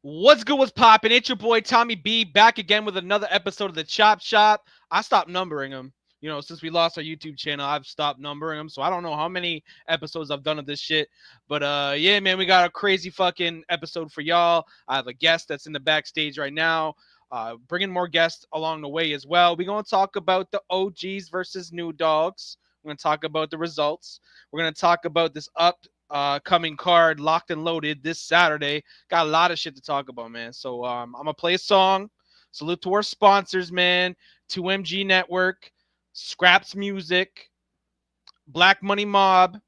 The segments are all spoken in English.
What's good? What's poppin'? It's your boy Tommy B back again with another episode of the Chop Shop. I stopped numbering them. Since we lost our YouTube channel, I've stopped numbering them. So I don't know how many episodes I've done of this shit. But yeah, man, we got a crazy fucking episode for y'all. I have a guest that's in the backstage right now. Bringing more guests along the way as well. We're gonna talk about the OGs versus new dogs. We're gonna talk about the results. We're gonna talk about this coming card locked and loaded this Saturday. Got a lot of shit to talk about, man. So I'm gonna play a song. Salute to our sponsors, man. 2MG Network, Scraps Music, Black Money Mob,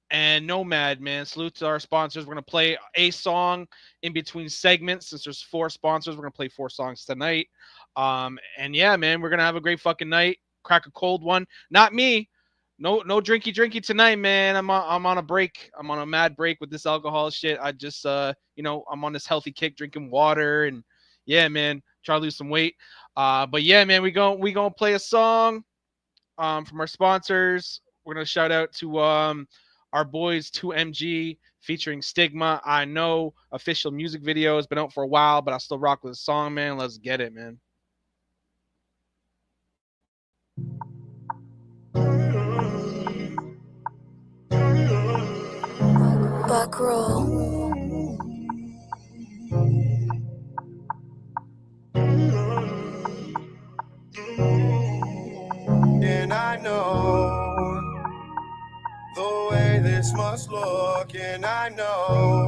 and Nomad, man. Salute to our sponsors. We're gonna play a song in between segments. Since there's four sponsors, we're gonna play four songs tonight. And yeah, man, we're gonna have a great fucking night. Crack a cold one. Not me. No drinky tonight, man. I'm on a break. I'm on a mad break with this alcohol shit. I just I'm on this healthy kick, drinking water, and yeah, man, try to lose some weight. But yeah, man, we gonna play a song from our sponsors. We're gonna shout out to our boys 2MG featuring Stigma. I know official music video has been out for a while, but I still rock with the song, man. Let's get it, man. Back row. And I know the way this must look, and I know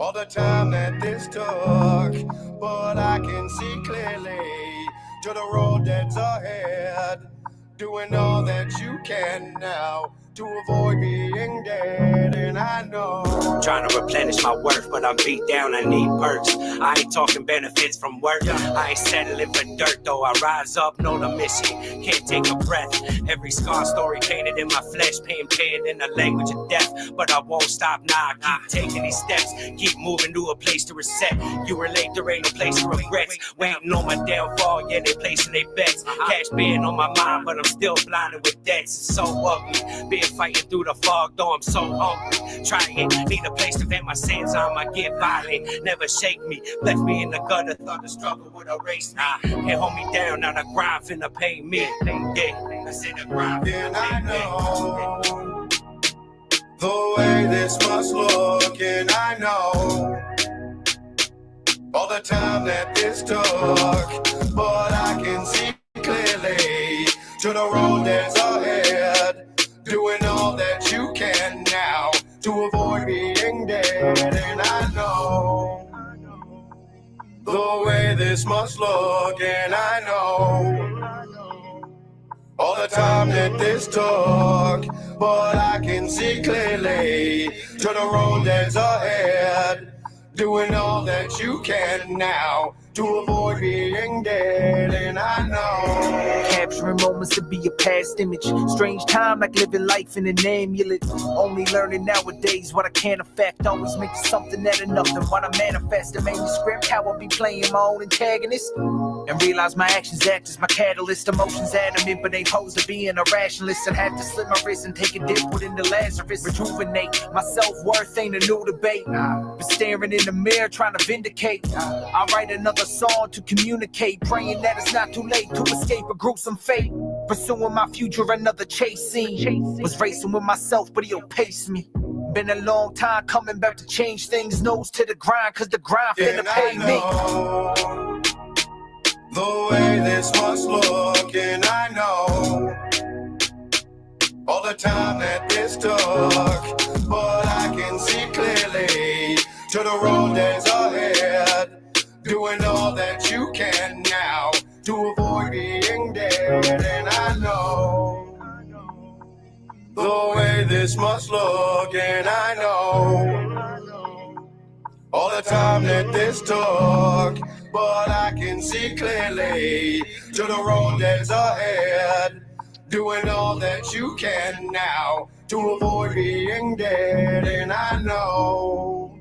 all the time that this took, but I can see clearly to the road that's ahead, doing all that you can now to avoid being dead. And I know trying to replenish my worth, but I'm beat down, I need perks. I ain't talking benefits from work, I ain't settling for dirt though. I rise up, know the mission, can't take a breath. Every scar story painted in my flesh, pain painted in the language of death. But I won't stop now, I keep taking these steps, keep moving to a place to reset. You relate, there ain't no place for regrets. Waiting on my downfall, yeah, they placing their bets. Cash being on my mind, but I'm still blinded with debts. It's so ugly, been fighting through the fog, though I'm so hungry. Trying, need a place to vent my sins, I'ma get violent. Never shake me, left me in the gutter, thought the struggle would erase me. Can't hold me down, now the grind finna pay me. Yeah, I said the grind and I know the way this must look, and I know all the time that this took, but I can see clearly to the road that's ahead, doing all that you can now to avoid being dead. And I know the way this must look, and I know all the time that this took, but I can see clearly to the road that's ahead, doing all that you can now to avoid being dead. And I know capturing moments to be a past image. Strange time like living life in an amulet. Only learning nowadays what I can't affect. Always making something out of nothing. What I manifest, the manuscript, how I be playing my own antagonist. And realize my actions act as my catalyst. Emotions adamant, but ain't posed to being a rationalist. I'd have to slip my wrist and take a dip within the Lazarus. Rejuvenate, my self-worth ain't a new debate. But staring in the mirror trying to vindicate. I'll write another song to communicate, praying that it's not too late to escape a gruesome fate. Pursuing my future, another chase scene. Was racing with myself, but he'll pace me. Been a long time coming back to change things. Nose to the grind, cause the grind finna pay me. The way this must look, and I know all the time that this took, but I can see clearly to the road that's ahead, doing all that you can now to avoid being dead. And I know the way this must look, and I know all the time that this took, but I can see clearly to the road that's ahead, doing all that you can now to avoid being dead. And I know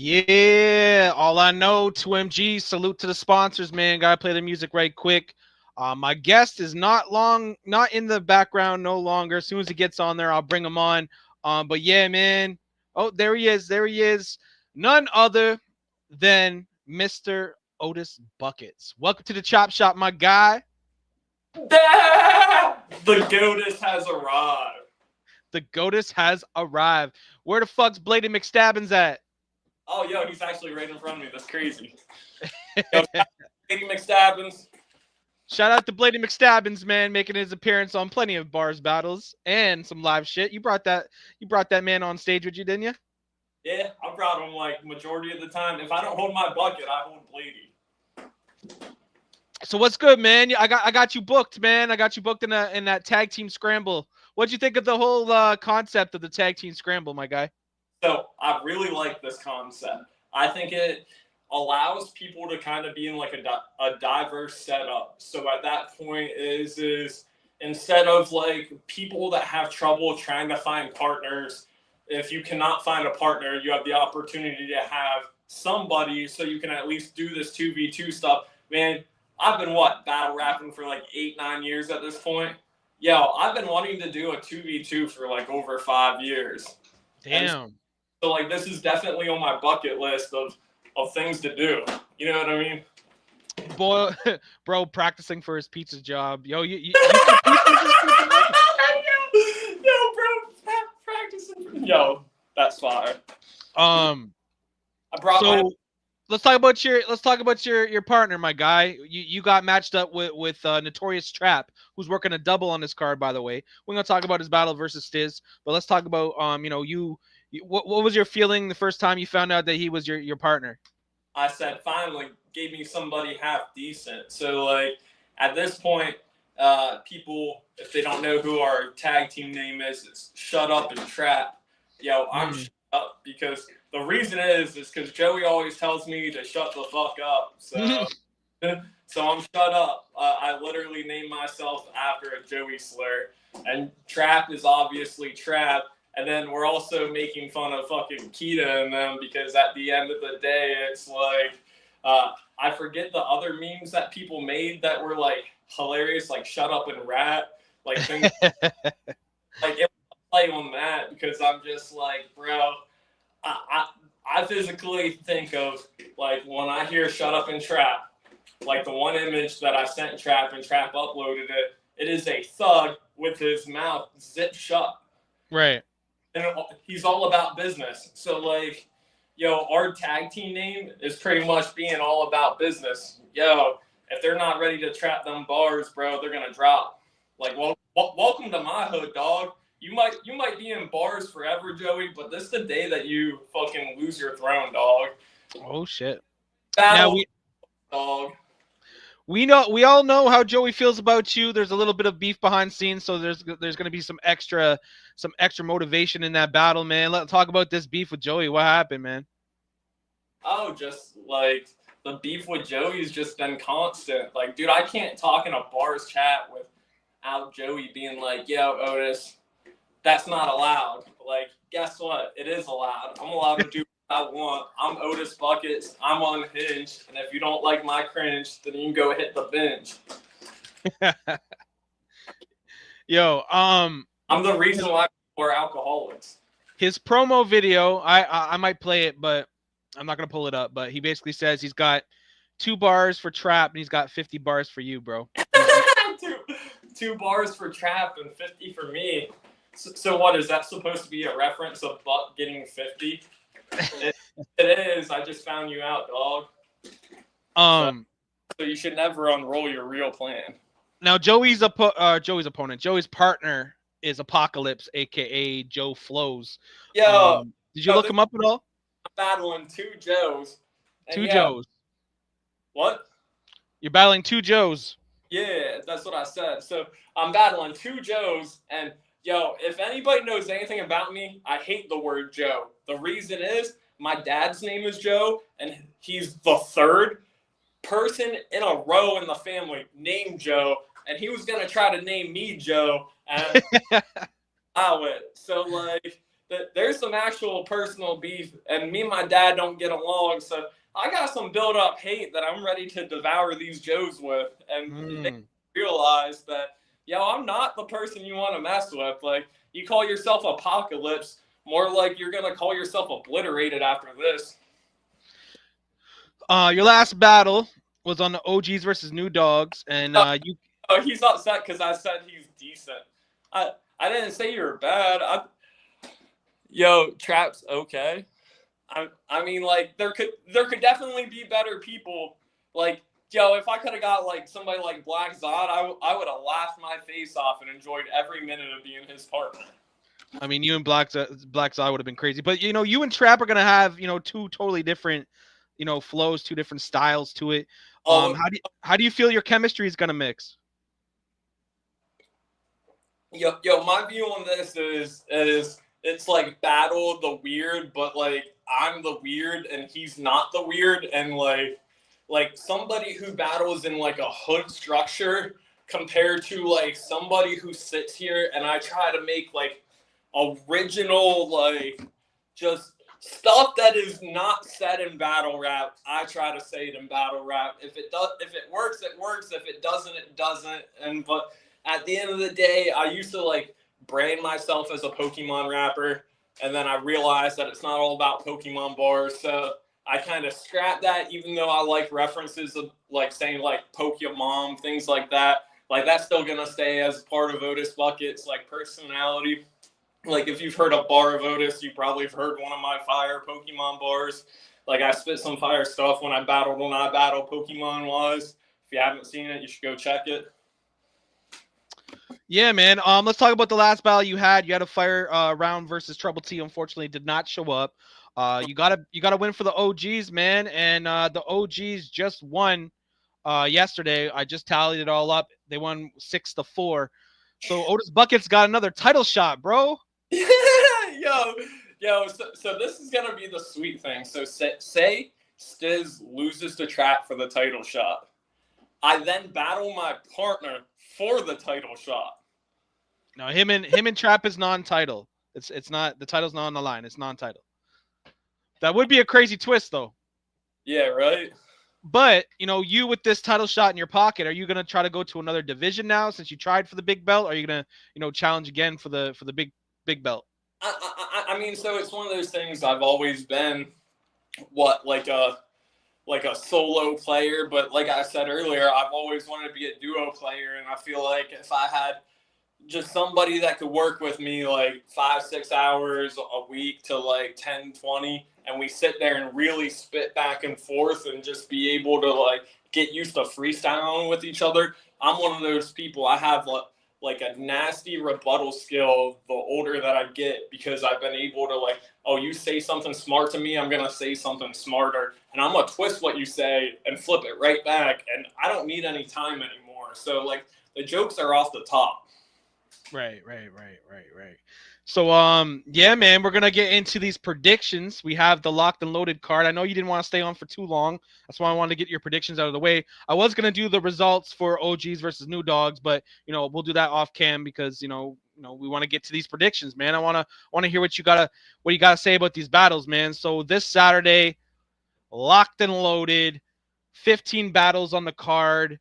Yeah, all I know, 2MG, salute to the sponsors, man. Gotta play the music right quick. My guest is not in the background no longer. As soon as he gets on there, I'll bring him on. But yeah, man. Oh, there he is. There he is. None other than Mr. Otis Buckets. Welcome to the Chop Shop, my guy. The goddess has arrived. The Goatus has arrived. Where the fuck's Blady McStabbins at? Oh, yo, he's actually right in front of me. That's crazy. Yo, Brady McStabbins. Shout out to Blady McStabbins, man, making his appearance on plenty of bars battles and some live shit. You brought that man on stage with you, didn't you? Yeah, I brought him like majority of the time. If I don't hold my bucket, I hold Blady. So what's good, man? I got you booked, man. I got you booked in that tag team scramble. What'd you think of the whole concept of the tag team scramble, my guy? So I really like this concept. I think it allows people to kind of be in like a diverse setup. So at that point is instead of like people that have trouble trying to find partners, if you cannot find a partner, you have the opportunity to have somebody so you can at least do this 2v2 stuff. Man, I've been battle rapping for like 8-9 years at this point. Yo, I've been wanting to do a 2v2 for like over 5 years. Damn. So like this is definitely on my bucket list of things to do. You know what I mean? Boy, bro, practicing for his pizza job. Yo, you Yo, bro, practicing. Yo, that's fire. I brought so let's talk about your partner, my guy. You got matched up with Notorious Trap, who's working a double on this card, by the way. We're gonna talk about his battle versus Stiz, but let's talk about what was your feeling the first time you found out that he was your partner? I said finally gave me somebody half decent. So like at this point, people, if they don't know who our tag team name is, it's Shut Up and Trap. Yo, I'm shut up because the reason is because Joey always tells me to shut the fuck up. So so I'm shut up. I literally named myself after a Joey slur, and Trap is obviously Trap. And then we're also making fun of fucking Kita and them because at the end of the day, it's like, I forget the other memes that people made that were like hilarious, like Shut Up and Rat, like things like it play on that because I'm just like, bro, I physically think of like when I hear Shut Up and Trap, like the one image that I sent Trap and Trap uploaded it, it is a thug with his mouth zipped shut. Right. And he's all about business. So, like, yo, our tag team name is pretty much being all about business. Yo, if they're not ready to trap them bars, bro, they're gonna drop. Like, welcome to my hood, dog. You might be in bars forever, Joey, but this is the day that you fucking lose your throne, dog. Oh shit. Battle, dog. We all know how Joey feels about you. There's a little bit of beef behind scenes, so there's going to be some extra motivation in that battle, man. Let's talk about this beef with Joey. What happened, man? Oh, just like the beef with Joey's just been constant. Like, dude, I can't talk in a bars chat without Joey being like, "Yo, Otis, that's not allowed." Like, guess what? It is allowed. I'm allowed to do I want. I'm Otis Buckets. I'm unhinged. And if you don't like my cringe, then you can go hit the bench. Yo, I'm the reason why we're alcoholics. His promo video, I might play it, but I'm not gonna pull it up. But he basically says he's got 2 bars for Trap and he's got 50 bars for you, bro. two bars for Trap and 50 for me. So what is that supposed to be a reference of Buck getting 50? It is. I just found you out, dog. So you should never unroll your real plan. Now Joey's opponent, Joey's partner is Apocalypse, aka Joe Flows. Yo, did you look him up at all? I'm battling 2 Joes. Joes. What? You're battling 2 Joes. Yeah, that's what I said. So I'm battling 2 Joes, and yo, if anybody knows anything about me, I hate the word Joe. The reason is my dad's name is Joe, and he's the 3rd person in a row in the family named Joe, and he was going to try to name me Joe, and allow it. So, like, there's some actual personal beef, and me and my dad don't get along, so I got some built up hate that I'm ready to devour these Joes with, and they realize that, yo, I'm not the person you want to mess with. Like, you call yourself Apocalypse, more like you're gonna call yourself Obliterated after this. Your last battle was on the OGs versus New Dogs, and you. Oh, he's upset because I said he's decent. I didn't say you were bad. Yo, Trap's okay. I mean, like, there could definitely be better people. Like, yo, if I could have got like somebody like B.A.R.Z, I would have laughed my face off and enjoyed every minute of being his partner. I mean, you and Black's Eye would have been crazy, but you and Trap are gonna have two totally different flows, two different styles to it. How do you feel your chemistry is gonna mix? Yo, my view on this is it's like battle the weird, but like I'm the weird and he's not the weird, and like somebody who battles in like a hood structure compared to like somebody who sits here and I try to make like original, like, just stuff that is not said in battle rap. I try to say it in battle rap. If it works, it works. If it doesn't, it doesn't. But at the end of the day, I used to like brand myself as a Pokemon rapper, and then I realized that it's not all about Pokemon bars. So I kind of scrapped that, even though I like references of like saying like Pokemon, things like that. Like, that's still gonna stay as part of Otis Bucket's like personality. Like, if you've heard a bar of Otis, you probably have heard one of my fire Pokemon bars. Like, I spit some fire stuff when I battled Pokemon wise. If you haven't seen it, you should go check it. Yeah, man. Let's talk about the last battle you had. You had a fire round versus Trouble T. Unfortunately, did not show up. You gotta win for the OGs, man. And the OGs just won yesterday. I just tallied it all up. They won 6-4. So Otis Bucket's got another title shot, bro. yo. So this is gonna be the sweet thing. So say Stiz loses to Trap for the title shot. I then battle my partner for the title shot. No, him and Trap is non-title. It's not, the title's not on the line. It's non-title. That would be a crazy twist, though. Yeah, right. But you with this title shot in your pocket, are you gonna try to go to another division now since you tried for the big belt? Or are you gonna challenge again for the big belt? I mean, so it's one of those things. I've always been like a solo player, but like I said earlier, I've always wanted to be a duo player, and I feel like if I had just somebody that could work with me like 5-6 hours a week to like 10-20, and we sit there and really spit back and forth and just be able to like get used to freestyling with each other. I'm one of those people. I have like a nasty rebuttal skill the older that I get, because I've been able to like, oh, you say something smart to me, I'm going to say something smarter, and I'm going to twist what you say and flip it right back, and I don't need any time anymore. So like the jokes are off the top. Right. So, yeah, man, we're gonna get into these predictions. We have the locked and loaded card. I know you didn't want to stay on for too long. That's why I wanted to get your predictions out of the way. I was gonna do the results for OGs versus New Dogs, but we'll do that off cam because we want to get to these predictions, man. I wanna hear what you gotta say about these battles, man. So this Saturday, locked and loaded, 15 battles on the card.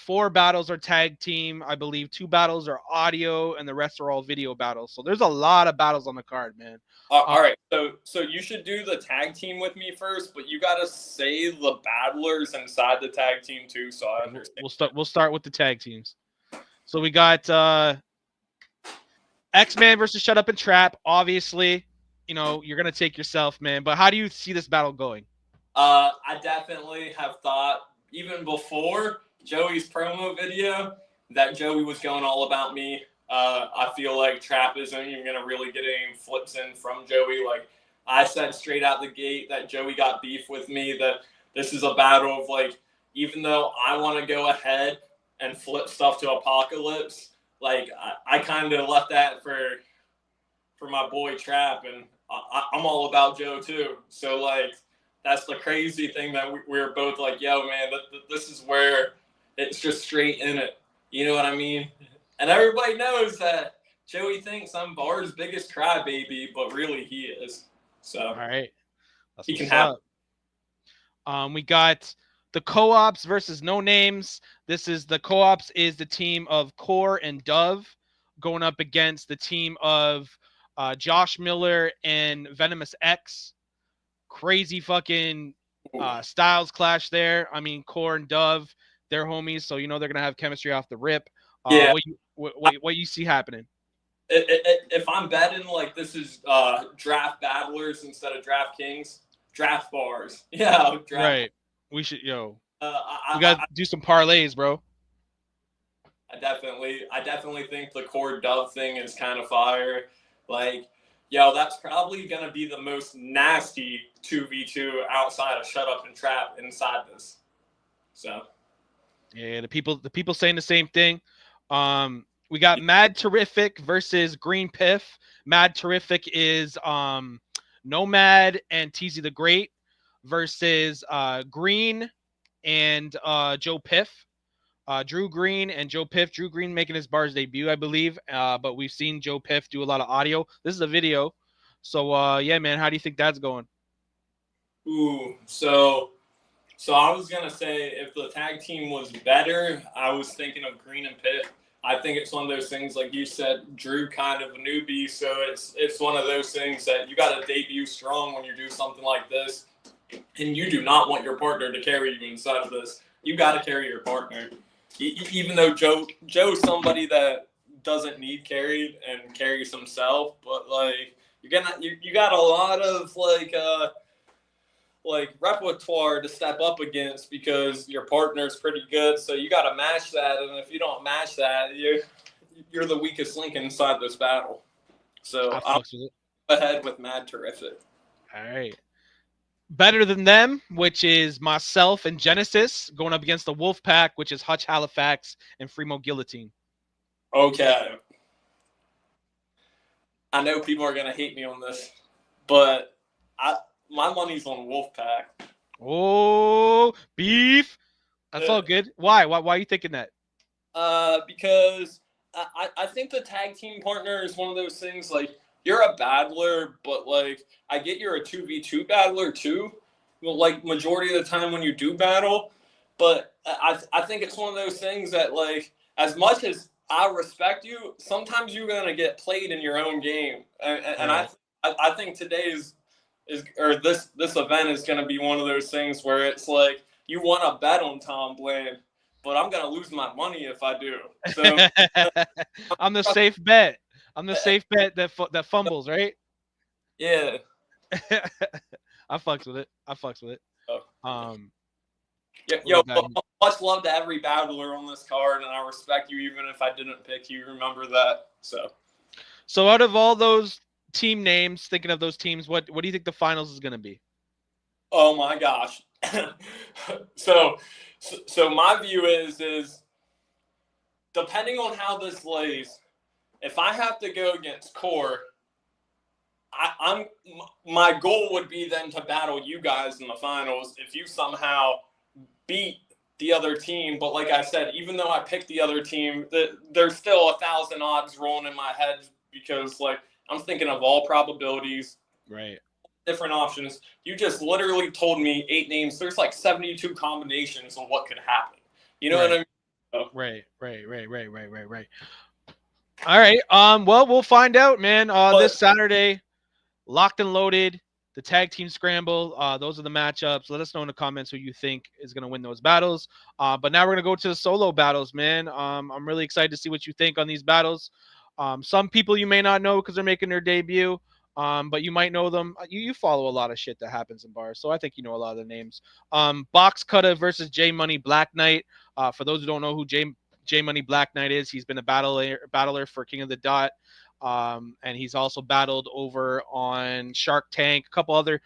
4 battles are tag team. I believe 2 battles are audio, and the rest are all video battles. So there's a lot of battles on the card, man. All right. So you should do the tag team with me first, but you got to say the battlers inside the tag team too, so I understand. We'll start with the tag teams. So we got X-Man versus Shut Up and Trap. Obviously, you're going to take yourself, man. But how do you see this battle going? I definitely have thought, even before Joey's promo video, that Joey was going all about me. I feel like Trap isn't even going to really get any flips in from Joey. Like, I said straight out the gate that Joey got beef with me, that this is a battle of, like, even though I want to go ahead and flip stuff to Apocalypse, like, I kind of left that for my boy Trap, and I'm all about Joe too. So, like, that's the crazy thing, that we're both like, yo, man, this is where it's just straight in it. You know what I mean? And everybody knows that Joey thinks I'm B.A.R.Z biggest crybaby, but really he is. So All right. That's he what's can have. up. We got the co-ops versus no names. The co-ops is the team of Core and Dove going up against the team of Josh Miller and Venomous X. Crazy fucking styles clash there. I mean, Core and Dove, they're homies, so you know they're gonna have chemistry off the rip. Yeah. What you see happening? If I'm betting like this is draft battlers instead of draft kings, draft bars. Yeah, draft. Right. We should we I gotta do some parlays, bro. I definitely think the core Dove thing is kind of fire. Like, yo, that's probably gonna be the most nasty 2v2 outside of Shut Up and Trap inside this. So Yeah, the people saying the same thing. We got Mad Terrific versus Green Piff. Mad Terrific is Nomad and TZ the Great versus Green and Joe Piff. Drew Green and Joe Piff. Drew Green making his B.A.R.Z debut, I believe. But we've seen Joe Piff do a lot of audio. This is a video. So yeah, man, how do you think that's going? ooh, so I was gonna say if the tag team was better, I was thinking of Green and Pitt. I think it's one of those things, like you said, Drew kind of a newbie, so it's one of those things that you got to debut strong when you do something like this, and you do not want your partner to carry you inside of this. You got to carry your partner, even though Joe's somebody that doesn't need carried and carries himself, but like you got a lot of like repertoire to step up against because your partner's pretty good. So you got to match that, and if you don't match that, you're the weakest link inside this battle. So I'll go ahead with Mad Terrific. All right. Better than them, which is myself and Genesis going up against the Wolf Pack, which is Hutch Halifax and Fremo Guillotine. Okay. I know people are gonna hate me on this, but my money's on Wolfpack. Oh, beef. That's all good. Why? Why are you thinking that? Because I think the tag team partner is one of those things, like, you're a battler, but, like, I get you're a 2v2 battler, too. Like, majority of the time when you do battle. But I think it's one of those things that, like, as much as I respect you, sometimes you're going to get played in your own game. And I think today's this event is going to be one of those things where it's like you want to bet on Tom Bland, but I'm going to lose my money if I do. So I'm the safe bet. I'm the safe bet that fumbles, right? Yeah. I fucks with it. Yo, much love to every battler on this card, and I respect you even if I didn't pick you. Remember that. So out of all those team names, thinking of those teams, what do you think the finals is going to be? Oh my gosh. so my view is depending on how this lays, if I have to go against Core, my goal would be then to battle you guys in the finals if you somehow beat the other team. But like I said, even though I picked the other team, there's still 1,000 odds rolling in my head because, like, I'm thinking of all probabilities. Right. Different options. You just literally told me 8 names. There's like 72 combinations of what could happen. You know what I mean? So. Right. All right. Well, we'll find out, man. This Saturday, locked and loaded. The tag team scramble. Those are the matchups. Let us know in the comments who you think is going to win those battles. But now we're going to go to the solo battles, man. I'm really excited to see what you think on these battles. Some people you may not know because they're making their debut, but you might know them. You follow a lot of shit that happens in bars, so I think you know a lot of the names. Box Cutter versus J Money Black Knight. For those who don't know who J Money Black Knight is, he's been a battler for King of the Dot. And he's also battled over on Shark Tank, a couple other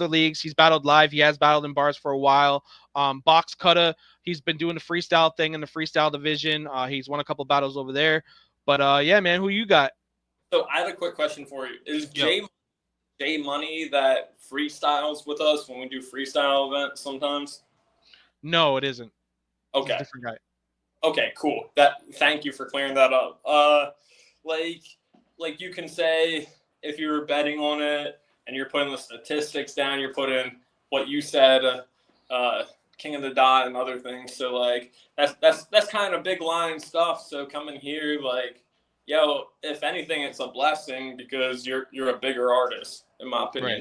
leagues. He's battled live. He has battled in bars for a while. Box Cutter, he's been doing the freestyle thing in the freestyle division. He's won a couple battles over there. But yeah, man, who you got? So I have a quick question for you. Is J Money that freestyles with us when we do freestyle events sometimes? No, it isn't. Okay. He's a different guy. Okay, cool. Thank you for clearing that up. Like, like you can say if you were betting on it and you're putting the statistics down, you're putting what you said, King of the Dot and other things. So like that's kind of big line stuff. So coming here, like, yo, if anything, it's a blessing because you're a bigger artist, in my opinion.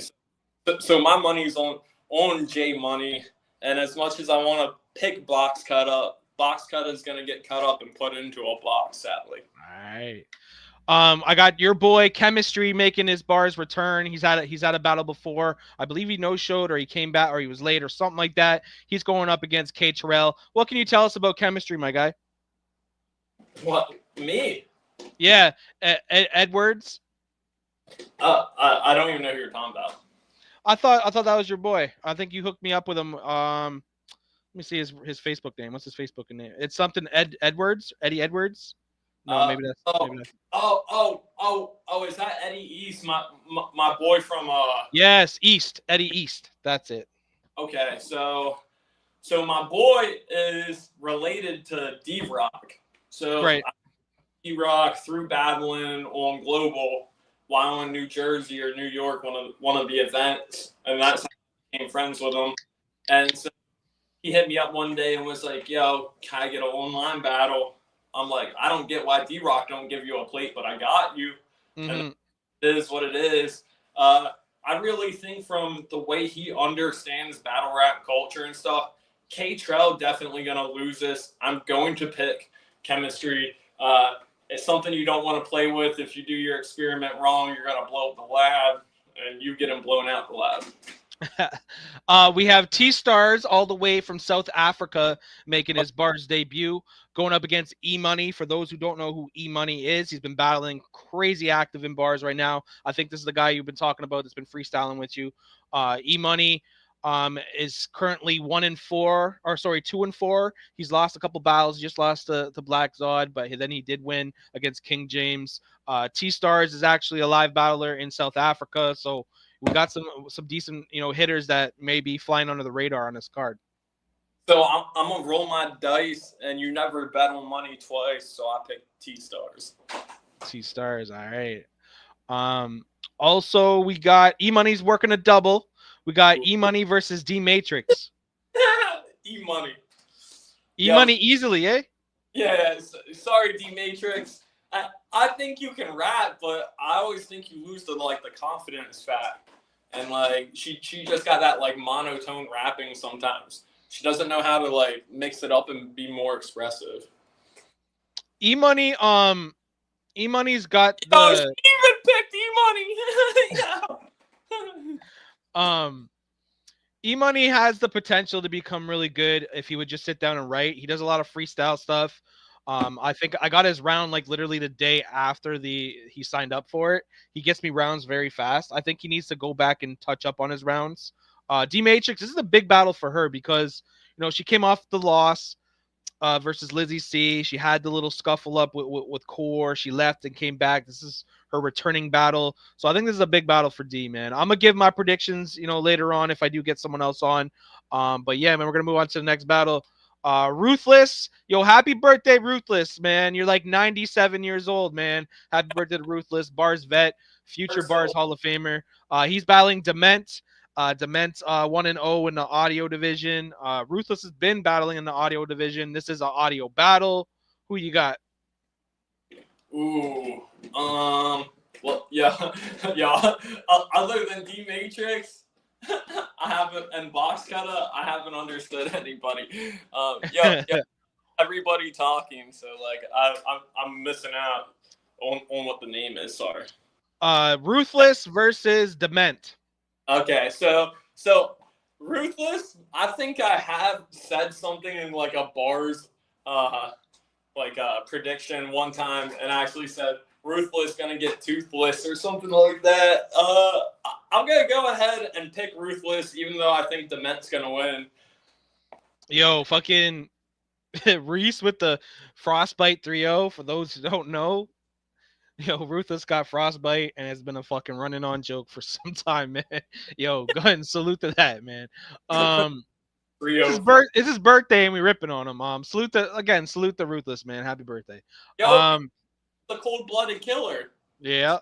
Right. So my money's on J Money, and as much as I want to pick box cut up, box cut is gonna get cut up and put into a box, sadly. All right. I got your boy Chemistry making his bars return. He's had a battle before. I believe he no showed or he came back or he was late or something like that. He's going up against K Terrell. What can you tell us about Chemistry, my guy? What, me? Yeah, Edwards. I don't even know who you're talking about. I thought that was your boy. I think you hooked me up with him. Let me see his Facebook name. What's his Facebook name? It's something Edwards. Eddie Edwards. No, maybe that's maybe that's. Is that Eddie East, my boy from Yes, East. Eddie East. That's it. Okay, so my boy is related to D-Rock. So Right. D-Rock through battling on Global while in New Jersey or New York, one of the events, and that's how I became friends with him. And so he hit me up one day and was like, "Yo, can I get an online battle?" I'm like, "I don't get why D-Rock don't give you a plate, but I got you." Mm-hmm. And it is what it is. I really think from the way he understands battle rap culture and stuff, K Trell definitely gonna lose this. I'm going to pick Chemistry. It's something you don't want to play with. If you do your experiment wrong, you're gonna blow up the lab, and you get him blown out the lab. We have T-Stars all the way from South Africa making his B.A.R.Z debut, going up against E-Money. For those who don't know who E-Money is, he's been battling crazy active in bars right now. I think this is the guy you've been talking about that's been freestyling with you. E-Money is currently 2-4. He's lost a couple battles. He just lost to Black Zod, but then he did win against King James. T-Stars is actually a live battler in South Africa, so we got some decent hitters that may be flying under the radar on this card. So I'm gonna roll my dice, and you never bet on money twice, so I pick T-Stars. T-Stars, all right. Also we got E-Money's working a double. We got E-Money versus D Matrix. E-Money. E-Money easily, eh? Yeah. Sorry, D Matrix. I think you can rap, but I always think you lose the confidence fact. And like she just got that like monotone rapping sometimes. She doesn't know how to like mix it up and be more expressive. E-Money, E-Money's got the. Oh, she even picked E-Money. E-Money has the potential to become really good if he would just sit down and write. He does a lot of freestyle stuff. I think I got his round like literally the day after he signed up for it. He gets me rounds very fast. I think he needs to go back and touch up on his rounds. D Matrix, this is a big battle for her because she came off the loss versus Lizzie C. She had the little scuffle up with Core. She left and came back. This is her returning battle. So I think this is a big battle for D, man. I'm gonna give my predictions, later on if I do get someone else on. But yeah, man, we're gonna move on to the next battle. Ruthless, happy birthday, Ruthless, man. You're like 97 years old, man. Happy birthday to Ruthless, B.A.R.Z vet, future B.A.R.Z Hall of Famer. He's battling Dement. Dement's 1-0 in the audio division. Ruthless has been battling in the audio division. This is an audio battle. Who you got? Ooh. Well, yeah. Other than D Matrix, I haven't, and Box Cutter, I haven't understood anybody. Yeah, everybody talking, so like I'm missing out on what the name is. Sorry. Ruthless versus Dement. Okay, so Ruthless, I think I have said something in like a B.A.R.Z prediction one time, and I actually said Ruthless gonna get Toothless or something like that. I'm gonna go ahead and pick Ruthless, even though I think Dement's gonna win. Yo, fucking Reese with the Frostbite 3-0. For those who don't know, Ruthless got Frostbite and has been a fucking running on joke for some time, man. Yo, go ahead and salute to that, man. It's his birthday and we ripping on him. Salute the Ruthless, man. Happy birthday. Yo, the cold-blooded killer. Yeah.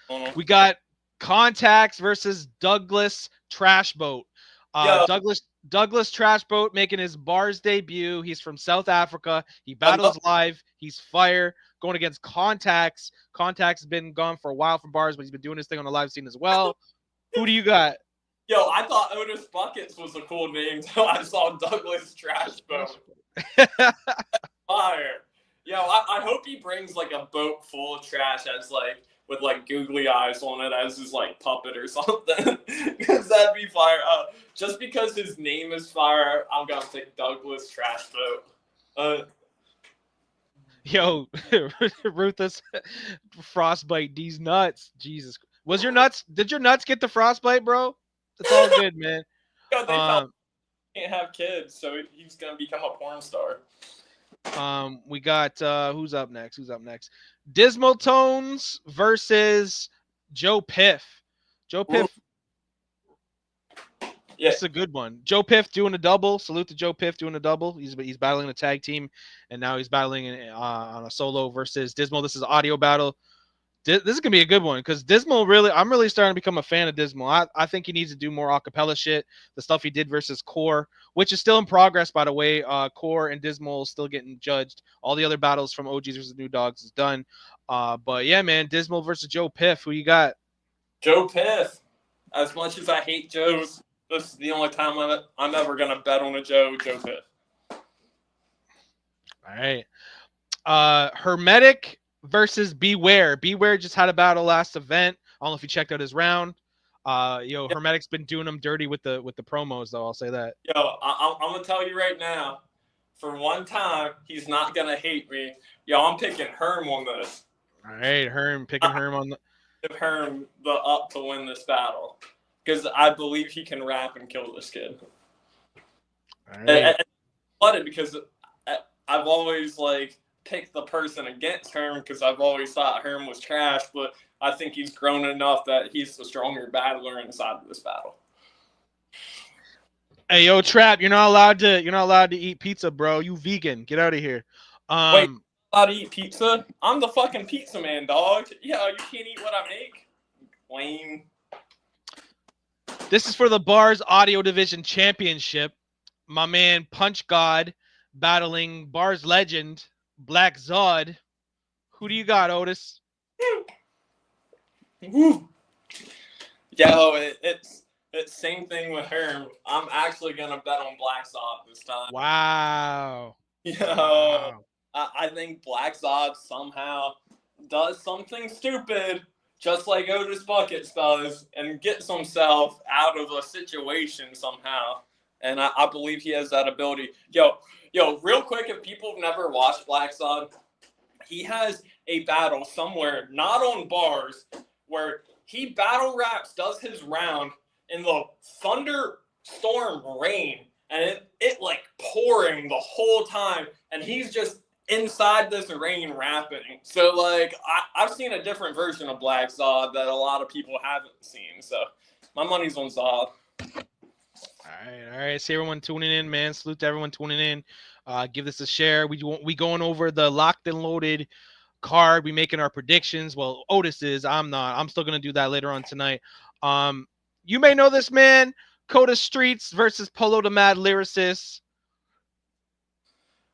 Uh, We got Contacts versus Douglas Trashboat. Yo, Douglas Trashboat making his bars debut. He's from South Africa. He ano- battles live. He's fire. Going against Contacts. Contacts has been gone for a while from bars, but he's been doing his thing on the live scene as well. Who do you got? yo, I thought Otis Buckets was a cool name until I saw Douglas Trash Boat. Fire. Yo, I hope he brings like a boat full of trash as like with like googly eyes on it as his like puppet or something. Because that'd be fire. Just because his name is fire, I'm gonna pick Douglas Trash Boat. Yo, Ruthless frostbite. These nuts. Jesus. Was your nuts? Did your nuts get the frostbite, bro? It's all good, man. Yo, they tell Um, he can't have kids, so he's gonna become a porn star. we got who's up next? Dismal Tones versus Joe Piff. Joe Piff. Yeah, This is a good one. Joe Piff doing a double. Salute to Joe Piff doing a double. He's battling a tag team, and now he's battling on a solo versus Dismal. This is an audio battle. This is gonna be a good one because Dismal I'm really starting to become a fan of Dismal. I think he needs to do more acapella shit. The stuff he did versus Core, which is still in progress, by the way. Core and Dismal still getting judged. All the other battles from OGs versus New Dogs is done. But yeah, man, Dismal versus Joe Piff. Who you got? Joe Piff. As much as I hate Joes, this is the only time I'm ever gonna bet on a Joe Piff. All right. Hermetic versus B.A.R.Z. B.A.R.Z. just had a battle last event. I don't know if you checked out his round. Hermetic's been doing him dirty with the promos, though. I'll say that. Yo, I'm gonna tell you right now. For one time, he's not gonna hate me. Yo, I'm picking Herm on this. All right, Herm picking Herm on the. Give Herm the up to win this battle because I believe he can rap and kill this kid. All right. And flooded because I've always like picked the person against Herm because I've always thought Herm was trash, but I think he's grown enough that he's the stronger battler inside of this battle. Hey, yo, Trap, you're not allowed to eat pizza, bro. You vegan. Get out of here. Wait, allowed to eat pizza? I'm the fucking pizza man, dog. Yeah, you can't eat what I make. Lame. This is for the B.A.R.Z. Audio Division Championship. My man Punch God battling B.A.R.Z. legend Black Zod. Who do you got, Otis? Woo. Yo, it's same thing with Herm. I'm actually gonna bet on Black Zod this time. Wow. Yo, Wow. I think Black Zod somehow does something stupid, just like Otis Buckets does, and gets himself out of a situation somehow. And I believe he has that ability. Yo, real quick, if people have never watched Black Zod, he has a battle somewhere, not on bars, where he battle raps, does his round in the thunderstorm rain, and it like pouring the whole time, and he's just inside this rain rapping. So like I've seen a different version of Black Zod that a lot of people haven't seen. So my money's on Zod. All right. See everyone tuning in, man. Salute to everyone tuning in. Give this a share. We going over the locked and loaded card. We making our predictions. Well, Otis is. I'm not. I'm still gonna do that later on tonight. You may know this man, Coda Streets versus Polo the Mad Lyricist.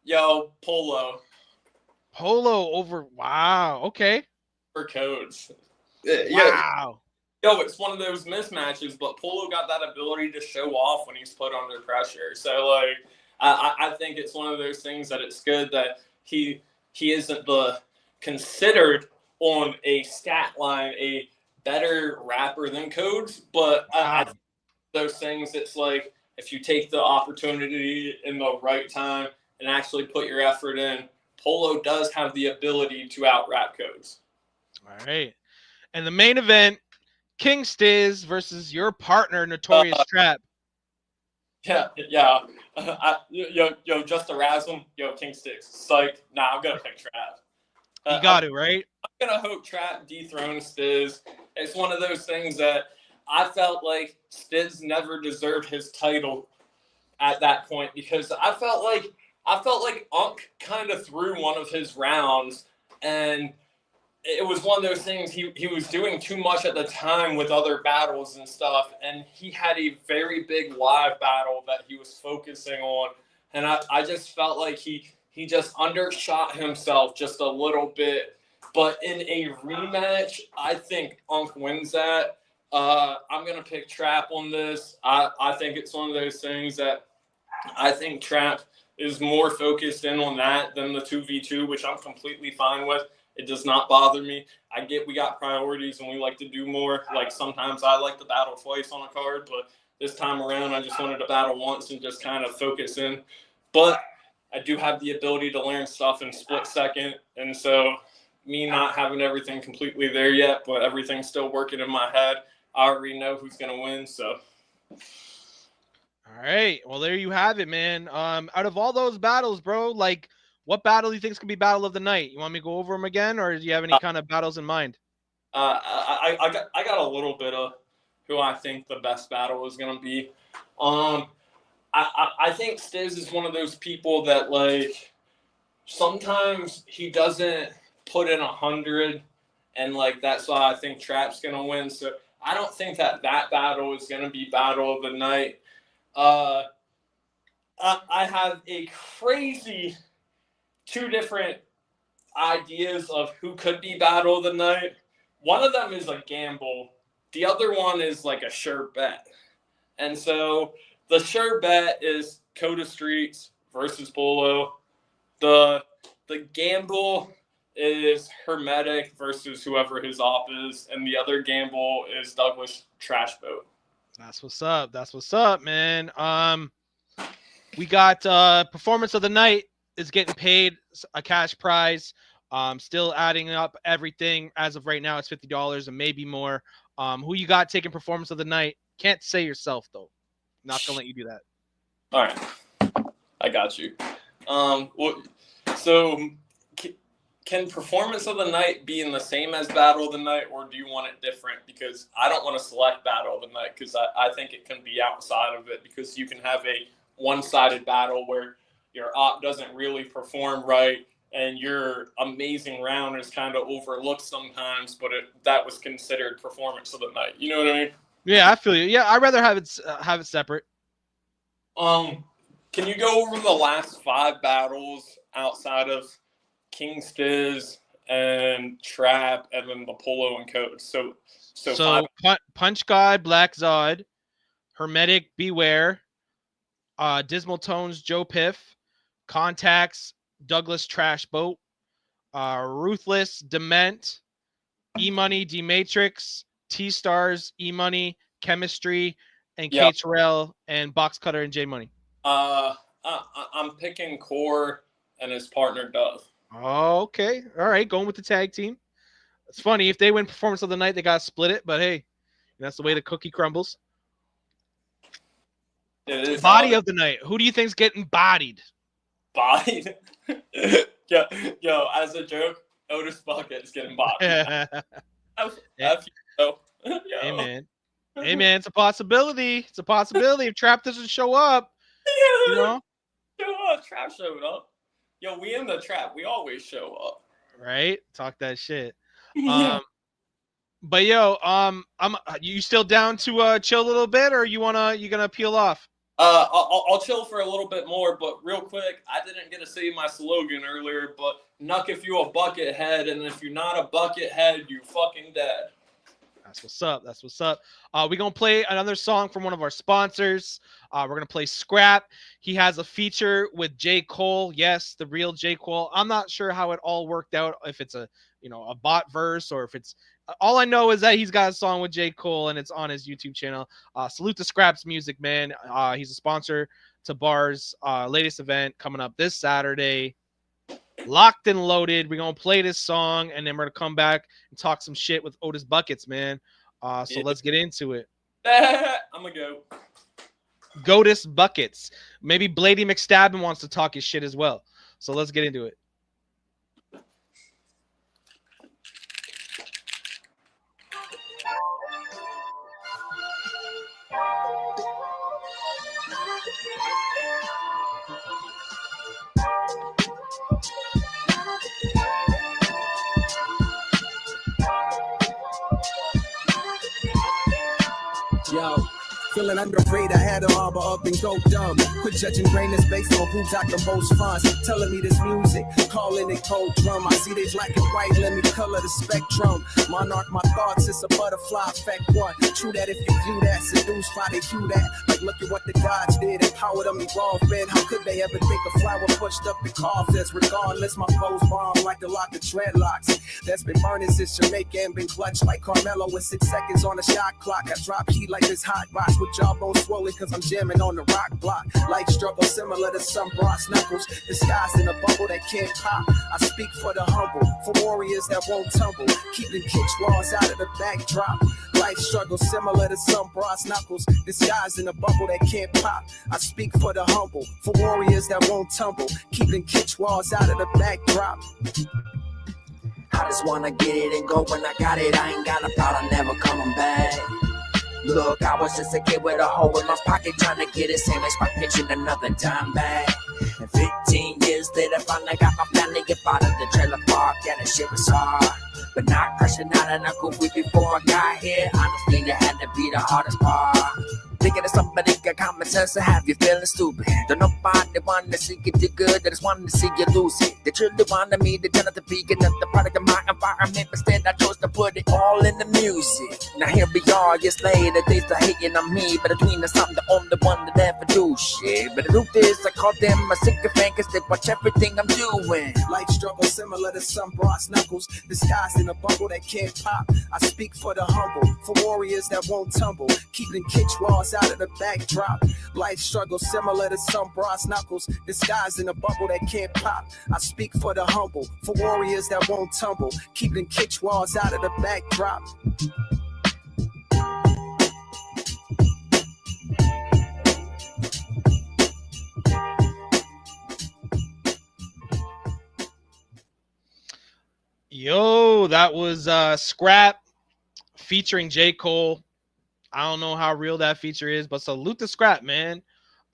Yo, Polo. Polo over. Wow. Okay. For codes. Wow. Yo, it's one of those mismatches, but Polo got that ability to show off when he's put under pressure. So, like, I think it's one of those things that it's good that he isn't considered on a stat line a better rapper than Codes, but those things, it's like if you take the opportunity in the right time and actually put your effort in, Polo does have the ability to out-rap Codes. All right. And the main event, King Stiz versus your partner, Notorious Trap. Yeah. Yo, just to razz him. Yo, King Stiz. Psych. Nah, I'm going to pick Trap. You got to, right? I'm going to hope Trap dethrones Stiz. It's one of those things that I felt like Stiz never deserved his title at that point because I felt like Unk kind of threw one of his rounds and it was one of those things. He was doing too much at the time with other battles and stuff, and he had a very big live battle that he was focusing on, and I just felt like he just undershot himself just a little bit. But in a rematch, I think Unk wins that. I'm gonna pick Trap on this. I think it's one of those things that I think Trap is more focused in on that than the 2v2, which I'm completely fine with. It does not bother me. I get we got priorities and we like to do more. Like sometimes I like to battle twice on a card, but this time around I just wanted to battle once and just kind of focus in. But I do have the ability to learn stuff in split second, and so me not having everything completely there yet, but everything's still working in my head. I already know who's gonna win, so. All right. Well, there you have it, man. Out of all those battles, bro, like what battle do you think is gonna be battle of the night? You want me to go over them again, or do you have any kind of battles in mind? I got a little bit of who I think the best battle is gonna be. I think Stiz is one of those people that like sometimes he doesn't put in 100, and like that's why I think Trap's gonna win. So I don't think that battle is gonna be battle of the night. I have a crazy 2 different ideas of who could be battle of the night. One of them is a gamble. The other one is like a sure bet. And so the sure bet is Coda Streets versus Bolo. The gamble is Hermetic versus whoever his op is, and the other gamble is Douglas Trash Boat. That's what's up. That's what's up, man. We got performance of the night is getting paid a cash prize. Still adding up everything as of right now. It's $50 and maybe more. Who you got taking performance of the night? Can't say yourself though. Not gonna let you do that. All right, I got you. So can performance of the night be in the same as battle of the night, or do you want it different? Because I don't want to select battle of the night because I think it can be outside of it, because you can have a one-sided battle where your op doesn't really perform right and your amazing round is kind of overlooked sometimes, but that was considered performance of the night. You know what I mean? Yeah, I feel you. Yeah, I'd rather have it separate. Can you go over the last 5 battles outside of King Stiz and Trap and then the Polo and Code? So Punch God, Black Zod, Hermetic, Beware, Dismal Tones, Joe Piff, Contacts, Douglas Trash Boat, Ruthless, Dement, E-Money, D-Matrix, T-Stars, E-Money, Chemistry, and Yep. K-Terrell, and Box Cutter and J-Money. I'm picking Core and his partner Dove. Oh, okay. All right. Going with the tag team. It's funny. If they win performance of the night, they got to split it. But hey, that's the way the cookie crumbles. Body of the night. Who do you think's getting bodied? Bodied? yo, as a joke, Otis Bucket's getting bodied. Hey, man. Hey, man. It's a possibility. It's a possibility. If Trap doesn't show up, you know? Trap showed up. Yo, we in the Trap. We always show up. Right? Talk that shit. Yeah. But yo, you still down to chill a little bit, or you gonna peel off? I'll chill for a little bit more, but real quick, I didn't get to say my slogan earlier, but Nuck if you a bucket head, and if you're not a bucket head, you fucking dead. That's what's up. That's what's up. We're going to play another song from one of our sponsors. We're going to play Scrap. He has a feature with J. Cole. Yes, the real J. Cole. I'm not sure how it all worked out, if it's a bot verse or if it's all I know is that he's got a song with J. Cole and it's on his YouTube channel. Salute to Scrap's music, man. He's a sponsor to B.A.R.Z. Latest event coming up this Saturday. Locked and loaded. We're gonna play this song and then we're gonna come back and talk some shit with Otis Buckets, man. So let's get into it. I'm gonna go. Goatus Buckets. Maybe Blady McStabbin wants to talk his shit as well. So let's get into it. Feeling underrated, I had to harbor up and go dumb. Quit judging greatness based on who got the most funds. Telling me this music, calling it cold drum. I see they black and white, let me color the spectrum. Monarch my thoughts, it's a butterfly effect one. True that if you view that, seduced by they view that. Like look at what the gods did, empowered them, evolved men. How could they ever think a flower pushed up the coffins? Regardless, my foes bomb like the lock of dreadlocks. That's been burning since Jamaica and been clutched like Carmelo with 6 seconds on the shot clock. I drop heat like this hot box with jawbone swollen cause I'm jamming on the rock block. Life struggle similar to some brass knuckles, disguised in a bubble that can't pop. I speak for the humble, for warriors that won't tumble, keeping kick walls out of the backdrop. Life struggle similar to some brass knuckles, disguised in a bubble that can't pop. I speak for the humble, for warriors that won't tumble, keeping kick walls out of the backdrop. I just wanna get it and go when I got it. I ain't got a problem, never coming back. Look, I was just a kid with a hole in my pocket trying to get it, same as my pitching another time back. And 15 years later, finally got my family up out of the trailer park, and the shit was hard. But not crashing out in a goofy before I got here. Honestly, that had to be the hardest part. Thinking of somebody got common sense to have you feeling stupid. Don't nobody want to see you do good, they just want to see you lose it. They truly wanted me to turn out the vegan of the product of my environment, but instead I chose to put it all in the music. Now here we are, years later, they start hating on me, but between us I'm the only one that ever do shit. But the truth is, I call them a sycophant cause they watch everything I'm doing. Life struggle similar to some brass knuckles, disguised in a bubble that can't pop. I speak for the humble, for warriors that won't tumble, keeping kick walls out of the backdrop. Life struggle similar to some brass knuckles, disguised in a bubble that can't pop. I speak for the humble, for warriors that won't tumble, keeping kick walls out of the backdrop. Yo, that was Scrap featuring J. Cole. I don't know how real that feature is, but salute to Scrap, man.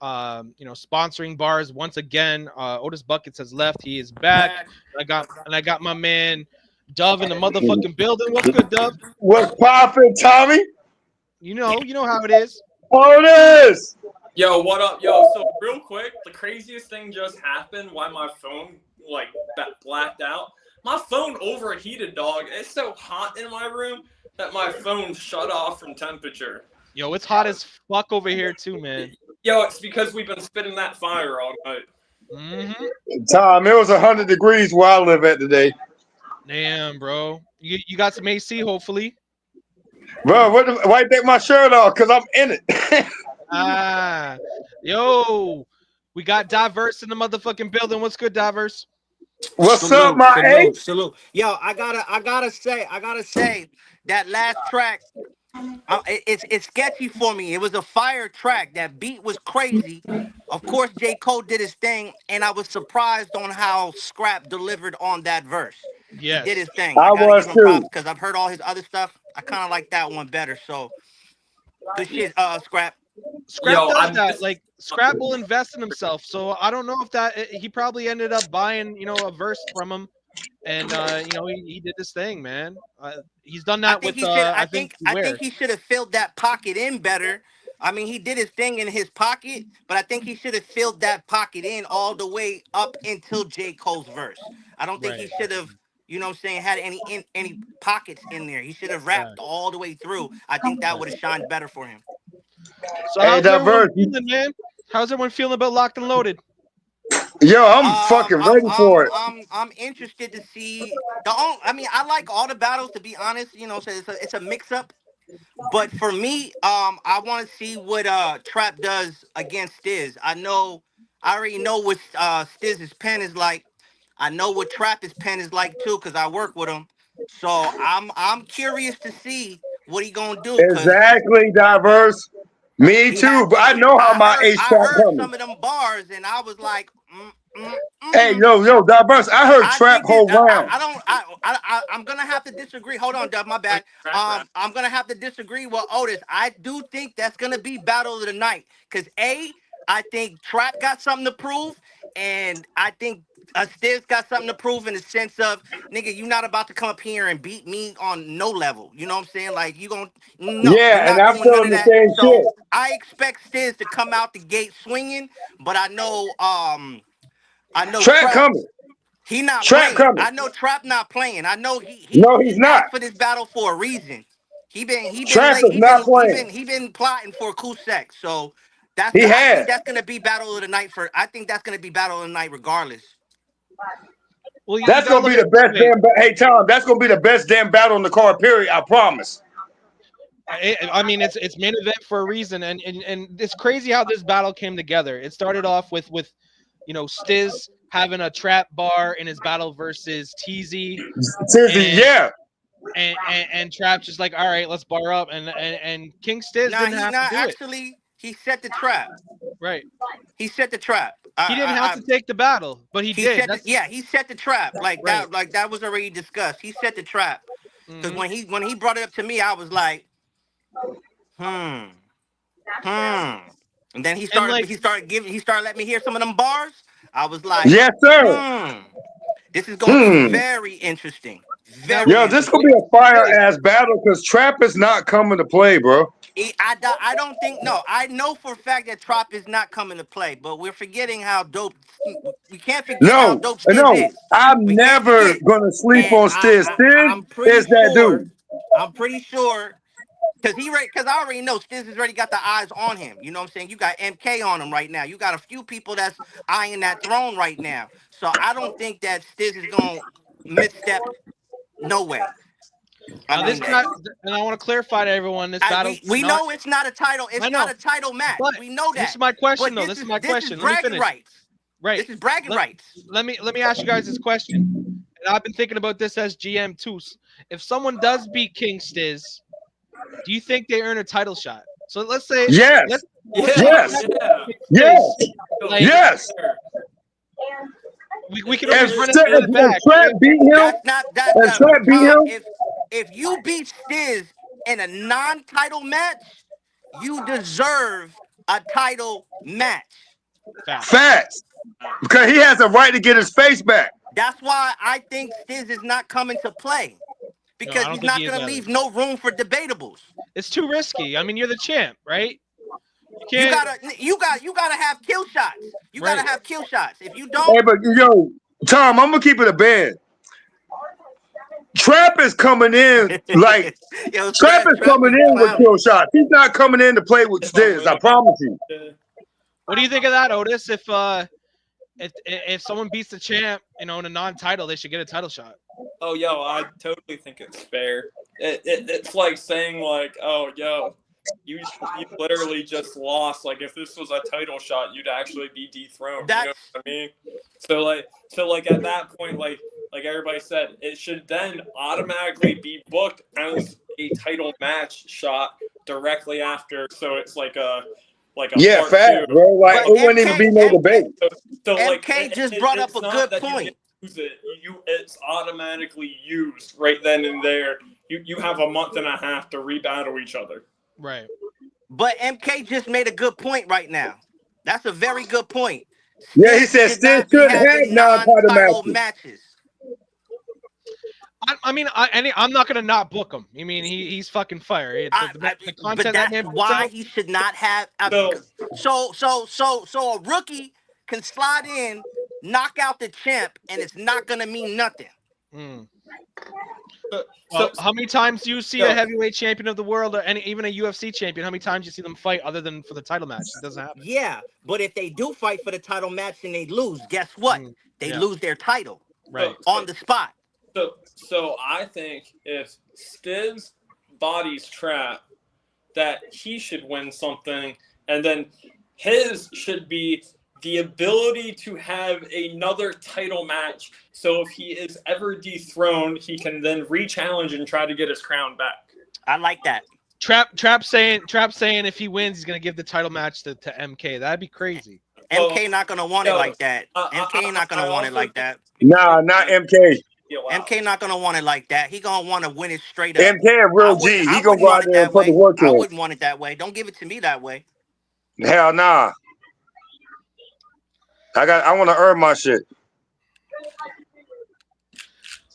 Sponsoring bars once again. Otis Buckets has left. He is back. I got my man Dove in the motherfucking building. What's good, Dove? What's poppin', Tommy? You know how it is. Otis! Yo, what up? Yo, so real quick, the craziest thing just happened. Why my phone blacked out? My phone overheated, dog. It's so hot in my room that my phone shut off from temperature. Yo, it's hot as fuck over here too, man. Yo, it's because we've been spitting that fire all night. Mm-hmm. Tom, it was 100 degrees where I live at today. Damn, bro. You got some AC, hopefully. Bro, why you take my shirt off? Because I'm in it. Yo, we got Diverse in the motherfucking building. What's good, Diverse? What's up, my A? Salute. Yo, I gotta say that last track, it's sketchy for me. It was a fire track. That beat was crazy. Of course, J. Cole did his thing, and I was surprised on how Scrap delivered on that verse. Yes. He did his thing. I I gotta was give him props too. because I've heard all his other stuff. I kind of like that one better. So good shit, Scrap. Scrap Yo, does that. Like Scrap will invest in himself. So I don't know if that he probably ended up buying, a verse from him, and he did this thing, man. He's done that with I think he should have filled that pocket in better. I mean, he did his thing in his pocket, but I think he should have filled that pocket in all the way up until J. Cole's verse. I don't think he should have, had any pockets in there. He should have rapped all the way through. I think that would have shined better for him. So how's everyone feeling, man? How's everyone feeling about Locked and Loaded? Yo, I'm fucking ready for it. I'm interested to see I like all the battles, to be honest. So it's a mix up. But for me, I want to see what Trap does against Stiz. I already know what Stiz's pen is like. I know what Trap's pen is like too, because I work with him. So I'm curious to see what he gonna do. Exactly, Diverse. Me too, but I know how my H Trap heard coming. some of them bars, and I was like, Hey, yo, Diverse. I heard Trap whole round. I'm gonna have to disagree. Hold on, Dub, my bad. I'm gonna have to disagree with Otis. I do think that's gonna be battle of the night. Cause I think Trap got something to prove, and I think Stiz got something to prove in the sense of, nigga, you not about to come up here and beat me on no level. You know what I'm saying? Like, no, you're Yeah, and not I'm doing none feeling of the that. same So shit. I expect Stiz to come out the gate swinging, but I know Trap Trap. coming. He not Trap playing. coming. I know Trap not playing. I know he No, he's not. asked for this battle for a reason. He been Trap late. is not playing. He been plotting for cool sex. So He I think has. that's gonna be battle of the night for. I think that's gonna be battle of the night regardless. Well, you That's gotta gonna look be at the it this best way. damn. Hey Tom, that's gonna be the best damn battle on the card. Period. I promise. I mean, it's main event for a reason, and it's crazy how this battle came together. It started off with Stiz having a trap bar in his battle versus TZ, Tizzy, and yeah. and Trap just like, all right, let's bar up, and King Stiz Nah, didn't he have to not do it, actually. He set the trap. right? He set the trap. He didn't have to take the battle, but he He did. set the That's yeah. He set the trap like right. that. Like that was already discussed. He set the trap because Hmm. when he brought it up to me, I was like, hmm. Hmm. And then And like, he started letting me hear some of them bars. I was like, Yes, sir. hmm. This is gonna be Hmm. very interesting. now, Very Yo, this gonna interesting. be a fire ass battle because Trap is not coming to play, bro. I don't think no. I know for a fact that Trop is not coming to play, but we're forgetting how dope. We can't forget how No, dope Stiz no. is. I'm We can't never forget. gonna sleep And on Stiz. Stiz I'm is pretty that sure. dude. I'm pretty sure because I already know Stiz has already got the eyes on him. You know what I'm saying? You got MK on him right now. You got a few people that's eyeing that throne right now. So I don't think that Stiz is gonna misstep. No way. I now mean, this not, and I want to clarify to everyone, this battle's we not. know it's not a title. I It's not know, a title match. but We know this is that. my question But though. This is my this is question. Let me bragging finish. rights. Right. This is bragging Let, rights. let me ask you guys this question. And I've been thinking about this as GM too. If someone does beat King Stiz, do you think they earn a title shot? So Yes, let's say Yeah, yes, Trap yeah. beats yes, Stiz. Like yes. we can If, always run it if back, Trap right? beat him, That's not that if Trap beat Tom. him, If you beat Stiz in a non-title match, you deserve a title match. Facts. facts. Because he has a right to get his face back. That's why I think Stiz is not coming to play No, because I don't he's think not he is going to either. leave no room for debatables. It's too risky. I mean, you're the champ, right? You You can't, gotta have kill shots. You gotta right? have kill shots. If you Hey, don't, but yo, Tom, I'm gonna keep it a band. Trap is coming in like yo, Trap is Trap coming be in with clowning. kill shots. He's not coming in to play with Stiz. I promise you. What do you think of that, Otis? If someone beats the champ, in a non-title, they should get a title shot. Oh, yo, I totally think it's fair. It's like saying, like, oh, yo, you literally just lost. Like, if this was a title shot, you'd actually be dethroned. You know That's what I mean? So at that point, like everybody said, it should then automatically be booked as a title match shot directly after. So it's like a Yeah, part facts, two. bro. Like but it wouldn't even be no debate. So like MK just brought up it's a not good that you point. can use it. It's automatically used right then and there. You have a month and a half to rebattle each other. Right. But MK just made a good point right now. That's a very good point. Yeah, he Stiz said should Stiz not be shouldn't have having non-title non-title matches. matches. I'm not gonna not book him. I mean, he's fucking fire. The But content that that's man puts why out. he should not have. So So a rookie can slide in, knock out the champ, and it's not gonna mean nothing. Mm. so How many times do you see a heavyweight champion of the world, or even a UFC champion? How many times do you see them fight other than for the title match? It doesn't happen. Yeah, but if they do fight for the title match and they lose, guess what? Mm, They yeah. lose their title Right. on the spot. So I think if Stiz bodies Trap, that he should win something, and then his should be the ability to have another title match. So if he is ever dethroned, he can then re-challenge and try to get his crown back. I like that. Trap saying if he wins, he's gonna give the title match to MK. That'd be crazy. MK not gonna want it like that. MK not gonna want it like that. Nah, not MK. MK not gonna want it like that. He gonna want to win it straight up. MK a real G. He gonna go out there and put the work in. I wouldn't want it that way. Don't give it to me that way. Hell nah. I want to earn my shit.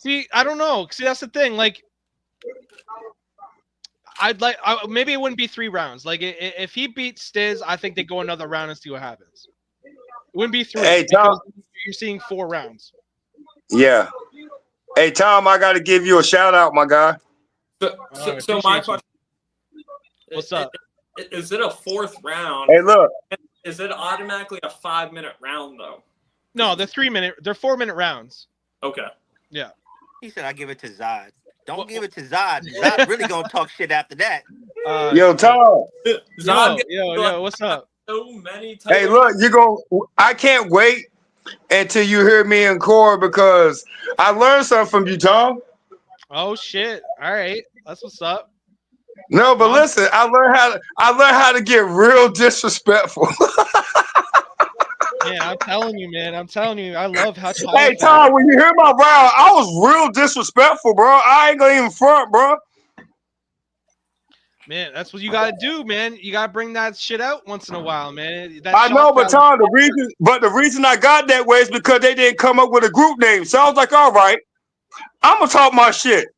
See, I don't know. See, that's the thing. Like, maybe it wouldn't be 3 rounds. Like, if he beats Stiz, I think they go another round and see what happens. It wouldn't be 3 Hey, Tom. because you're seeing 4 rounds. Yeah. Hey, Tom, I got to give you a shout out, my guy. So my question. What's up? Is it a 4th round? Hey, look. Is it automatically a 5-minute round though? No, they're 4-minute rounds. Okay. Yeah. He said I give it to Zod. Don't give it to Zod. Zod really gonna talk shit after that. Yo, Tom. Yo, what's up? So many times. Hey, look, I can't wait until you hear me in core because I learned something from you, Tom. Oh shit! All right, that's what's up. No, but listen, I learned how to get real disrespectful. Man, I'm telling you, man. I'm telling you, I love how. Hey, Tom, when you hear my round, I was real disrespectful, bro. I ain't gonna even front, bro. Man, that's what you gotta do, man. You gotta bring that shit out once in a while, man. I know, but Tom, the reason I got that way is because they didn't come up with a group name. So I was like, all right, I'm gonna talk my shit.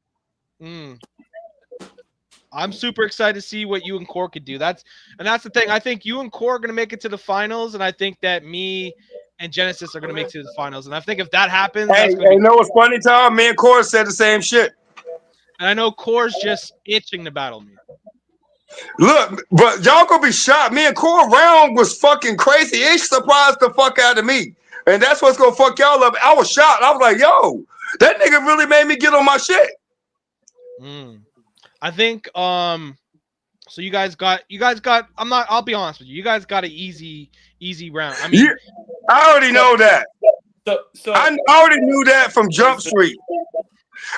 I'm super excited to see what you and Core could do. That's the thing. I think you and Core are gonna make it to the finals, and I think that me and Genesis are gonna make it to the finals. And I think if that happens, hey, you know what's funny, Tom? Me and Core said the same shit. And I know Core's just itching to battle me. Look, but y'all gonna be shocked. Me and Core round was fucking crazy. It surprised the fuck out of me. And that's what's gonna fuck y'all up. I was shocked. I was like, yo, that nigga really made me get on my shit. I think so you guys got I'll be honest with you. You guys got an easy round. I mean, I already know that. So I already knew that from Jump Street.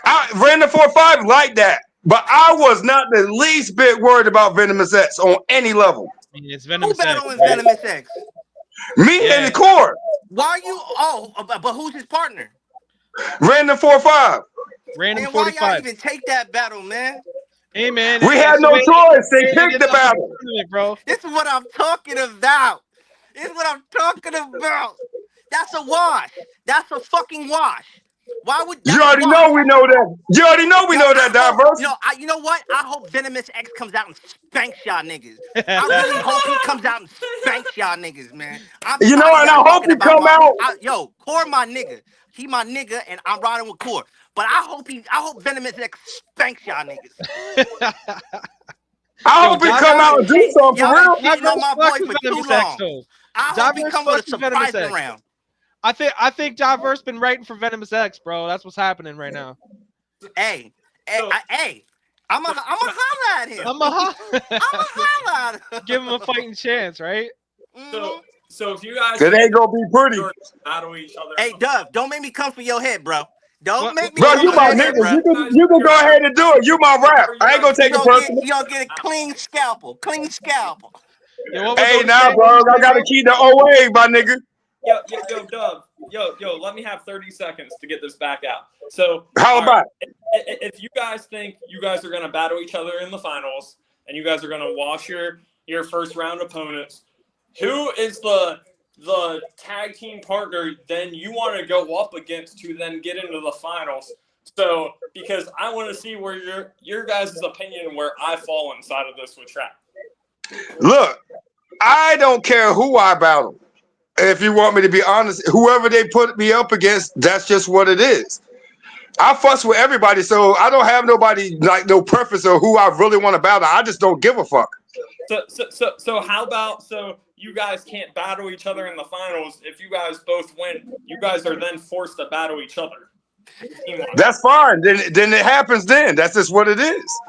I ran the 4-5 like that. But I was not the least bit worried about Venomous X on any level. It's Venomous X. Who battling Venomous X? Me and the Core. Why are you? Oh, but who's his partner? Random 4-5. Random 45. Why y'all even take that battle, man? Hey, man. We had no choice. They picked the battle. Bro. This is what I'm talking about. That's a wash. That's a fucking wash. Why would you already know we know that? You already know we know that, Diverse. You know what? I hope Venomous X comes out and spanks y'all niggas. I really hope he comes out and spanks y'all niggas, man. You know, and I hope he come out. Core my nigga. He my nigga, and I'm riding with Core. But I hope Venomous X spanks y'all niggas. I hope he come out and do something for real. Y'all been on my boy for too long. I hope he come with a surprising round. I think Diverse been writing for Venomous X, bro. That's what's happening right now. Hey, I'm a holla at him. I'm a holla at him. Give him a fighting chance, right? So if you guys, it ain't gonna be pretty. Battle each other. Hey, Dove, don't make me come for your head, bro. Don't make me. Bro, you my nigga. You can go ahead and do it. You my rap. I ain't gonna take it personal. You gonna get a clean scalpel. Hey, now, bro, I gotta keep the OA, my nigga. Yo, Dove. Yo, let me have 30 seconds to get this back out. So, how about if you guys think you guys are gonna battle each other in the finals and you guys are gonna wash your first round opponents, who is the tag team partner then you want to go up against to then get into the finals? So, because I want to see where your guys' opinion where I fall inside of this with Trap. Look, I don't care who I battle. If you want me to be honest, whoever they put me up against, that's just what it is. I fuss with everybody, so I don't have nobody like no preference of who I really want to battle. I just don't give a fuck. So how about you guys can't battle each other in the finals? If you guys both win, you guys are then forced to battle each other. That's fine. Then it happens. Then that's just what it is.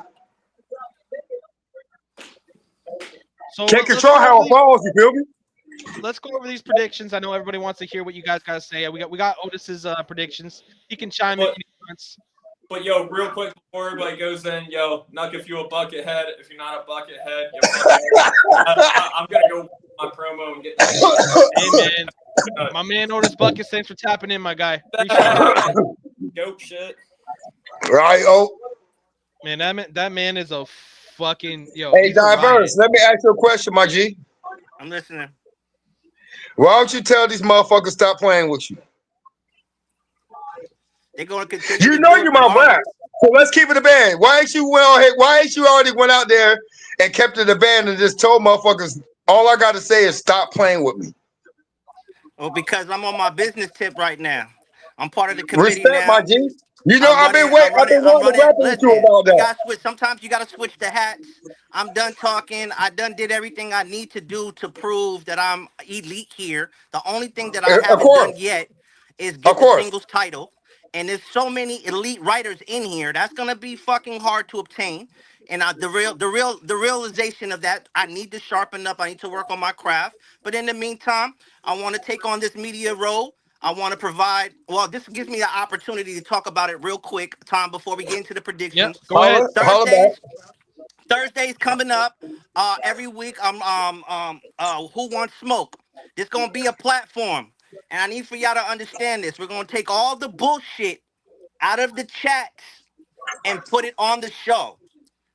So can't control how it falls. You feel me? Let's go over these predictions. I know everybody wants to hear what you guys got to say. We got Otis's predictions. He can chime in when he wants. But yo, real quick before everybody goes in, yo, Nuck, if you a bucket head, if you're not a bucket head, I'm gonna go my promo and get. Hey man, my man Otis Buckets, thanks for tapping in, my guy. Goat shit. Right, man, that man is a fucking yo. Hey, Diverse, let me ask you a question, my G. I'm listening. Why don't you tell these motherfuckers stop playing with you? They're gonna continue You to know do it you my regardless. rap. So let's keep it a band. Why ain't you why ain't you already went out there and kept it a band and just told motherfuckers all I gotta say is stop playing with me. Well, because I'm on my business tip right now. I'm part of the committee Respect my now. G. You know I'm running. I'm I've running. been I'm wanting to running. rap with you Listen, about you that. gotta switch. Sometimes you gotta switch the hats. I'm done talking. I done did everything I need to do to prove that I'm elite here. The only thing that I Of haven't done course. yet is Of get the course. singles title. And there's so many elite writers in here. That's gonna be fucking hard to obtain. And the realization of that, I need to sharpen up. I need to work on my craft. But in the meantime, I want to take on this media role. I want to provide. Well, this gives me the opportunity to talk about it real quick, Tom, before we get into the Yep. predictions. Go ahead. Holla back. Thursdays coming up. Every week, Who Wants Smoke? This gonna be a platform, and I need for y'all to understand this. We're gonna take all the bullshit out of the chats and put it on the show.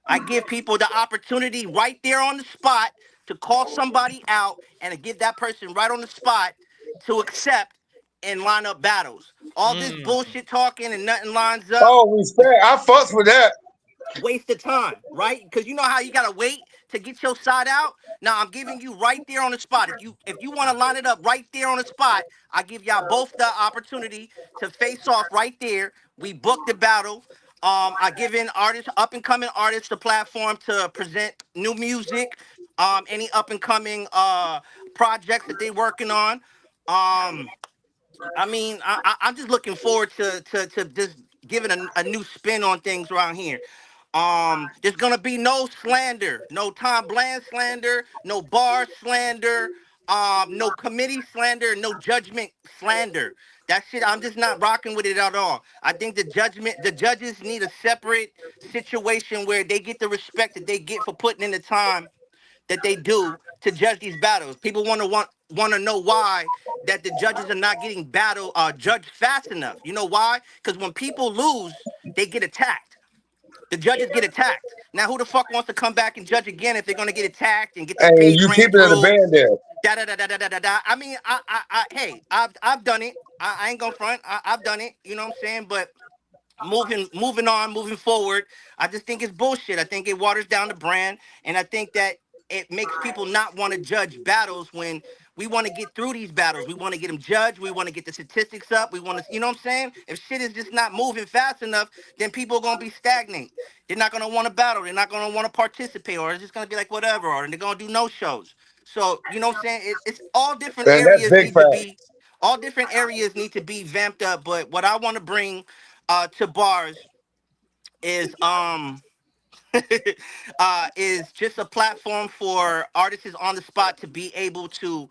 I give people the opportunity right there on the spot to call somebody out and to give that person right on the spot to accept and line up battles. All this Mm. bullshit talking and nothing lines up. Oh, respect. I fucks with that. Waste of time, right? Because you know how you gotta wait to get your side out. Now I'm giving you right there on the spot. If you want to line it up right there on the spot, I give y'all both the opportunity to face off right there. We book the battle. I give in artists, up and coming artists, the platform to present new music. Any up and coming projects that they working on. Um, I'm just looking forward to just giving a new spin on things around here. There's gonna be no slander, no Tom Bland slander, no bar slander, no committee slander, no judgment slander. That shit, I'm just not rocking with it at all. I think the judges need a separate situation where they get the respect that they get for putting in the time that they do to judge these battles. People want to know why that the judges are not getting judged fast enough. You know why? Because when people lose, they get attacked. The judges get attacked. Now, who the fuck wants to come back and judge again if they're gonna get attacked and get their And page you keep ran it in a through? band there. Da da da da da da da. Da. I mean, hey, I've done it. I ain't gonna front. I've done it. You know what I'm saying? But moving on, moving forward. I just think it's bullshit. I think it waters down the brand, and I think that it makes people not want to judge battles when we want to get through these battles. We want to get them judged. We want to get the statistics up. We want to, you know what I'm saying? If shit is just not moving fast enough, then people are gonna be stagnant. They're not gonna want to battle. They're not gonna want to participate, or it's just gonna be like whatever, or they're gonna do no shows. So you know what I'm saying? It's all different And that's areas big need to fact. be, all different areas need to be vamped up. But what I want to bring to bars is is just a platform for artists on the spot to be able to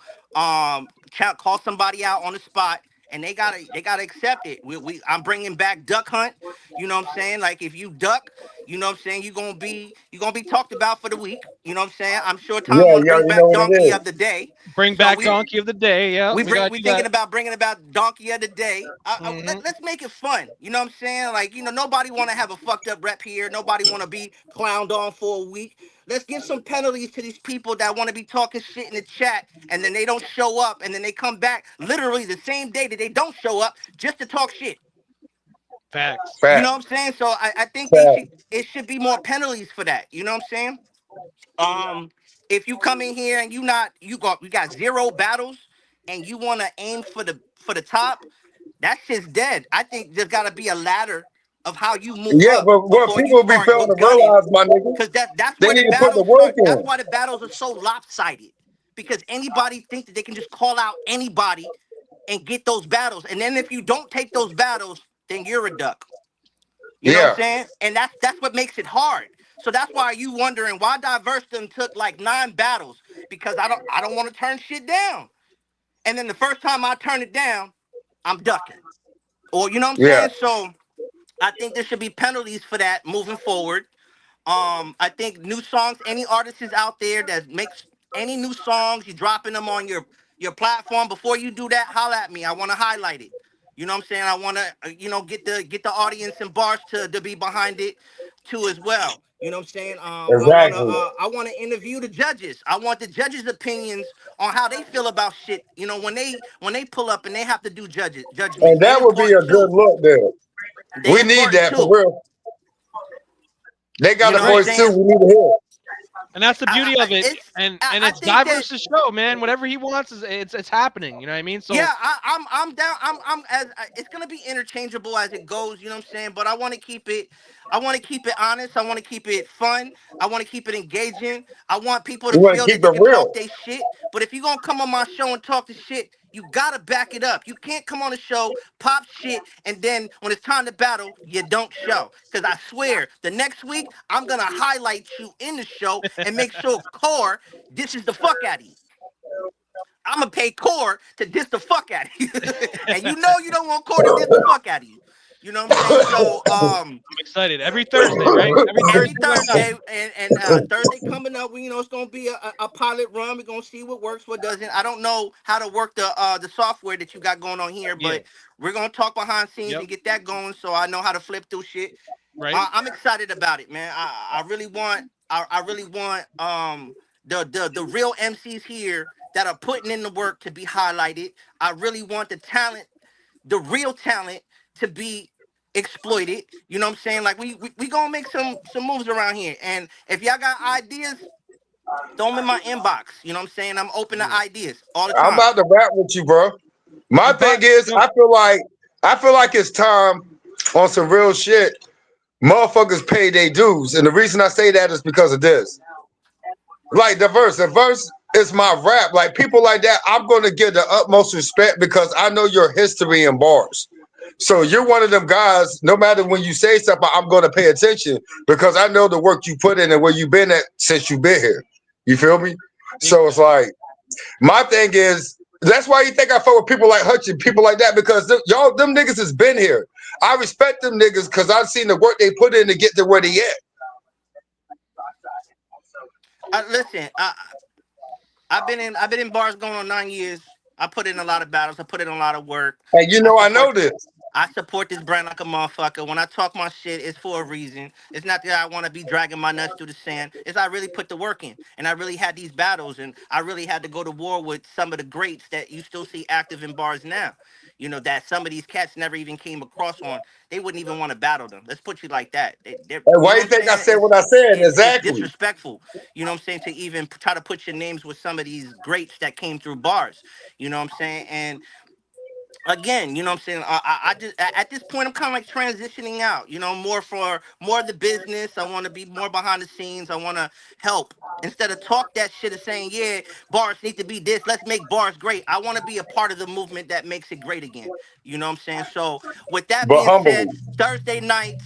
call somebody out on the spot, and they gotta accept it. I'm bringing back duck hunt. You know what I'm saying? Like if you duck, you know what I'm saying, you're gonna be talked about for the week. You know what I'm saying? I'm sure Tom Yeah, want to you bring already know back what it donkey is. of the day. Bring So back we donkey of the day. Yep, we got we you thinking that. about bringing about donkey of the day. Hmm. Let's make it fun. You know what I'm saying? Like nobody want to have a fucked up rep here. Nobody want to be clowned on for a week. Let's give some penalties to these people that want to be talking shit in the chat and then they don't show up and then they come back literally the same day that they don't show up just to talk shit. Facts. You Fact. know what I'm saying? So I think Fact. it should be more penalties for that. You know what I'm saying? Um, if you come in here and you got zero battles and you want to aim for the top, that shit's dead. I think there's got to be a ladder of how you move Yeah, up but what before you people be start failing to gunning, realize, my nigga, because that's they where the need to put the battles work start. That's in. why the battles are so lopsided, because anybody think that they can just call out anybody and get those battles, and then if you don't take those battles, then you're a duck. You know what I'm Yeah. saying? And that's what makes it hard. So that's why you wondering why Diverse them took like 9 battles, because I don't want to turn shit down. And then the first time I turn it down, I'm ducking. Or you know what I'm Yeah. saying? So I think there should be penalties for that moving forward. I think new songs, any artist is out there that makes any new songs, you dropping them on your platform. Before you do that, holla at me. I want to highlight it. You know what I'm saying? I want to, get the audience and bars to be behind it too as well. You know what I'm saying? Exactly. I wanna interview the judges. I want the judges' opinions on how they feel about shit. When they pull up and they have to do judges judgment. And And that would be a part good two, look there. They We need important that for too. real. They got You a know what I'm Right. voice too. saying? We need to hear. And that's the beauty of it. It's And I it's think that diverse to show, man. Whatever he wants is it's happening. You know what I mean? So yeah, I'm down. I'm as it's gonna be interchangeable as it goes. You know what I'm saying? But I want to keep it. I want to keep it honest. I want to keep it fun. I want to keep it engaging. I want people to We want to feel keep that they it can talk real. their shit. But if you're gonna come on my show and talk the shit, you gotta back it up. You can't come on the show, pop shit, and then when it's time to battle, you don't show. Cause I swear, the next week I'm gonna highlight you in the show and make sure core this is the fuck out of you. I'm gonna pay Core to diss the fuck out of you, and you know you don't want Core to diss the fuck out of you. You know what I'm saying? So, I'm excited. Every Thursday, right? Every every Thursday, why not? Thursday and Thursday coming up, it's gonna be a pilot run. We're gonna see what works, what doesn't. I don't know how to work the software that you got going on here, Yeah. but we're gonna talk behind scenes Yep. and get that going, so I know how to flip through shit. Right. I'm excited about it, man. I really want I really want the real MCs here that are putting in the work to be highlighted. I really want the talent, the real talent, to be exploited. You know what I'm saying? Like we gonna make some moves around here. And if y'all got ideas, throw them in my inbox. You know what I'm saying? I'm open to Yeah. ideas all the I'm time. about to rap with you, bro. My And thing but is, yo, I feel like it's time on some real shit. Motherfuckers pay their dues, and the reason I say that is because of this. Like the verse is my rap. Like people like that, I'm gonna give the utmost respect because I know your history in bars. So you're one of them guys. No matter when you say something, I'm gonna pay attention because I know the work you put in and where you've been at since you've been here. You feel me? So it's exactly. like my thing is that's why you think I fuck with people like Hutch and people like that because them niggas has been here. I respect them niggas because I've seen the work they put in to get to where they at. Listen, I've been in bars going on 9 years. I put in a lot of battles. I put in a lot of work. And you I know I support know this. I support this brand like a motherfucker. When I talk my shit, it's for a reason. It's not that I want to be dragging my nuts through the sand. It's I really put the work in. And I really had these battles. And I really had to go to war with some of the greats that you still see active in bars now. That some of these cats never even came across on. They wouldn't even want to battle them. Let's put you like that. And You why know you what I'm think I saying? said what I said? It's Exactly. disrespectful. You know what I'm saying? To even try to put your names with some of these greats that came through bars. You know what I'm saying? And again, you know what I'm saying? I just at this point I'm kind of like transitioning out, more of the business. I want to be more behind the scenes. I want to help instead of talk that shit of saying, yeah, bars need to be this. Let's make bars great. I want to be a part of the movement that makes it great again. You know what I'm saying? So with that But being humbly. said, Thursday nights,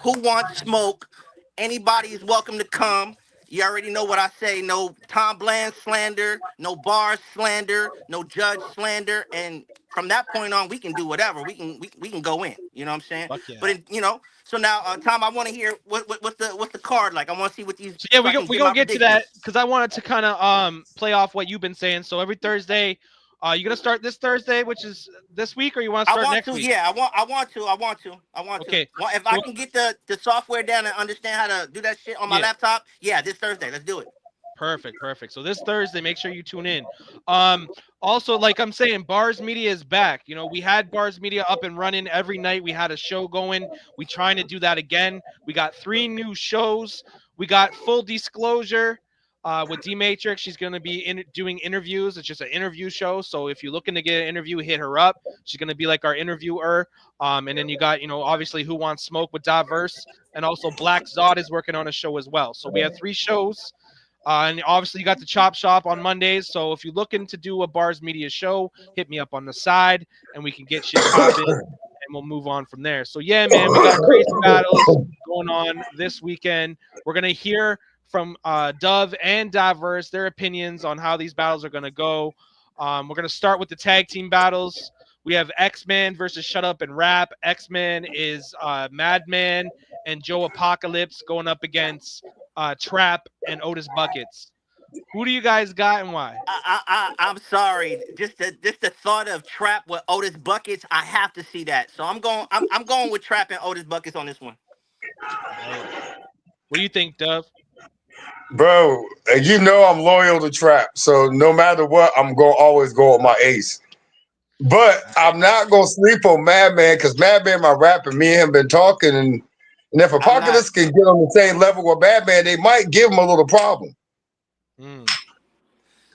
who wants smoke? Anybody is welcome to come. You already know what I say. No Tom Bland slander, no bars slander, no judge slander, and from that point on, we can do whatever. We can go in. You know what I'm saying? Fuck yeah. But so now, Tom, I want to hear what's the card like. I want to see what these So yeah, so I can we get gonna my get to predictions. that because I wanted to kind of play off what you've been saying. So every Thursday, you gonna start this Thursday, which is this week, or you want to I start want next to, week? yeah. I want to. Okay. Well, if I So can get the software down and understand how to do that shit on my yeah. laptop, yeah, this Thursday, let's do it. Perfect, perfect. So this Thursday, make sure you tune in. Um, Also, like I'm saying, Bars Media is back. We had Bars Media up and running every night. We had a show going. We trying to do that again. We got 3 new shows. We got Full Disclosure with D Matrix. She's gonna be doing interviews. It's just an interview show. So if you're looking to get an interview, hit her up. She's gonna be like our interviewer. And then you got, obviously Who Wants Smoke with Diverse, and also Black Zod is working on a show as well. So we have 3 shows. And obviously, you got the Chop Shop on Mondays. So if you're looking to do a Bars Media show, hit me up on the side and we can get shit popping and we'll move on from there. So, yeah, man, we got crazy battles going on this weekend. We're going to hear from Dove and Diverse their opinions on how these battles are going to go. We're going to start with the tag team battles. We have X-Man versus Shut Up and Rap. X-Man is Madman and Joe Apocalypse going up against Trap and Otis Buckets. Who do you guys got and why? I'm sorry. Just the thought of Trap with Otis Buckets, I have to see that. So I'm going with Trap and Otis Buckets on this one. All right. What do you think, Dove? Bro, you know I'm loyal to Trap. So no matter what, I'm gonna always go with my ace. But I'm not gonna sleep on Madman because Madman my rapper. Me and him been talking, and if I'm not Apocalypse can get on the same level with Madman, they might give him a little problem. Mm.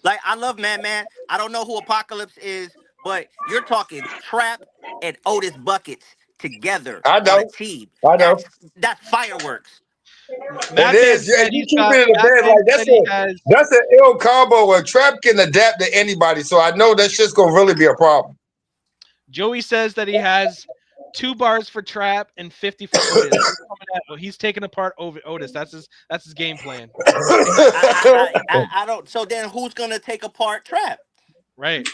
like I love Man. I don't know who Apocalypse is, but you're talking Trap and Otis Buckets together I on a know, team. I know. That's fireworks. It Madman is. said You he's keep got. it in the bed Madman like said he has. that's an ill combo. A trap can adapt to anybody, so I know that shit's gonna really be a problem. Joey says that he has 2 bars for Trap and 50 for Otis. He's taking apart over Otis. That's his game plan. I don't. So then, who's gonna take apart Trap? Right.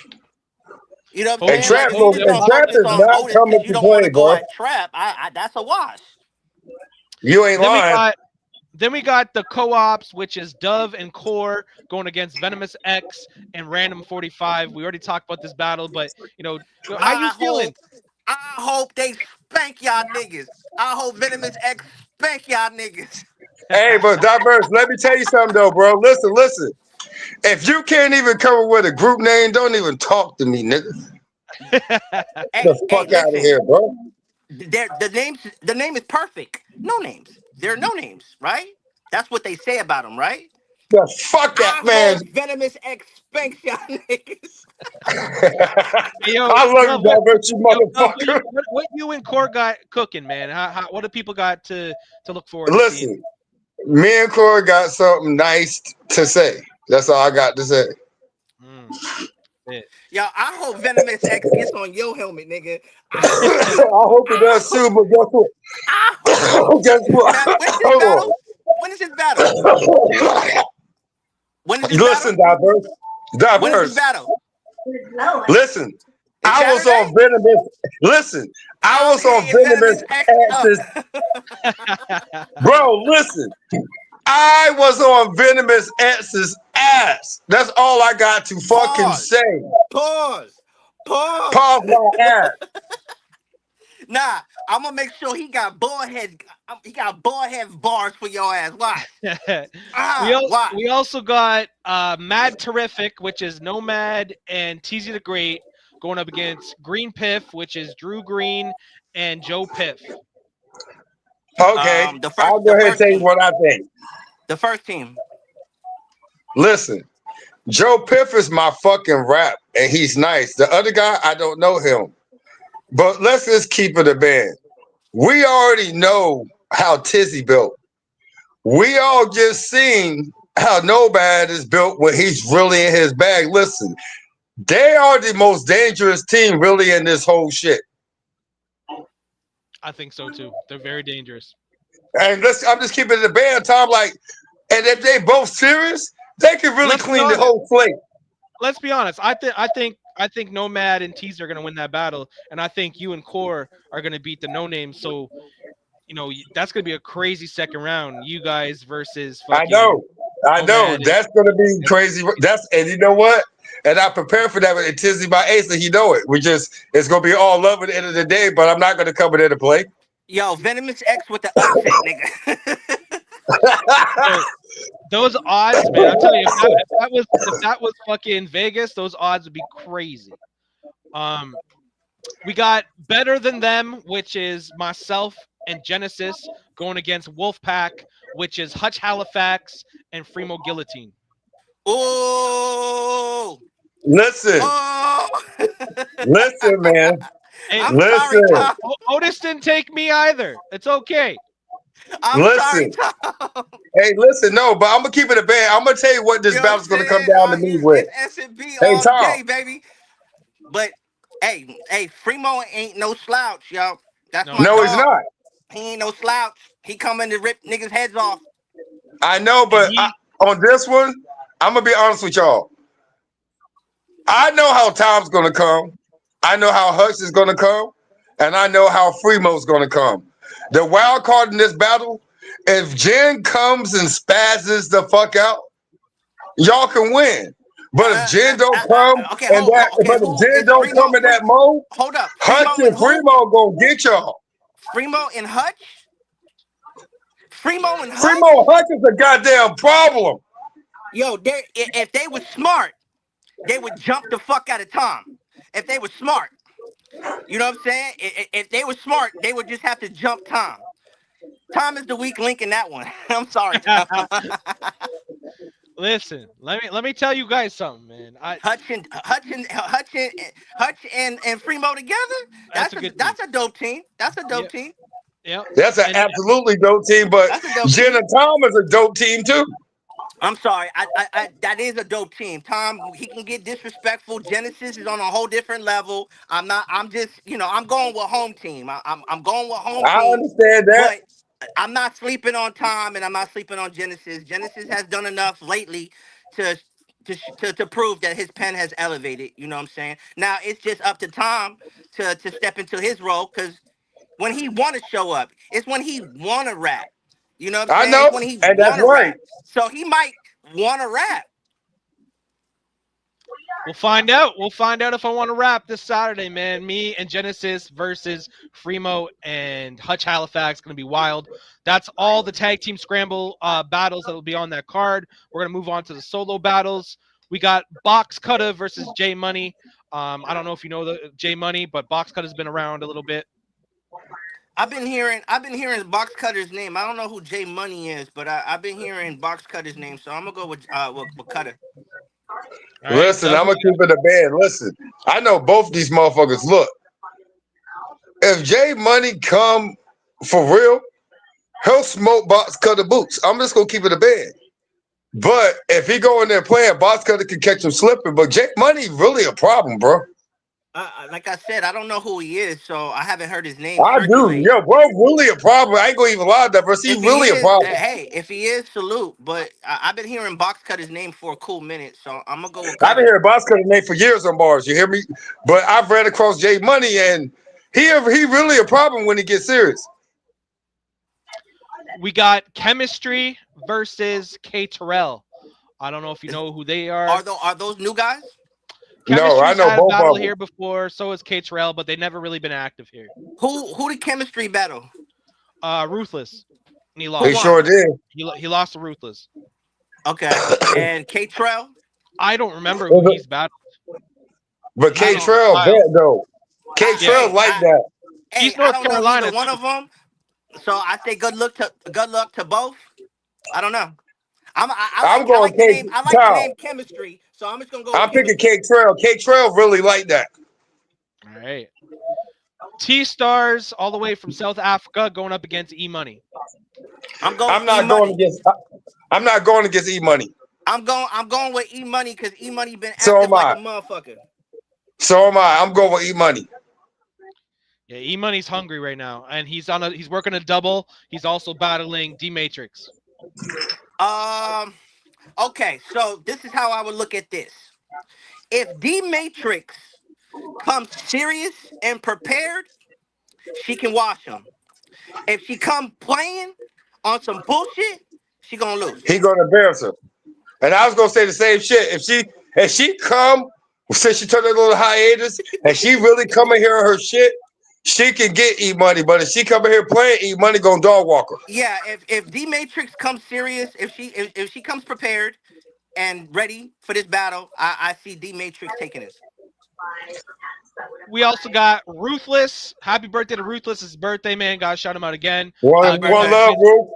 You know what I'm Hope And saying? he'll Like, trap if you hope go just he'll and gonna lock trap in focus is on on. not Otis coming because you to don't want to play, go bro. at Trap, that's a wash. You ain't Then we lying. got then we got the co-ops, which is Dove and Core going against Venomous X and Random 45. We already talked about this battle, but how you I feeling? hope, I hope they spank y'all niggas. I hope Venomous X spank y'all niggas. Hey, but diverse. Let me tell you something though, bro. Listen. If you can't even come up with a group name, don't even talk to me, nigga. Hey, The hey, fuck out of listen. here, bro. The name is perfect. No names. There are no names, right? That's what they say about them, right? The fuck that I man. hope Venomous X spanks y'all niggas. Hey, yo, I love you, Dove, diverse, you Dove, motherfucker. what you and Core got cooking, man? What do people got to look forward to seeing? Listen, me and Corey got something nice to say. That's all I got to say. Mm, shit. Yo, I hope Venomous X gets on your helmet, nigga. I hope it I does too, hope, but guess what? I hope. Guess Now, what? when's his battle? Hold When is his battle? on. When is his Listen, battle? diverse. When is his Diverse. battle? Listen. It's I was on Saturday? Venomous. Listen, I I'm was on hitting Venomous Venomous X up. Axis. Bro, listen. I was on Venomous X's ass. That's all I got to fucking Pause. say. Pause. Pause. Pause my ass. Nah, I'm gonna make sure he got ball head. He got ball head bars for your ass. Watch. Watch. We also got Mad Terrific, which is Nomad and TZ the Great, going up against Green Piff, which is Drew Green and Joe Piff. Okay, The I'll first go the ahead and first tell you team. what I think. The first team. Listen, Joe Piff is my fucking rap, and he's nice. The other guy, I don't know him. But let's just keep it a band. We already know how Tizzy built. We all just seen how Nobad is built when he's really in his bag. Listen, they are the most dangerous team really in this whole shit. I think so too. They're very dangerous. And I'm just keeping it a band, Tom. Like, and if they both serious, they can really Let's be clean the honest. whole slate. I think Nomad and Teaser are gonna win that battle, and I think you and Core are gonna beat the No Name. So that's gonna be a crazy second round. You guys versus I fucking know. I know. Nomad That's gonna be and crazy. And you know what? And I prepared for that with Tizzy by Ace, and he know it. It's gonna be all love at the end of the day, but I'm not gonna come in there to play. Yo, Venomous X with the upset, nigga. Yo, those odds, man. I'm telling you, if that was fucking Vegas, those odds would be crazy. Um, we got Better Than Them, which is myself and Genesis going against Wolfpack, which is Hutch Halifax and Fremo Guillotine. Oh, Listen, oh. listen, man. Hey, I'm sorry, Listen, Tom. Otis didn't take me either. It's okay. I'm sorry, listen. Tom. Hey, listen, no, but I'm gonna keep it a band. I'm gonna tell you what You this know what I'm battle's gonna come saying? down to me with. It's S&B Hey, all Tom. day, baby. But hey, Fremo ain't no slouch, yo. That's my No, No, he's dog. not. He ain't no slouch. He coming to rip niggas' heads off. I know, and but on this one, I'm gonna be honest with y'all. I know how Tom's gonna come. I know how Hutch is gonna come, and I know how Fremo's gonna come. The wild card in this battle, if Jen comes and spazzes the fuck out, y'all can win. But if Jen don't come Okay, and okay. but if Who Jen is don't come in that mode, Hold up, Hutch Fremo and and who? Fremo gonna get y'all. Fremo and Hutch. Fremo and Hutch. Fremo Hutch is a goddamn problem. Yo, if they was smart, they would jump the fuck out of Tom. if they were smart. You know what I'm saying? If they were smart, they would just have to jump Tom. Tom is the weak link in that one. I'm sorry, Tom. Listen, let me tell you guys something, man. Hutch and Primo together. That's a good team. That's a dope team. That's a dope Yep, team. yep. That's an And absolutely dope team, but That's a dope Jen team. and Tom is a dope team too. I'm sorry. That is a dope team. Tom, he can get disrespectful. Genesis is on a whole different level. I'm not. I'm just. I'm going with home team. I'm going with home I team. understand that. But I'm not sleeping on Tom, and I'm not sleeping on Genesis. Genesis has done enough lately to to prove that his pen has elevated. You know what I'm saying? Now it's just up to Tom to step into his role because when he want to show up, it's when he want to rap. You know what I'm I saying? know, It's when he and that's want to right. rap. So he might want to rap. we'll find out. We'll find out if I want to rap this Saturday, man. Me and Genesis versus Fremo and Hutch Halifax. Going to be wild. That's all the tag team scramble battles that will be on that card. We're going to move on to the solo battles. We got Box Cutter versus J Money. I don't know if you know the J Money, but Box Cutter's been around a little bit. I've been hearing Box Cutter's name. I don't know who Jay Money is, but I've been hearing Box Cutter's name. So I'm gonna go with Cutter. All right, Listen, I'm gonna keep it a band. Listen, I know both these motherfuckers. Look, if Jay Money come for real, he'll smoke Box Cutter boots. I'm just gonna keep it a band. But if he go in there playing, Box Cutter can catch him slipping. But Jay Money really a problem, bro. Like I said, I don't know who he is, so I haven't heard his name I do. circulate. Yo, bro, really a problem. I ain't gonna even lie to that, bro. He If he really a is, problem. hey, if he is, salute. But I've been hearing Box Cutter's name for a cool minute, so I'm gonna go with I've been Cutter. hearing Box Cutter name for years on bars. You hear me? But I've ran across Jay Money, and he really a problem when he gets serious. We got Chemistry versus K Terrell. I don't know if you know who they are. Are those new guys? No, I Chemistry's know had a both battle of them. here before, so has K Terrell, but they never really been active here. Who did Chemistry battle? Ruthless. And he Who He lost. sure won? did. He lost to Ruthless. Okay, and K Trail. I don't remember who he's battled. But He's I K been don't. a Trail while. bad though. K Yeah, Trail like that. he's I North don't know neither Carolina one too. of them. So I say good luck to both. I don't know. I'm I going like the K name. I like the Trail. name Chemistry. So I'm just gonna go with I'm picking Chemistry. K Trail. K Trail really like that. All right. T Stars all the way from South Africa going up against E Money. I'm going I'm E not going Money. against. I'm not going against E Money. I'm going with E Money because E Money been So active am like I. a motherfucker. So am I. I'm going with E Money. Yeah, E Money's hungry right now, and he's working a double. He's also battling D Matrix. Um. Okay, so this is how I would look at this. If D Matrix comes serious and prepared, she can wash him. If she come playing on some bullshit, she gonna lose. He gonna embarrass her. And I was gonna say the same shit. If she come since she took a little hiatus and she really come in here on her shit, she can get E Money. But if she come in here playing, E Money gonna dog walk her. Yeah, if D Matrix comes serious, if she comes prepared and ready for this battle, I see D Matrix taking this. We also got Ruthless. Happy birthday to Ruthless. His birthday, man. Gotta shout him out again. Happy One birthday. love, Roof.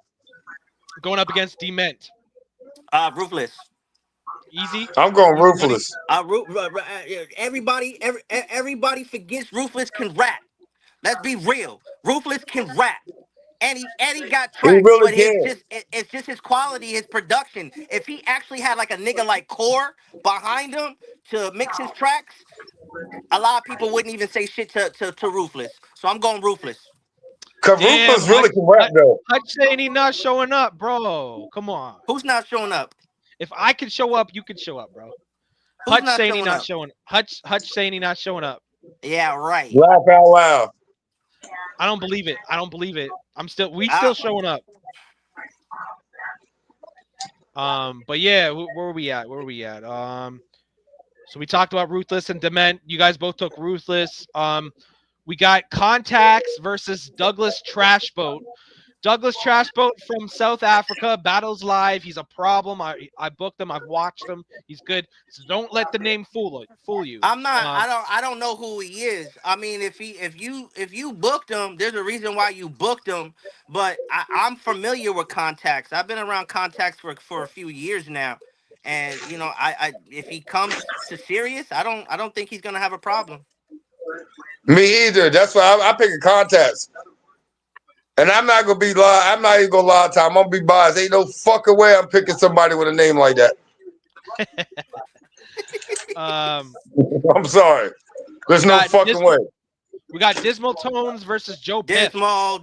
Going up against Dement. Ruthless. Easy. I'm going Easy money. ruthless. Everybody forgets Ruthless can rap. Let's be real. Ruthless can rap. And he got He tracks, really but can. it's just his quality, his production. If he actually had like a nigga like Core behind him to mix his tracks, a lot of people wouldn't even say shit to Ruthless. So I'm going Ruthless. Cause Damn, ruthless really can rap though. Hutch saying he not showing up, bro. Come on. Who's not showing up? If I can show up, you can show up, bro. Who's Hutch not saying he showing not up? showing. Hutch saying he not showing up. Yeah, right. Laugh out loud. I don't believe it. I don't believe it. We Uh, still showing up. But yeah, where are we at? Where are we at? So we talked about Ruthless and Dement. You guys both took Ruthless. We got Contacts versus Douglas Trashboat. Douglas Trashboat from South Africa battles live. He's a problem. I booked him. I've watched him. He's good. So don't let the name fool you. I'm not. I don't know who he is. I mean, if you booked him, there's a reason why you booked him. But I'm familiar with contacts. I've been around contacts for a few years now, and I if he comes to serious, I don't think he's gonna have a problem. Me either. That's why I pick a contest. And I'm not gonna be lie. I'm not even gonna lie to you. I'm gonna be biased. Ain't no fucking way I'm picking somebody with a name like that. I'm sorry. There's no fucking way. We got Dismal Tones versus Joe Piff. Dismal.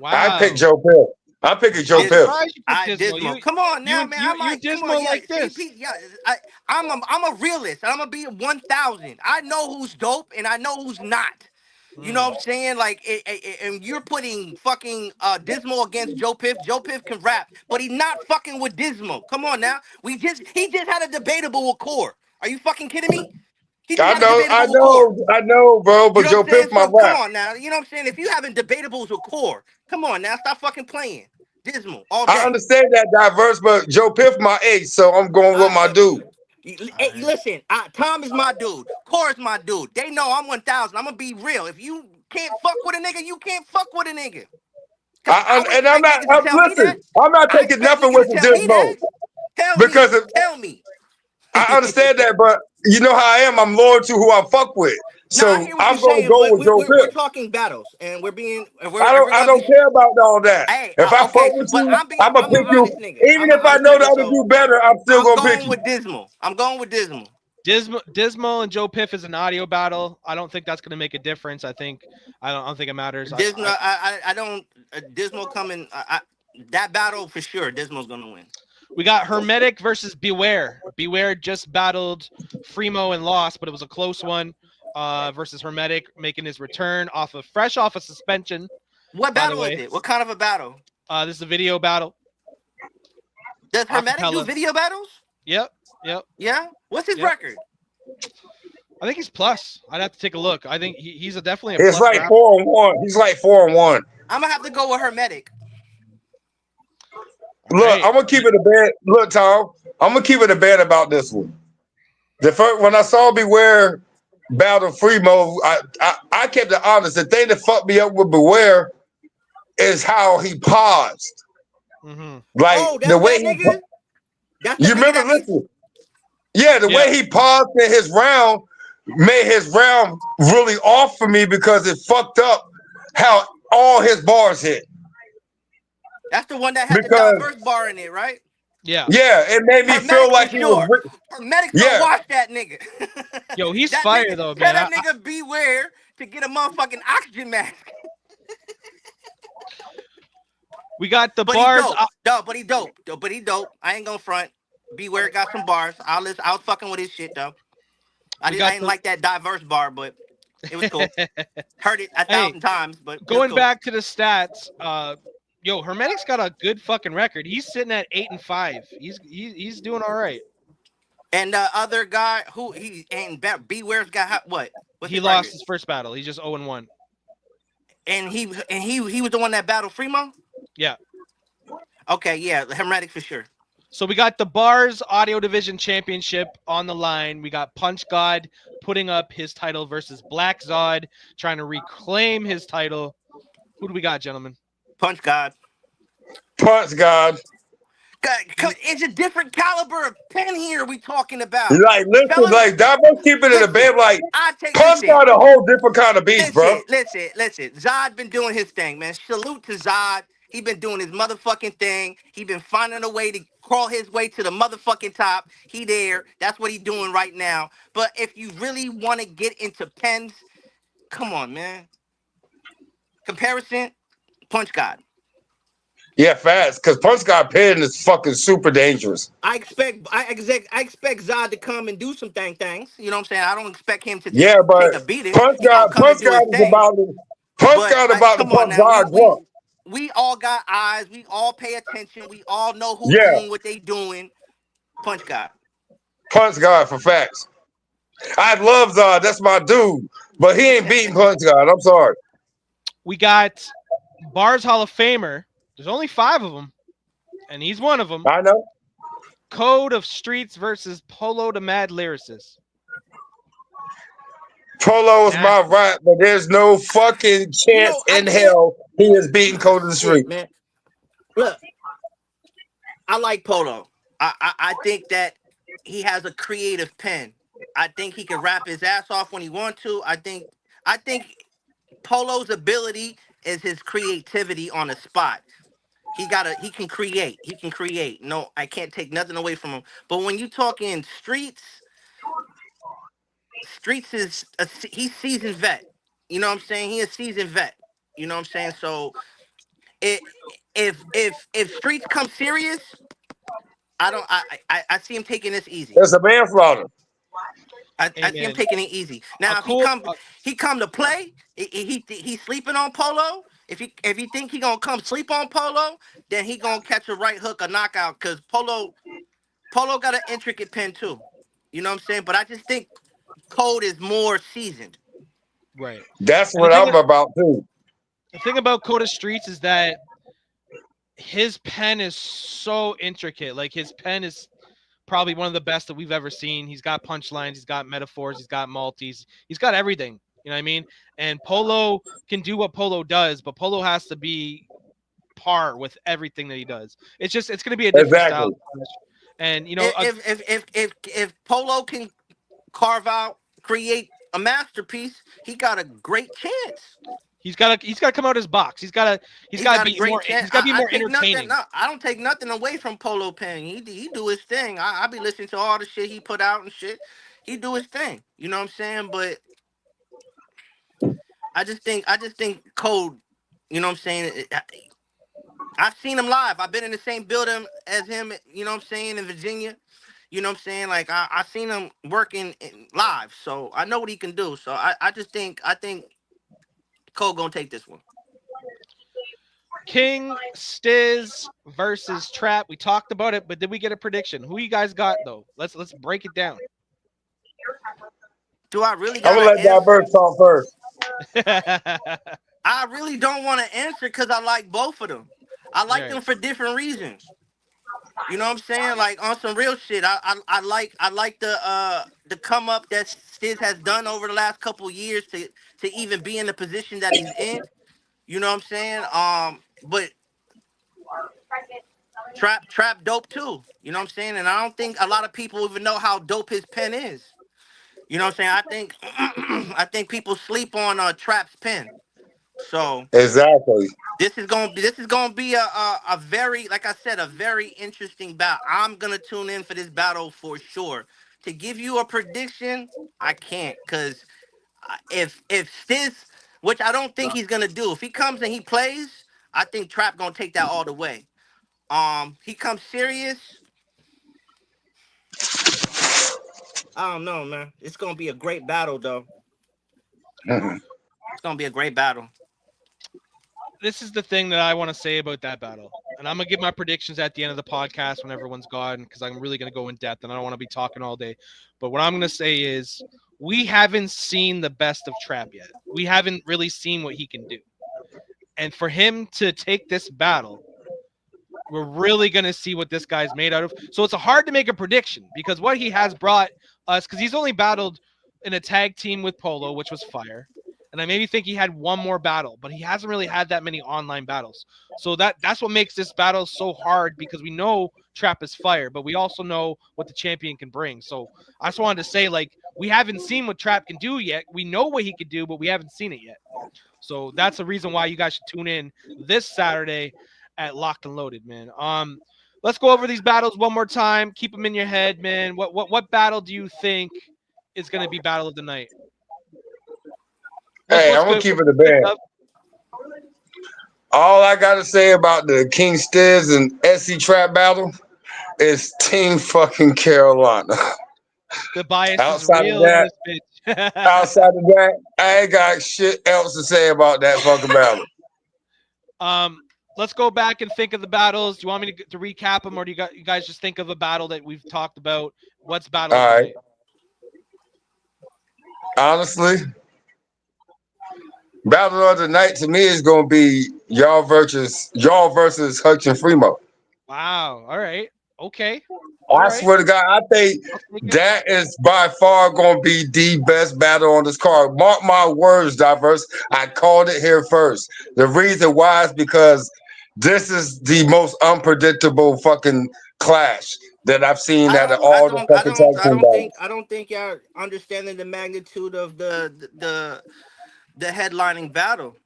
Wow. I picked Joe Piff. I'm picking Joe Piff. Surprised you picked Dismal. Come on now, man. You Dismal like this. I'm a realist. I'm gonna be 1,000. I know who's dope and I know who's not. You know what I'm saying? Like, and you're putting fucking Dismal against Joe Piff. Joe Piff can rap, but he's not fucking with Dismal. Come on now. He just had a debatable with Core. Are you fucking kidding me? I know, bro. But Joe Piff, my rap. Come on now. You know what I'm saying? If you having debatables with Core, come on now. Stop fucking playing. Dismal all day. I understand that diverse, but Joe Piff my ace, so I'm going with my dude. Hey, listen, Tom is my dude. Core is my dude. They know I'm 1,000. I'm gonna be real. If you can't fuck with a nigga, you can't fuck with a nigga. I'm not taking nothing with the Dismo. Tell me. I understand that, but you know how I am. I'm loyal to who I fuck with. So I'm going to go with Joe Piff. We're talking battles, and we're being. I don't care about all that. Hey, if I fuck with you, I'm going to pick you. Even if I know the other do better, I'm still going to pick you. I'm going with Dismal. Dismal and Joe Piff is an audio battle. I don't think that's going to make a difference. I don't think it matters. Dismal coming. That battle for sure. Dismal's going to win. We got Hermetic versus B.A.R.Z. B.A.R.Z. just battled Fremo and lost, but it was a close one. Versus Hermetic making his return fresh off a suspension. What battle is it? What kind of a battle? This is a video battle. Does Hermetic do video battles? Yep. Yeah. What's his record? I think he's plus. I'd have to take a look. I think he's definitely a plus. It's like 4-1. He's like 4-1. I'm gonna have to go with Hermetic. Look, I'm gonna keep it a bad. Look, Tom, I'm gonna keep it a bad about this one. The first when I saw B.A.R.Z. battle Fremo, I kept it honest. The thing that fucked me up with B.A.R.Z. is how he paused. Mm-hmm. Like the way he. You remember? Listen. Yeah, the way he paused in his round made his round really off for me because it fucked up how all his bars hit. That's the one that had the diverse bar in it, right? Yeah. Yeah, it made me feel like he was. Hermetic don't watch that nigga. Yo, he's fire though, man. Tell that nigga beware to get a motherfucking oxygen mask. We got the bars. But he dope. I ain't gonna front. B.A.R.Z. got some bars. I was fucking with his shit though. I didn't like that diverse bar, but it was cool. Heard it 1,000 times, but going back to the stats, yo, Hermetic's got a good fucking record. He's sitting at 8-5. He's doing all right. And the other guy B.A.R.Z. got what? He lost his first battle. He's just 0-1. And he was the one that battled Fremo? Yeah. Okay, yeah, Hermetic for sure. So we got the B.A.R.Z. Audio Division Championship on the line. We got Punch God putting up his title versus Black Zod trying to reclaim his title. Who do we got, gentlemen? Punch God. It's a different caliber of pen here we talking about. Like, listen, fellas, like, that was keeping it a bit like, Punch got a whole different kind of beast, bro. Listen. Zod been doing his thing, man. Salute to Zod. He been doing his motherfucking thing. He been finding a way to crawl his way to the motherfucking top. He there. That's what he doing right now. But if you really want to get into pens, come on, man. Comparison, Punch God. Yeah, fast. Because Punch God pen is fucking super dangerous. I expect Zod to come and do some things. You know what I'm saying? I don't expect him to take a beating. Punch God is about to pump Zod drunk. We all got eyes. We all pay attention. We all know who's doing what they doing. Punch God for facts. I love Zod. That's my dude. But he ain't beating Punch God. I'm sorry. We got B.A.R.Z. Hall of Famer. There's only 5 of them, and he's one of them. I know. Code of Streets versus Polo the Mad Lyricist. Polo is my Nasty. right, but there's no fucking You chance know, I in can't. hell he is beating Code of the Shit, Street. man. Look, I like Polo. I think that he has a creative pen. I think he can rap his ass off when he wants to. I think Polo's ability is his creativity on the spot. He can create. He can create. No, I can't take nothing away from him. But when you talking streets is he's seasoned vet. You know what I'm saying? He a seasoned vet. You know what I'm saying? So it if streets come serious, I don't I see him taking this easy. It's a manslaughter. I see him Amen. taking it easy. A Now if cool. he come to play, he sleeping on Polo. If he think he gonna come sleep on Polo, then he gonna catch a right hook, a knockout. Cause Polo got an intricate pen too. You know what I'm saying? But I just think Code is more seasoned. Right. That's And what I'm about too. the thing about Code of Streets is that his pen is so intricate. Like his pen is probably one of the best that we've ever seen. He's got punchlines, he's got metaphors, he's got multis, he's got everything. You know what I mean? And Polo can do what Polo does, but Polo has to be par with everything that he does. It's going to be a different style Exactly. clash. And If Polo can carve out, create a masterpiece, he got a great chance. he's got to come out his box. He's He got to got a be great more chance. he's got to be I more take nothing. entertaining. No, I don't take nothing away from Polo Pen. He do his thing. I be listening to all the shit he put out and shit. He do his thing. You know what I'm saying? But I just think Code. You know what I'm saying? I've seen him live. I've been in the same building as him. You know what I'm saying, in Virginia. You know what I'm saying? Like I seen him working live, so I know what he can do. So I think Cole gonna take this one. King Stiz versus Trap. We talked about it, but did we get a prediction? Who you guys got though? Let's break it down. Do I really I'm gonna gotta let answer? Diverse talk first. Right. I really don't want to answer because I like both of them. I like them for different reasons. You know what I'm saying? Like on some real shit. I like the come up that Stiz has done over the last couple years to even be in the position that he's in. You know what I'm saying? But Trap dope too. You know what I'm saying? And I don't think a lot of people even know how dope his pen is. You know what I'm saying? I think I think people sleep on Trap's pen. So Exactly. this is gonna be a very, like I said, a very interesting battle. I'm gonna tune in for this battle for sure. To give you a prediction, I can't, cause if Stiz, which I don't think he's gonna do, if he comes and he plays, I think Trap gonna take that all the way. He comes serious. I don't know, man. It's gonna be a great battle, though. Mhm. It's gonna be a great battle. This is the thing that I want to say about that battle. And I'm gonna give my predictions at the end of the podcast when everyone's gone, because I'm really gonna go in depth and I don't want to be talking all day. But what I'm gonna say is we haven't seen the best of Trap yet. We haven't really seen what he can do. And for him to take this battle, we're really going to see what this guy's made out of. So it's hard to make a prediction because what he has brought us, because he's only battled in a tag team with Polo, which was fire. And I maybe think he had one more battle, but he hasn't really had that many online battles. So that's what makes this battle so hard, because we know Trap is fire, but we also know what the champion can bring. So I just wanted to say, like, we haven't seen what Trap can do yet. We know what he could do, but we haven't seen it yet. So that's the reason why you guys should tune in this Saturday at Locked and Loaded, man. Let's go over these battles one more time. Keep them in your head, man. What battle do you think is going to be battle of the night? What's Hey, what's I'm gonna good? keep What it a you think band. of? All I gotta say about the King Stiz and SC Trap battle is Team fucking Carolina. The bias is outside of real in that, this bitch. outside of that, I ain't got shit else to say about that fucking battle. um, let's go back and think of the battles. Do you want me to recap them, or do you guys just think of a battle that we've talked about? What's battle of the All right. night? Honestly, battle of the night to me is gonna be y'all versus Hutch and Fremo. Wow. All right. Okay. All I right. swear to God, I think I'll take it. that is by far going to be the best battle on this card. Mark my words, Diverse. I called it here first. The reason why is because this is the most unpredictable fucking clash that I've seen I out of don't, I all the don't, I fucking don't, tag I team don't think, battles. I don't think y'all understanding the magnitude of the headlining battle.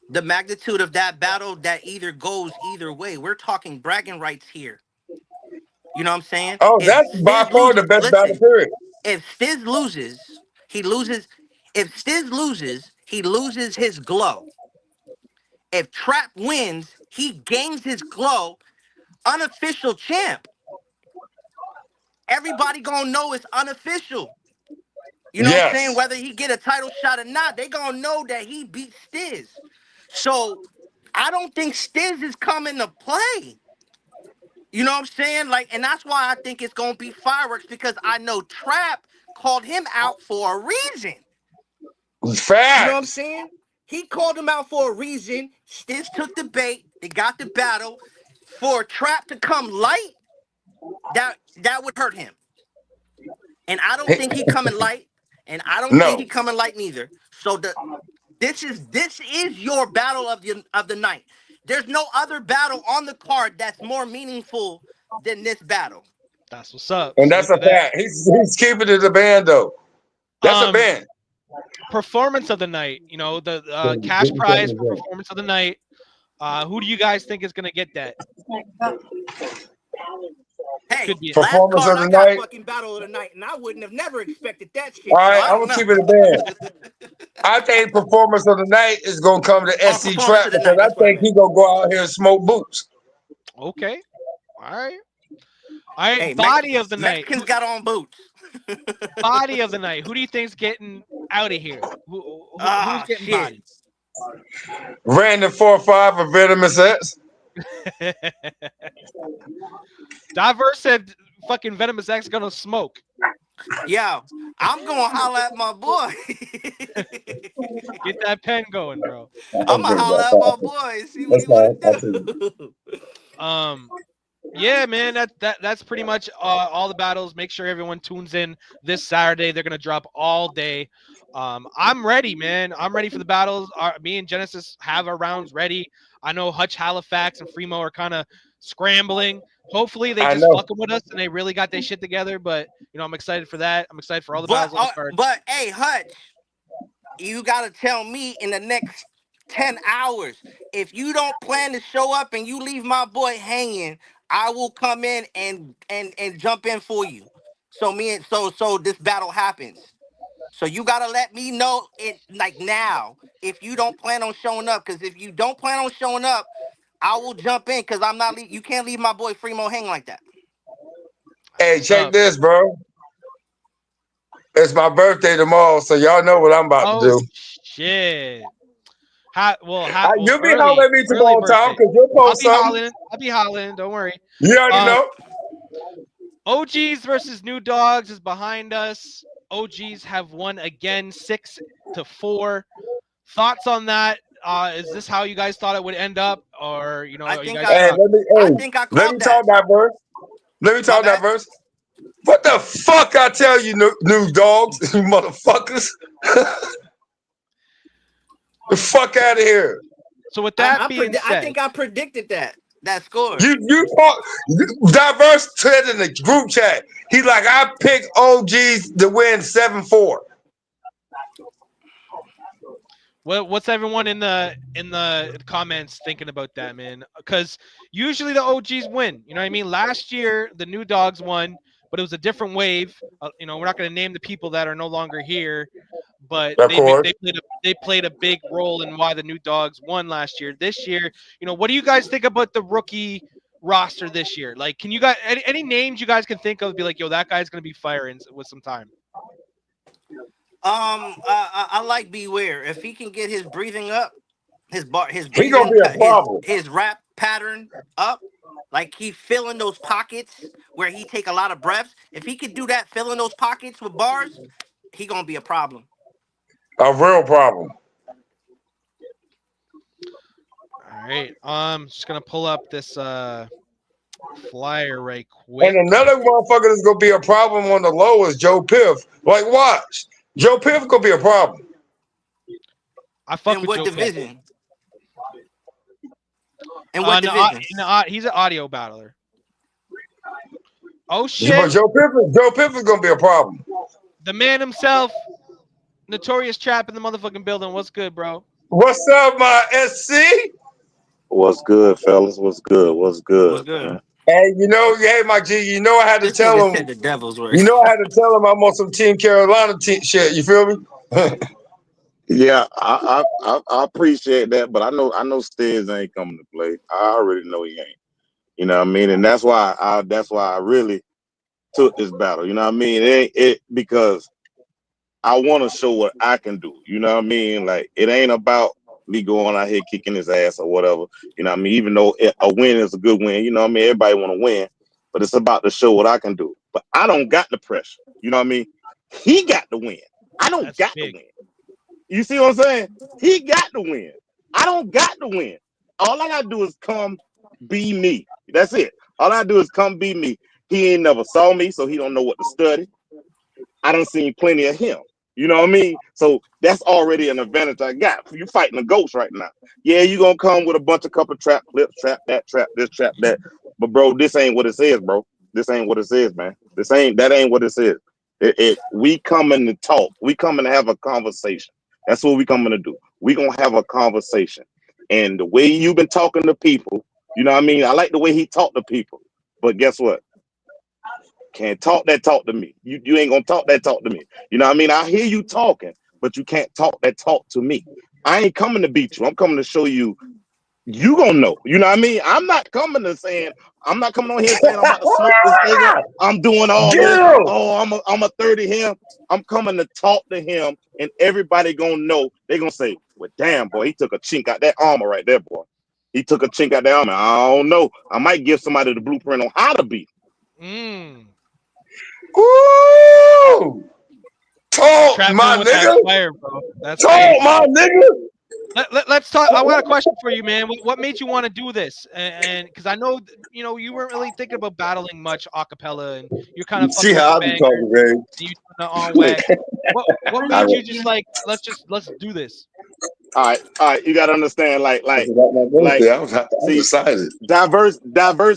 The magnitude of that battle that either goes either way. We're talking bragging rights here. You know what I'm saying? Oh, If that's by Stiz far the loses, best battle listen. period. If Stiz loses, he loses. If Stiz loses, he loses his glow. If Trap wins, he gains his glow. Unofficial champ. Everybody gonna know it's unofficial. You know what I'm saying? Yes. Whether he get a title shot or not, they gonna know that he beat Stiz. So I don't think Stiz is coming to play. You know what I'm saying? Like, and that's why I think it's gonna be fireworks because I know Trap called him out for a reason. You know what I'm Facts. saying? He called him out for a reason. Stiz took the bait. They got the battle. For Trap to come light, that would hurt him. And I don't think he coming light. And I don't think he No. coming light neither. So this is your battle of the night. There's no other battle on the card that's more meaningful than this battle. That's what's up. And that's Salute a to that. fact. He's keeping it a band though. That's a Um, band. Performance of the night. You know, the cash prize for performance of the night. Who do you guys think is gonna get that? Hey, Could be. last Performance card of I the got night. fucking battle of the night, and I wouldn't have never expected that All shit. So right, I I'm don't gonna know. keep it a band. I think performance of the night is gonna come to Or SC performance Trap of the because night. I That's what I think meant. he gonna go out here and smoke boots. Okay. All right. All right. Hey, Body of the night. Mexicans got on boots. Body of the night. Who do you think's getting out of here? Who's Ah, getting shit. bodied? Random 4-5 of Venomous X. Diverse said fucking Venomous X gonna smoke. Yo, I'm gonna holler at my boy. Get that pen going, bro. I'm gonna holler at my boy and see what he wanna do. Um, yeah, man, that's pretty much all the battles. Make sure everyone tunes in this Saturday. They're gonna drop all day. I'm ready, man. I'm ready for the battles. Me and Genesis have our rounds ready. I know Hutch Halifax and Fremo are kind of scrambling. Hopefully, they I just know. fucking with us and they really got their shit together. But I'm excited for that. I'm excited for all the but battles on the uh, card. but hey, Hutch, you gotta tell me in the next 10 hours. If you don't plan to show up and you leave my boy hanging, I will come in and jump in for you. So this battle happens. So you gotta let me know it like now if you don't plan on showing up. Cause if you don't plan on showing up, I will jump in because I'm not you can't leave my boy Fremo hang like that. That's Hey, what's check up. this, bro. It's my birthday tomorrow, so y'all know what I'm about to Oh do. shit. You'll be Early, hollering at me early tomorrow, Tom, birthday. because you'll I'll post be something. hollering. I'll be hollering. Don't worry. You already Um, know. OGs versus New Dogs is behind us. OGs have won again, 6-4. Thoughts on that? Is this how you guys thought it would end up, or I are you think guys I Hey, shocked? I think I let me called that. talk that verse. Let me My talk that bad. verse. What the fuck I tell you, new dogs, you motherfuckers? The fuck out of here. So with that being I said, think I predicted that score. You talk diverse said in the group chat. He like I picked OGs to win 7-4. what's everyone in the comments thinking about that, man? Because usually the OGs win. You know what I mean? Last year the New Dogs won, but it was a different wave. We're not going to name the people that are no longer here, but Of they ma- course. they played a big role in why the New Dogs won last year. This year, what do you guys think about the rookie roster this year? Like, can you guys any names you guys can think of? Be like, yo, that guy's going to be firing with some time. I like Beware. If he can get his breathing up, his He gonna breathing, be a problem. his rap pattern up, like he filling those pockets where he take a lot of breaths. If he could do that, filling those pockets with bars, he gonna be a problem. A real problem. right. Just gonna pull up this flyer right quick. And another motherfucker that's gonna be a problem on the low is Joe Piff. Like, watch. Joe Piff gonna be a problem. I fuck In with what Joe Pitt. division? In what No, division? he's an audio battler. Oh But shit! Joe Piff is gonna be a problem. The man himself, Notorious Trap in the motherfucking building. What's good, bro? What's up, my SC? What's good, fellas? What's good? What's What's good, good? man? Hey, hey, my G, I had to This tell nigga him. said the devil's work. I had to tell him I'm on some Team Carolina shit. You feel me? Yeah, I appreciate that, but I know Stiz ain't coming to play. I already know he ain't. You know what I mean? And that's why I really took this battle. You know what I mean? It ain't it because I want to show what I can do. You know what I mean? Like it ain't about me going out here kicking his ass or whatever. You know what I mean? Even though a win is a good win, you know what I mean? Everybody want to win, but it's about to show what I can do. But I don't got the pressure. You know what I mean? He got the win. I don't That's got the big. win. You see what I'm saying? He got the win. I don't got the win. All I gotta do is come be me. That's it. All I do is come be me. He ain't never saw me, so he don't know what to study. I done seen plenty of him. You know what I mean? So that's already an advantage I got. You fighting a ghost right now. Yeah, you gonna come with a bunch of couple trap clips, trap that, trap this, trap that. But bro, this ain't what it says, bro. This ain't what it says, man. That ain't what it says. We coming to talk. We coming to have a conversation. That's what we coming to do. We gonna have a conversation. And the way you've been talking to people, you know what I mean? I like the way he talked to people. But guess what? Can't talk that talk to me. You ain't gonna talk that talk to me. You know what I mean? I hear you talking, but you can't talk that talk to me. I ain't coming to beat you. I'm coming to show you. You gonna know. You know what I mean? I'm not coming on here saying I'm about to smoke this nigga. I'm doing all Get this. him! Oh, I'm a 30 him. I'm coming to talk to him, and everybody gonna know. They gonna say, "Well, damn boy, he took a chink out that armor right there, boy. He took a chink out that armor. I don't know. I might give somebody the blueprint on how to beat." Mm. Ooh! Talk, Trap in my with that nigga! fire, bro. That's Talk, crazy. my nigga! Let's talk. I got a question for you, man. What made you want to do this? And because I know, you weren't really thinking about battling much a cappella, and you're kind You of see fucking with the how I be bangers, talking, man? and you doing the on wax. What I, made you just like let's do this? All right. You gotta understand, that's about my like. birthday. I'm See, excited. diverse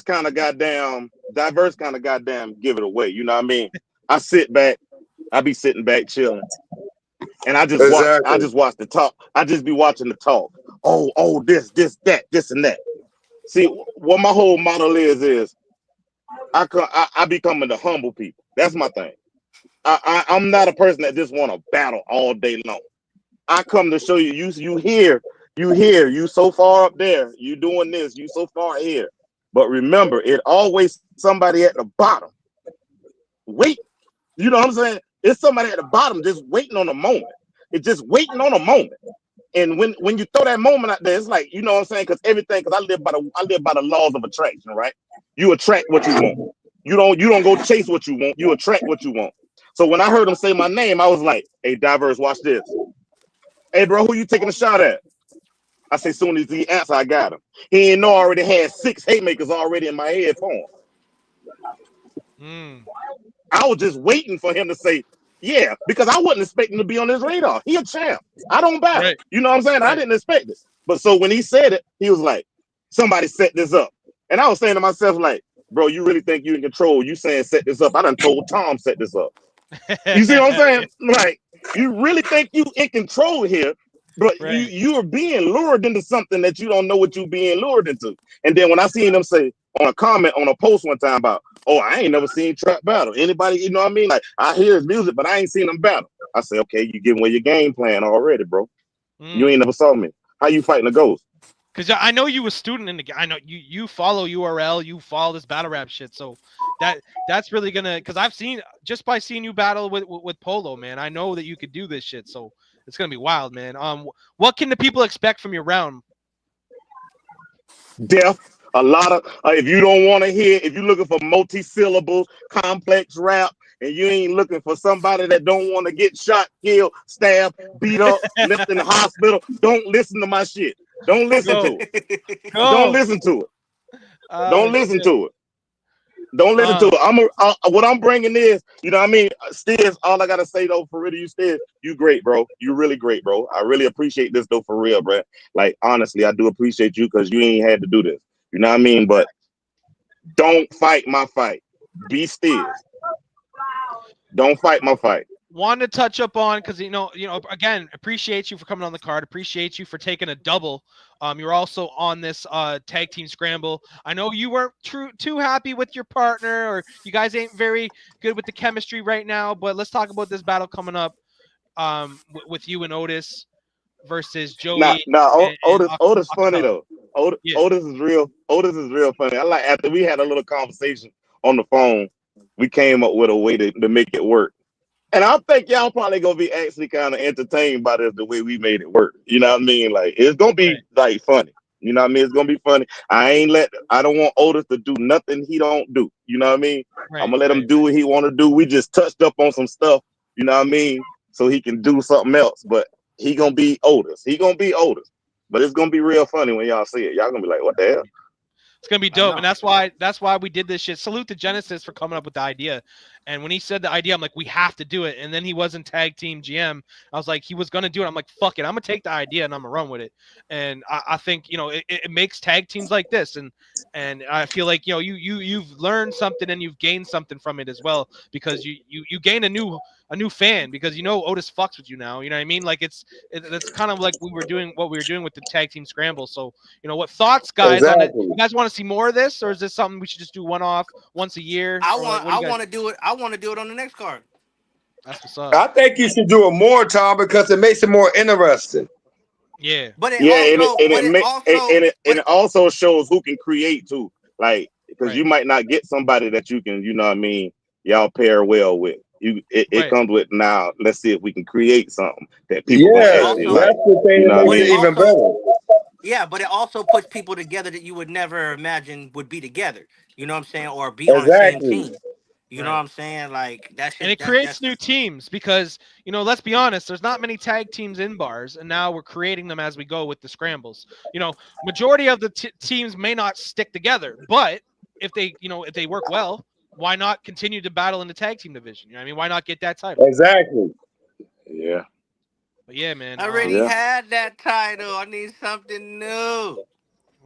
kind of goddamn give it away. You know what I mean? I be sitting back chilling, and I Exactly. just watch the talk. I just be watching the talk. Oh, that, this and that. See, what my whole model is I be coming to humble people. That's my thing. I'm not a person that just want to battle all day long. I come to show you. You so far up there. You doing this. You so far here. But remember, it always somebody at the bottom. Wait, you know what I'm saying? It's somebody at the bottom just waiting on a moment. It's just waiting on a moment. And when you throw that moment out there, it's like, you know what I'm saying? Because I live by the laws of attraction, right? You attract what you want. You don't go chase what you want. You attract what you want. So when I heard him say my name, I was like, "Hey, Diverse, watch this. Hey, bro, who you taking a shot at?" I say, soon as he answer, I got him. He ain't know I already had 6 haymakers already in my head for him. Mm. I was just waiting for him to say, yeah, because I wasn't expecting to be on his radar. He a champ. I don't battle. Right, You know what I'm saying? I right. didn't expect it. But so when he said it, he was like, somebody set this up. And I was saying to myself, like, bro, you really think you in control? You saying set this up. I done told Tom set this up. You see what I'm saying? Like, you really think you in control here, but Right. you are being lured into something that you don't know what you being lured into. And then when I seen them say on a comment on a post one time about, oh, I ain't never seen Trap battle. Anybody, you know what I mean? Like, I hear his music, but I ain't seen him battle. I say, okay, you giving away your game plan already, bro. You ain't Mm. never saw me. How you fighting a ghost? Cause I know you a student in the game. I know you follow URL, you follow this battle rap shit. So that's really gonna. Cause I've seen just by seeing you battle with Polo, man. I know that you could do this shit. So it's gonna be wild, man. What can the people expect from your round? Death. A lot of if you don't want to hear, if you're looking for multi-syllables, complex rap, and you ain't looking for somebody that don't want to get shot, killed, stabbed, beat up, left in the hospital, don't listen to my shit. Don't listen Go, to it. Don't go. listen to it. Oh Don't listen shit. to it. Don't listen to Uh, it. What I'm bringing is, you know what I mean? Stiz, all I gotta say though, for real, you Stiz, you great, bro. You really great, bro. I really appreciate this though, for real, bro. Like honestly, I do appreciate you because you ain't had to do this. You know what I mean? But don't fight my fight. Be Stiz. Don't fight my fight. wanted to touch up on because again, appreciate you for coming on the card. Appreciate you for taking a double. You're also on this tag team scramble. I know you weren't too happy with your partner, or you guys ain't very good with the chemistry right now. But let's talk about this battle coming up with you and Otis versus Nah, Joey nah. and Otis funny Acapella. though. Otis, Yeah, Otis is real. Otis is real funny. I like after we had a little conversation on the phone, we came up with a way to make it work. And I think y'all probably gonna be actually kind of entertained by this the way we made it work. You know what I mean? Like it's gonna right, be like funny. You know what I mean? It's gonna be funny. I don't want Otis to do nothing he don't do. You know what I mean? I'm right, gonna let him right. do what he wanna do. We just touched up on some stuff, you know what I mean? So he can do something else. But he gonna be Otis. He gonna be Otis. But it's gonna be real funny when y'all see it. Y'all gonna be like, what the hell? It's gonna be I dope, and know. that's why we did this shit. Salute to Genesis for coming up with the idea. And when he said the idea, I'm like, we have to do it. And then he wasn't tag team GM. I was like, he was gonna do it. I'm like, fuck it, I'm gonna take the idea and I'm gonna run with it. And I think it makes tag teams like this, and I feel like you've learned something and you've gained something from it as well because you gain a new fan because Otis fucks with you now. You know what I mean? Like that's kind of like what we were doing with the tag team scramble. So what thoughts, guys, on it? Exactly. You guys want to see more of this, or is this something we should just do one off once a year, I or like want what do I you guys? want to do it. I want to do it on the next card. That's what's up. I think you should do it more, Tom, because it makes it more interesting. Yeah, But it Yeah, also, but it also, and it also shows who can create too. Like because right, you might not get somebody that you can, you know what I mean, y'all pair well with. It right. comes with now. Let's see if we can create something that people but gonna it Yeah, actually also, like. that's the thing You that know what I makes but it it mean? even also, better. yeah, but it also puts people together that you would never imagine would be together. You know what I'm saying? Or be on the same Exactly. team. You know what Right. I'm saying? Like that And should it that creates that's new teams because let's be honest, there's not many tag teams in bars, and now we're creating them as we go with the scrambles. Majority of the teams may not stick together, but if they work well, why not continue to battle in the tag team division? You know what I mean? Why not get that title? Exactly. Yeah, But yeah, man. I already yeah, had that title. I need something new.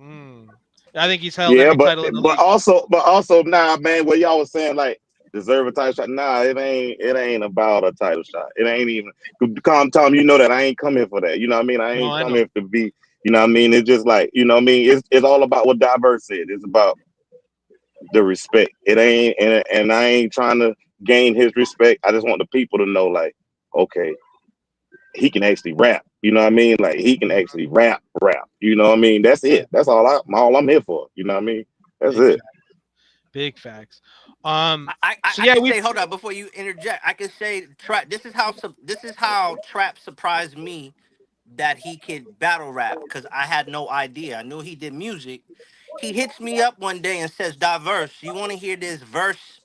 Mm, I think he's held yeah. every But title in the but league. also but also now, man, what y'all was saying like deserve a title shot. Nah, it ain't about a title shot. It ain't even. Calm, Tom. You know that I ain't come here for that. You know what I mean? I No, ain't I come know. here to be. You know what I mean? It's just like you know what I mean. It's all about what Diverse said. It's about the respect. It ain't and I ain't trying to gain his respect. I just want the people to know like, okay, he can actually rap. You know what I mean? Like he can actually rap. You know what I mean? That's Right. it. That's all I'm here for. You know what I mean? That's Big it. facts. Big facts. I So yeah, can we say, hold up, before you interject, I can say, Trap. This is how Trap surprised me that he could battle rap because I had no idea. I knew he did music. He hits me up one day and says, "Diverse, you want to hear this verse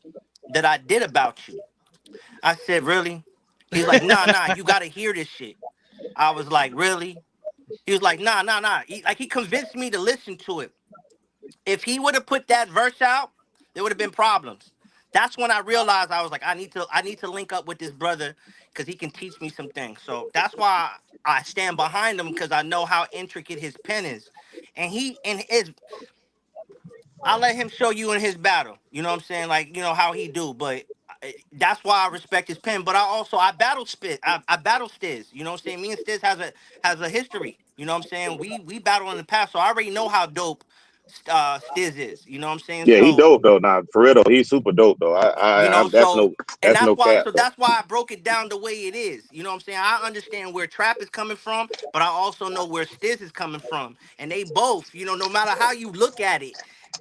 that I did about you?" I said, "Really?" He's like, "Nah, you got to hear this shit." I was like, "Really?" He was like, "Nah." He convinced me to listen to it. If he would have put that verse out, there would have been problems. That's when I realized I was like, I need to link up with this brother because he can teach me some things. So that's why I stand behind him because I know how intricate his pen is. And I'll let him show you in his battle. You know what I'm saying? Like, how he do. But that's why I respect his pen. But I battle spit. I battle Stiz. You know what I'm saying? Me and Stiz has a history. You know what I'm saying? We battle in the past, so I already know how dope Stiz is. You know what I'm saying? Yeah, he So dope though. Nah, for real though, he's super dope though. That's so no and that's that's no why cap so though. that's why I broke it down the way it is. You know what I'm saying? I understand where Trap is coming from, but I also know where Stiz is coming from. And they both, no matter how you look at it,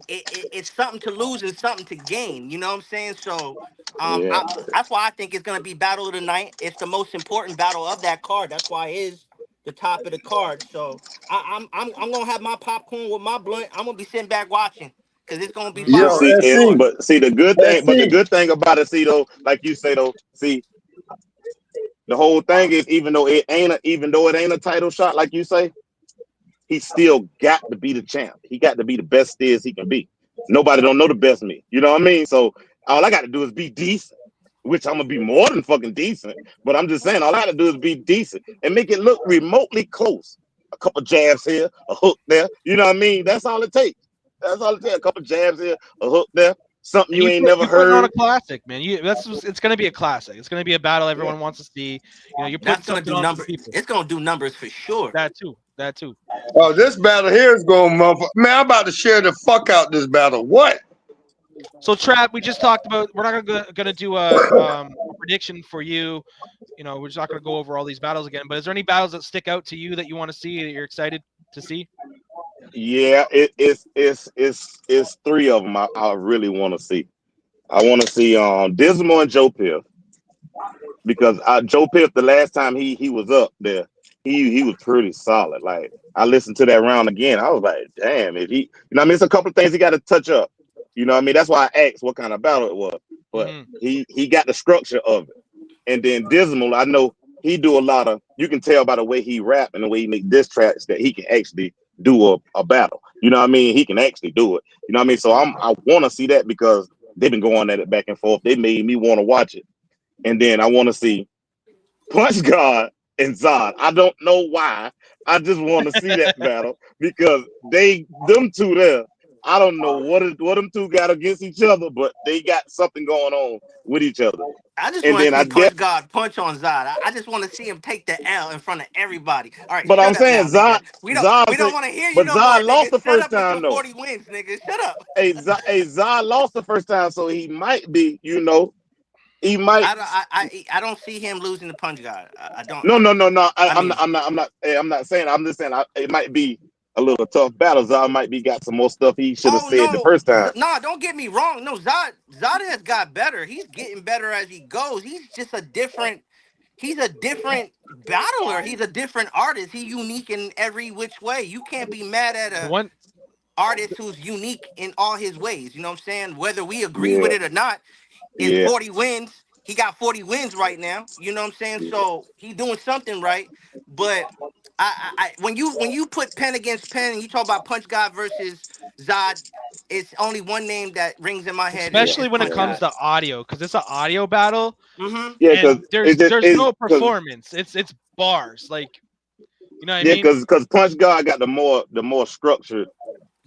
it's something to lose and something to gain. You know what I'm saying? So Yeah. that's why I think it's gonna be battle of the night. It's the most important battle of that card. That's why it is the top of the card. So I'm gonna have my popcorn with my blunt. I'm gonna be sitting back watching because it's gonna be But Yo, fireworks see, and for it, see, sure. but see the good and thing, but the see. good thing about it, see though, like you say though, see the whole thing is even though it ain't a title shot, like you say, he still got to be the champ. He got to be the best Stiz he can be. Nobody don't know the best me. You know what I mean? So all I got to do is be decent, which I'm gonna be more than fucking decent. But I'm just saying, all I got to do is be decent and make it look remotely close. A couple jabs here, a hook there. You know what I mean? That's all it takes. That's all it takes. A couple jabs here, a hook there. Something And you ain't never you're putting on a heard. classic, man. It's gonna be a classic. It's gonna be a battle Yeah. everyone wants to see. You know, you're putting That's gonna something do on for the numbers. people. It's gonna do numbers for sure. That too. That too. Oh, this battle here is going, motherfucker. Man, I'm about to share the fuck out this battle. What? So Trap, we just talked about. We're not gonna do a prediction for you. You know, we're just not gonna go over all these battles again. But is there any battles that stick out to you that you want to see that you're excited to see? Yeah, it's three of them I really want to see. I want to see Dismal and Joe Piff because Joe Piff the last time he was up there, he was pretty solid. Like I listened to that round again, I was like, damn, if he, you know, what I mean, it's a couple of things he got to touch up. You know, what I mean, that's why I asked what kind of battle it was, but Hmm. he got the structure of it. And then Dismal, I know he do a lot of. You can tell by the way he rap and the way he make diss tracks that he can actually do a battle. You know what I mean? He can actually do it. You know what I mean? So I want to see that because they've been going at it back and forth. They made me want to watch it. And then I want to see Punch God and Zod. I don't know why. I just want to see that battle because them two there. I don't know what them two got against each other, but they got something going on with each other. I just And want then to I see guess, Punch God punch on Zod. I just want to see him take the L in front of everybody. All right, but I'm shut up saying now, nigga. We Zod, don't want to hear you but no more, Zod lost nigga. the Shut first up with time your though. 40 wins, nigga. Shut up. Zod lost the first time, so he might be, he might. I don't see him losing the Punch God. I don't. No. I mean, I'm not saying. I'm just saying it might be a little tough battle. Zod might be got some more stuff he should have oh said the no, first time. no, don't get me wrong. No, Zod has got better. He's getting better as he goes. He's just a different. He's a different battler. He's a different artist. He's unique in every which way. You can't be mad at The a one. artist who's unique in all his ways. You know what I'm saying? Whether we agree with Yeah, it or not, is yeah, 40 wins. He got 40 wins right now. You know what I'm saying? So he doing something right. But when you put pen against pen and you talk about Punch God versus Zod, it's only one name that rings in my head yeah, is Especially when it Punch yeah, comes God. to audio, because it's an audio battle, Mm-hmm. yeah. and Because it's just there's it's no because performance. It's bars, like, you know what I yeah, mean? because Punch God got the more structured.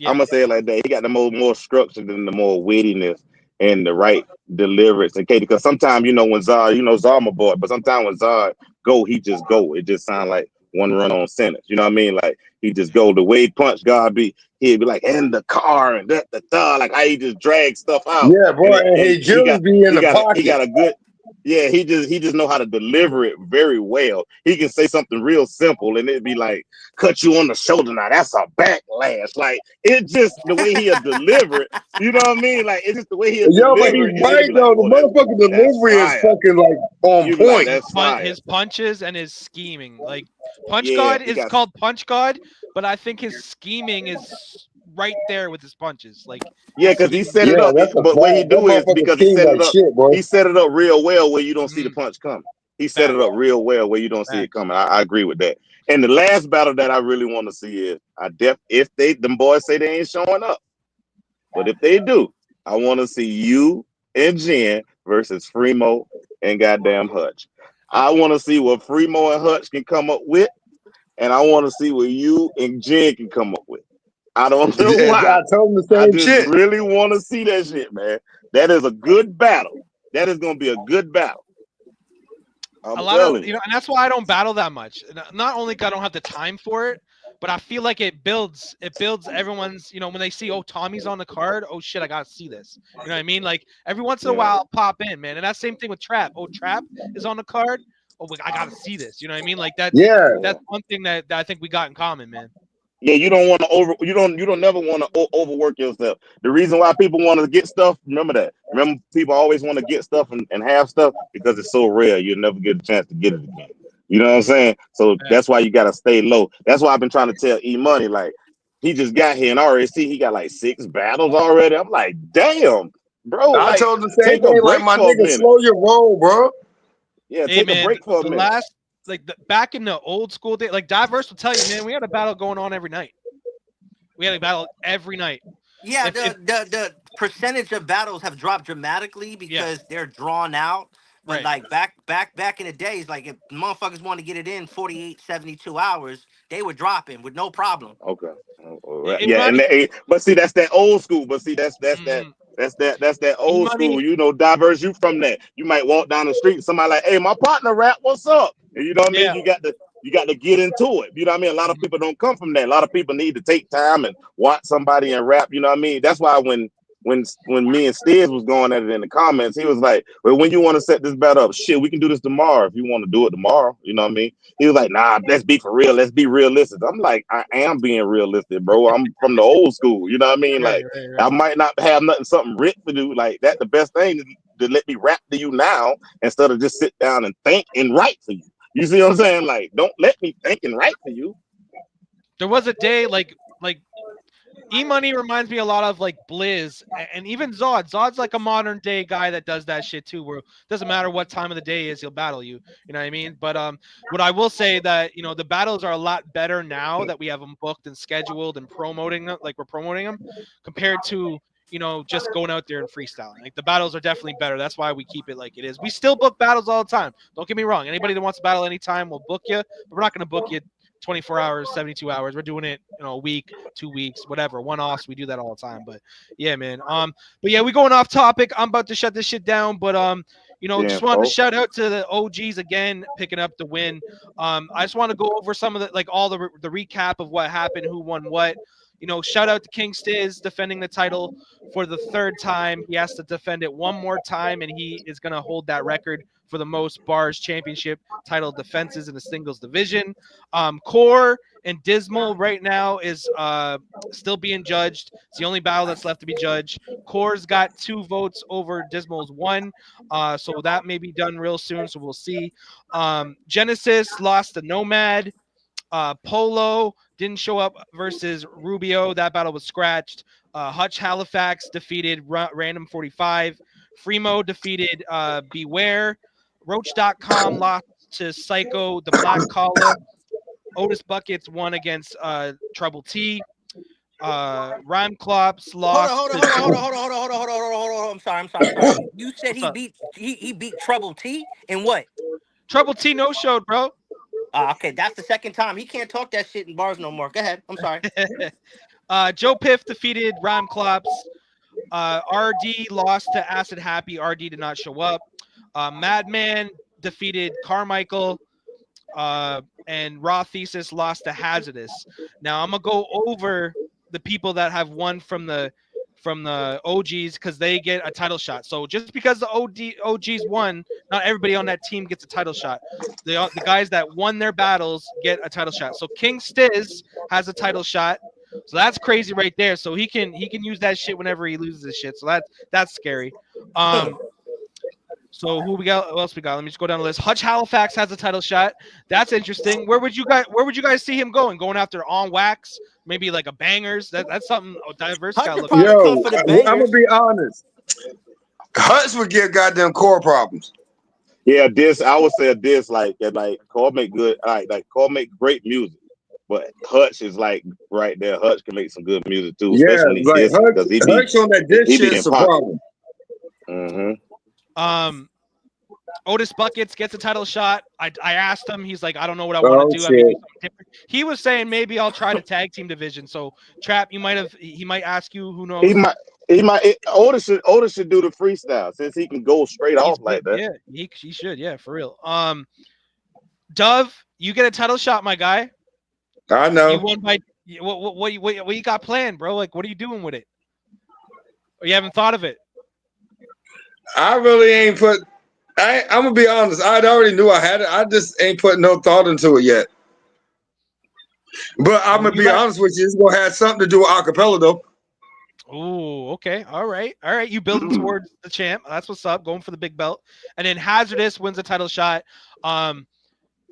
I'm Yeah. gonna say it like that. He got the more structure than the more wittiness and the right deliverance. Okay, because sometimes when Zod, Zod my boy, but sometimes when Zod go, he just go. It just sound like one run on sentence. You know what I mean? Like he just go. The way Punch God be, he'd be like in the car and like how he just drag stuff out. Yeah, And bro. it And and he just be in the he pocket. got a good. Yeah, he just know how to deliver it very well. He can say something real simple and it'd be like cut you on the shoulder. Now that's a backlash. Like it's just the way he'll deliver it. You know what I mean? Like it's just the way he'll Yo, but deliver he's it, and it'll right be like, though. The oh, motherfucking that's delivery is fire. fucking like on You be like, point. that's fire. His punches and his scheming. Like, Punch Yeah, God he is got. called Punch God, but I think his scheming is right there with his punches. Like, Yeah, his because he scheming. set it Yeah, up. that's a But what he fact. That do is motherfucker because he scheme set like it up. shit, bro. He set it up real well where you don't see the Mhm. punch coming. He set it Facts. up real well where you don't see it Facts. coming. I agree with that. And the last battle that I really want to see is if them boys say they ain't showing up, but if they do, I want to see you and Jen versus Fremo and goddamn Hutch. I want to see what Fremo and Hutch can come up with, and I want to see what you and Jen can come up with. I don't know I why. told him the I same just shit. really want to see that shit, man. That is a good battle. That is gonna be a good battle. A I'm lot of, telling you. and that's why I don't battle that much. Not only 'cause I don't have the time for it, but I feel like it builds everyone's, when they see, oh, Tommy's on the card, oh shit, I gotta see this. You know what I mean? Like, every once in a Yeah, while I'll pop in, man. And that same thing with Trap. Oh, Trap is on the card. Oh, I gotta see this. You know what I mean? Like, that's Yeah. yeah. that's one thing that I think we got in common, man. Yeah, you don't want to you don't never want to overwork yourself. The reason why people want to get stuff, remember that. Remember, people always want to get stuff and have stuff because it's so rare. You'll never get a chance to get it again. You know what I'm Mm, saying? So that's facts. why you gotta stay low. That's why I've been trying to tell E Money, like he just got here in RSC, he got like 6 battles already. I'm like, damn, bro, I like told him the same take a thing. Like, break my for a nigga, minute. slow your roll, bro. Yeah, Hey, take a man, break for a the minute. last like back in the old school day, like Diverse will tell you, man, we had a battle going on every night. We had a battle every night. Yeah, If the percentage of battles have dropped dramatically yeah, because they're drawn out. But right. like back in the days, like if motherfuckers want to get it in 48, 72 hours, they were dropping with no problem. Okay. It Yeah, remind and me. but see, that's that old school. But see, Mm, that's that E old Money. school. You know, Diverse. You from that? You might walk down the street, and somebody like, "Hey, my partner rap. What's up?" And you know what I mean? Yeah. You got to get into it. You know what I mean? A lot of Mhm. people don't come from that. A lot of people need to take time and watch somebody and rap. You know what I mean? That's why when me and Stiz was going at it in the comments, he was like, "Well, when you want to set this battle up, shit, we can do this tomorrow if you want to do it tomorrow." You know what I mean? He was like, "Nah, let's be for real. Let's be realistic." I'm like, "I am being realistic, bro. I'm from the old school. You know what I mean? Right, Like, right, I right. might not have nothing something written to do like that. The best thing is to let me rap to you now instead of just sit down and think and write for you. You see what I'm saying? Like, don't let me think and write for you." There was a day like E Money reminds me a lot of like Blizz and even Zod. Zod's like a modern day guy that does that shit too, where it doesn't matter what time of the day is, he'll battle you. You know what I mean? But what I will say that the battles are a lot better now that we have them booked and scheduled and promoting them, like we're promoting them, compared to just going out there and freestyling. Like the battles are definitely better. That's why we keep it like it is. We still book battles all the time. Don't get me wrong. Anybody that wants to battle anytime, we'll book you. But we're not going to book you 24 hours, 72 hours. We're doing it, a week, 2 weeks, whatever. One offs. We do that all the time. But yeah, man. But yeah, we going off topic. I'm about to shut this shit down. But Then, just wanted to folks. shout out to the OGs again, picking up the win. I just want to go over some of the all the recap of what happened, who won what. Shout out to King Stiz defending the title for the third time. He has to defend it one more time, and he is going to hold that record for the most bars championship title defenses in the singles division. Core and Dismal right now is still being judged. It's the only battle that's left to be judged. Core's got 2 votes over Dismal's 1, so that may be done real soon. So we'll see. Genesis lost to Nomad. Polo didn't show up versus Rubio. That battle was scratched. Hutch Halifax defeated Random 45. Fremo defeated Beware. Roach.com lost to Psycho, the Black Collar. Otis Buckets won against Trouble T. Rhyme Clops Hold on, lost hold on, to. hold on, hold on, hold on, hold on, hold on, hold on, hold on, hold on. I'm sorry. You said What's up? he beat Trouble T in what? Trouble T no showed, bro. Okay, that's the second time. He can't talk that shit in bars no more. Go ahead. I'm sorry. Joe Piff defeated Rhyme Clops. RD lost to Acid Happy. RD did not show up. Madman defeated Carmichael. And Raw Thesis lost to Hazardous. Now I'm gonna go over the people that have won from the OGs because they get a title shot. So just because the OGs won, not everybody on that team gets a title shot. The guys that won their battles get a title shot. So King Stiz has a title shot. So that's crazy right there. So he can use that shit whenever he loses his shit. So that's scary. So who we got? Who else we got? Let me just go down the list. Hutch Halifax has a title shot. That's interesting. Where would you guys see him going? Going after On Wax? Maybe like a bangers? That's something diverse Hutch got to would look at. probably come Yo, for the I'm gonna bangers. be honest. Hutch would give goddamn core problems. Yeah, I would say a diss like that. Like Cole make good, like Cole make great music, but Hutch is like right there. Hutch can make some good music too, Yeah, especially when he like dissing because Hutch on that dish he be shit in is a pocket. problem. Hmm. Um, Otis Buckets gets a title shot. I asked him. He's like, I don't know what I want to Oh do. I may do shit. something different. He was saying maybe I'll try the tag team division. So Trap, he might ask you. Who He knows? might Otis should do the freestyle since he can go straight He's off good. like that. Yeah, he should. Yeah, for real. Dove, you get a title shot, my guy. I You know. won by what you got planned, bro? Like, what are you doing with it? Or you haven't thought of it? I really ain't put. I'm gonna be honest. I already knew I had it. I just ain't put no thought into it yet. But I'm Well, gonna you be got. honest with you. It's gonna have something to do with acapella though. Oh, okay. All right. All right. You building towards the champ. That's what's up. Going for the big belt. And then Hazardous wins a title shot. Um,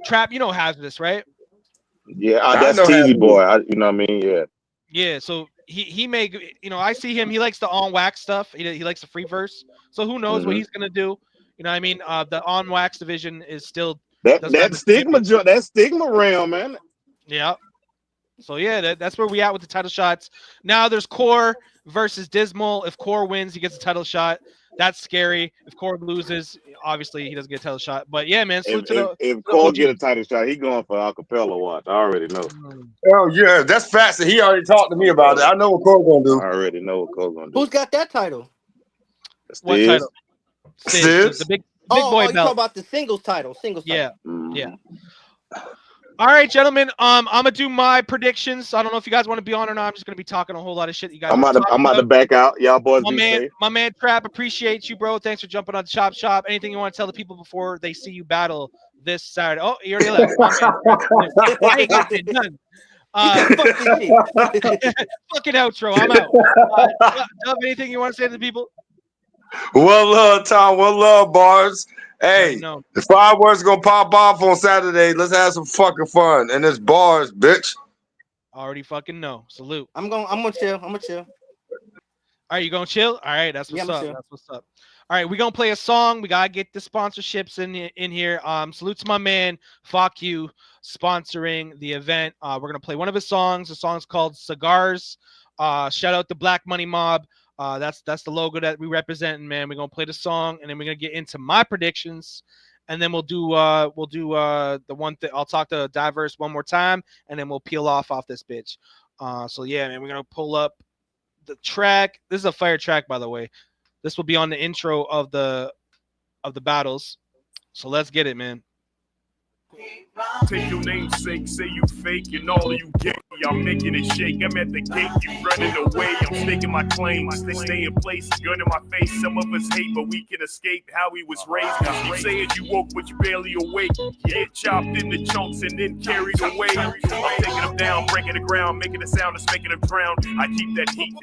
Trap, Hazardous, right? Yeah, I that's know Teasy how. boy. You know what I mean? Yeah. Yeah. So he may, I see him. He likes the on wax stuff. He likes the free verse. So who knows what Hmm. he's gonna do? You know what I mean? The on wax division is still Doesn't have That stigma realm, man. Yeah. So yeah, that's where we at with the title shots. Now there's Core versus Dismal. If Core wins, he gets a title shot. That's scary. If Core loses, obviously he doesn't get a title shot. But yeah, man, salute If to the Cole OG. get a title shot, he going for acapella watch. I already know. Oh yeah, that's fast. He already talked to me about it. I know what Cole gonna I do. already know what Cole gonna do. Who's got that title? What Stiz. title? Stiz, the Sis, big boy You talk belt. about the singles title. Yeah, Mhm. yeah. All right, gentlemen. I'm gonna do my predictions. I don't know if you guys want to be on or not. I'm just gonna be talking a whole lot of shit you guys I'm want to about to talk I'm about to about. back out. Y'all boys be My safe. man Trap, appreciate you, bro. Thanks for jumping on the Chop Shop. Anything you want to tell the people before they see you battle this Saturday? Oh, he already left. My man. Trap. I ain't got none. He said, "Fuck this shit." Fucking outro. I'm out. Dub, anything you want to say to the people? one love, Tom. One love, bars. You already Hey, know. the fireworks gonna pop off on Saturday. Let's have some fucking fun. And it's bars, bitch. Already fucking know. Salute. I'm gonna chill. I'm gonna chill. All right, you gonna chill? All right, that's Yeah, what's I'm up. chill. That's what's up. All right, we gonna play a song. We gotta get the sponsorships in here. Salute to my man, Fuck You, sponsoring the event. We're gonna play one of his songs. The song's called Cigars. Shout out to Black Money Mob. That's the logo that we represent, man. We're gonna play the song, and then we're gonna get into my predictions, and then we'll do the one thing. I'll talk to Diverse one more time, and then we'll peel off this bitch. So yeah, man, we're gonna pull up the track. This is a fire track, by the way. This will be on the intro of the battles. So let's get it, man. Take your namesake, say you fake, and all of you gay. I'm making it shake. I'm at the gate, you running away. I'm staking my claim. Stay in place, gun in my face. Some of us hate, but we can escape how we was raised. You saying you woke, but you barely awake. Get chopped into chunks and then carried away. I'm taking them down, breaking the ground, making a sound that's making them drown. I keep that heat.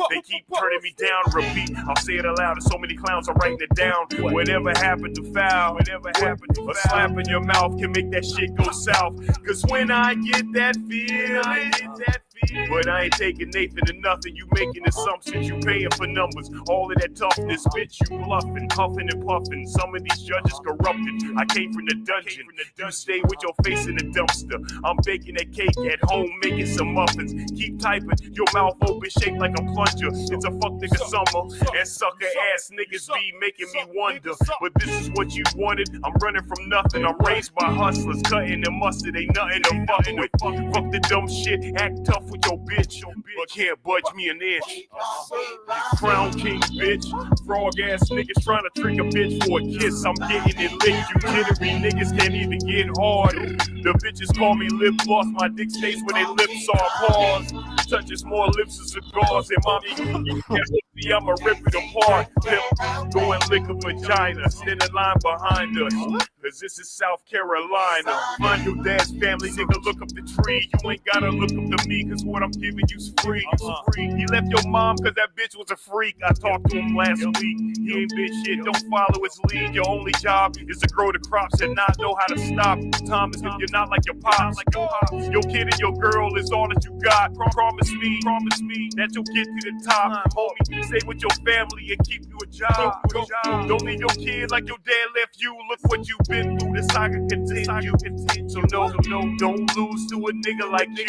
They keep turning me down. Repeat, I'll say it aloud. There's so many clowns, I'm writing it down. Whatever happened to foul, a slap in your mouth can make that shit go south. Cause when I get that feeling, but I ain't taking Nathan to nothing. You making assumptions, you paying for numbers. All of that toughness, bitch, you bluffing, huffing and puffing. Some of these judges corrupted. I came from the dungeon. You stay with your face in the dumpster. I'm baking that cake at home, making some muffins. Keep typing, your mouth open, shaped like a plunger. It's a fuck nigga summer, and sucker ass niggas be making me wonder. But this is what you wanted. I'm running from nothing. I'm raised by hustlers, cutting the mustard. Ain't nothing to fuck with. Fuck the dumb shit. Act tough with your bitch, but can't budge me an inch. Crown King, bitch. Frog ass niggas trying to trick a bitch for a kiss. I'm getting it lit. You jittery niggas can't even get hard. The bitches call me lip gloss. My dick stays where they lips are. Pause. Touches more lips than cigars. And mommy, you can't see I'ma rip it apart. Pimp, go and lick a vagina. Stand in line behind us. Cause this is South Carolina. Find your dad's family, nigga, look up the tree. You ain't gotta look up to me, cause what I'm giving you's free. He left your mom cause that bitch was a freak. I talked to him last week. He ain't been shit, don't follow his lead. Your only job is to grow the crops and not know how to stop. Thomas, if you're not like your pops. Your kid and your girl is all that you got. Promise me that you'll get to the top. Homie, stay with your family and keep you a job. Don't leave your kid like your dad left you. Look what you've been through, the saga continue. So no, don't lose to a nigga like you.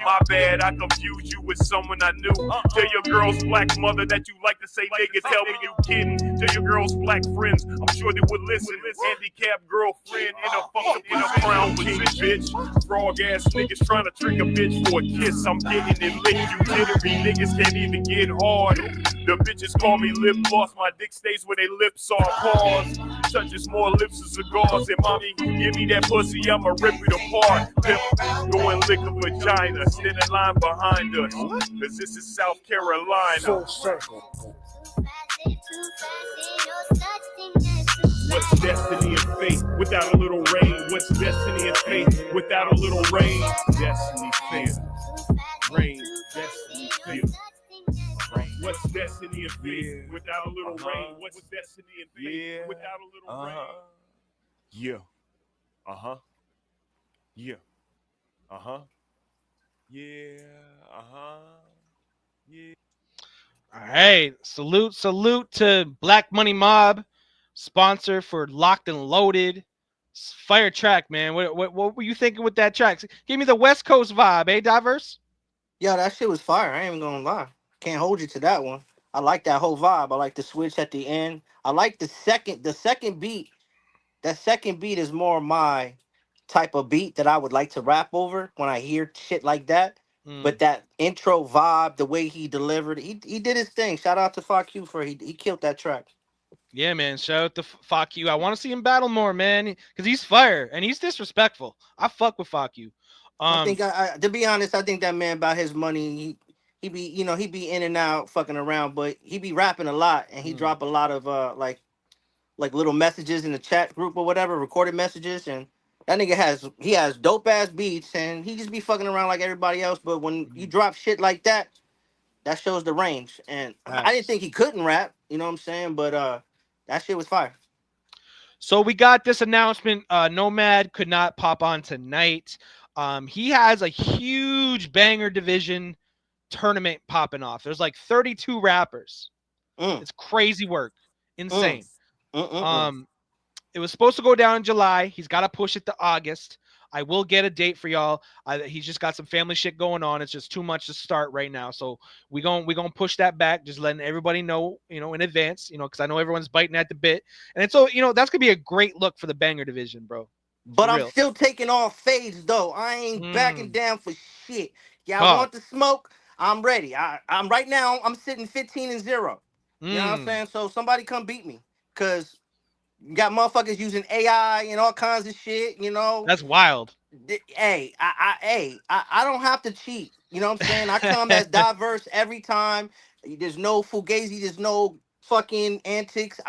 My bad, I confused you with someone I knew. Tell your girl's black mother that you like to say nigga. Tell me you kidding. Tell your girl's black friends, I'm sure they would listen. Handicapped girlfriend in a fucking in a crown king, bitch. Frog ass niggas trying to trick a bitch for a kiss. I'm getting it lit. You jittery niggas can't even get hard. The bitches call me lip gloss. My dick stays where they lips are. Pause. Touches more lips than cigars. And mommy, give me that pussy, I'ma rip it apart. Pimp, go and lick a vagina. Stand in line behind us. Cause this is South Carolina. Full circle. What's destiny and fate without a little rain? What's destiny and fate without a little rain? Destiny, fate, rain, destiny, fate. What's destiny and fate without a little rain? What's destiny and fate without a little rain? Yeah. Uh-huh. Yeah. Uh-huh. Yeah. Uh-huh. Yeah. All right. Salute to Black Money Mob, sponsor for Locked and Loaded. Fire track, man. What were you thinking with that track? Give me the West Coast vibe, eh, Diverse? Yeah, that shit was fire. I ain't even gonna lie. Can't hold you to that one. I like that whole vibe. I like the switch at the end. I like the second beat. That second beat is more my type of beat that I would like to rap over when I hear shit like that. Mm. But that intro vibe, the way he delivered, he did his thing. Shout out to Fuck You for he killed that track. Yeah, man. Shout out to Fuck You. I want to see him battle more, man, because he's fire and he's disrespectful. I fuck with Fuck You. I Um, think to be honest, I think that man about his money, he be he be in and out fucking around, but he be rapping a lot and he mm, drop a lot of like little messages in the chat group or whatever, recorded messages, and that nigga has dope ass beats and he just be fucking around like everybody else. But when you mm, drop shit like that, that shows the range. And I didn't facts. think he couldn't rap, you know what I'm saying? But that shit was fire. So we got this announcement. Nomad could not pop on tonight. He has a huge banger division tournament popping off. There's like 32 rappers. Mm, It's crazy work. mm, Insane. mm. Um, it was supposed to go down in July. He's got to push it to August. I will get a date for y'all. He's just got some family shit going on. It's just too much to start right now. So we gonna push that back. Just letting everybody know, in advance. Because I know everyone's biting at the bit, and it's so that's gonna be a great look for the banger division, bro. For But I'm real. still taking off fades though. I ain't backing Mm. down for shit. Y'all God. want the smoke? I'm ready. I'm right now. I'm sitting 15-0. You know what I'm Mm. saying? So somebody come beat me, cause you got motherfuckers using AI and all kinds of shit. That's wild. Hey, I don't have to cheat. You know what I'm saying? I come as diverse every time. There's no fugazi. There's no fucking antics.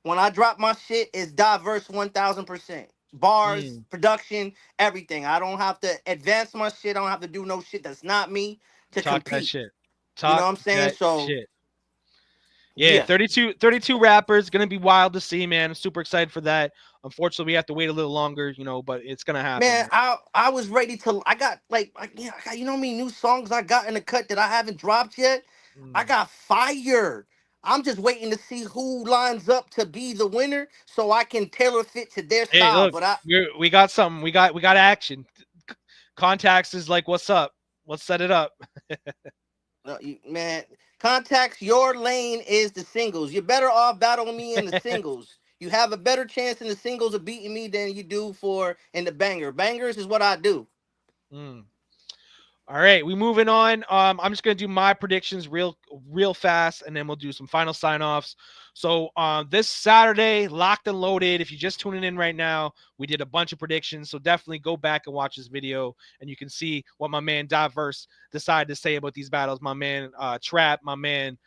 When I drop my shit, it's diverse 1,000%. Bars, Mm. production, everything. I don't have to advance my shit. I don't have to do no shit that's not me to Talk that compete. shit. You know Talk what I'm saying? that So shit. Yeah, yeah. 32 rappers. Going to be wild to see, man. I'm super excited for that. Unfortunately, we have to wait a little longer, but it's going to happen, Man, man. I was ready to. I got yeah, I got, you know how many new songs I got in the cut that I haven't dropped yet. I Mm. got fire. I'm just waiting to see who lines up to be the winner, so I can tailor fit to their Hey, style. look, But I, we got something. We got action. Contacts is like, what's up? Let's set it up. man, contacts. Your lane is the singles. You're better off battling me in the singles. You have a better chance in the singles of beating me than you do for in the banger. Bangers is what I do. Mm. All right, we moving on. I'm just gonna do my predictions real fast, and then we'll do some final sign offs. So, this Saturday, locked and loaded. If you're just tuning in right now, we did a bunch of predictions. So definitely go back and watch this video, and you can see what my man Diverse decided to say about these battles. My man Trap, my man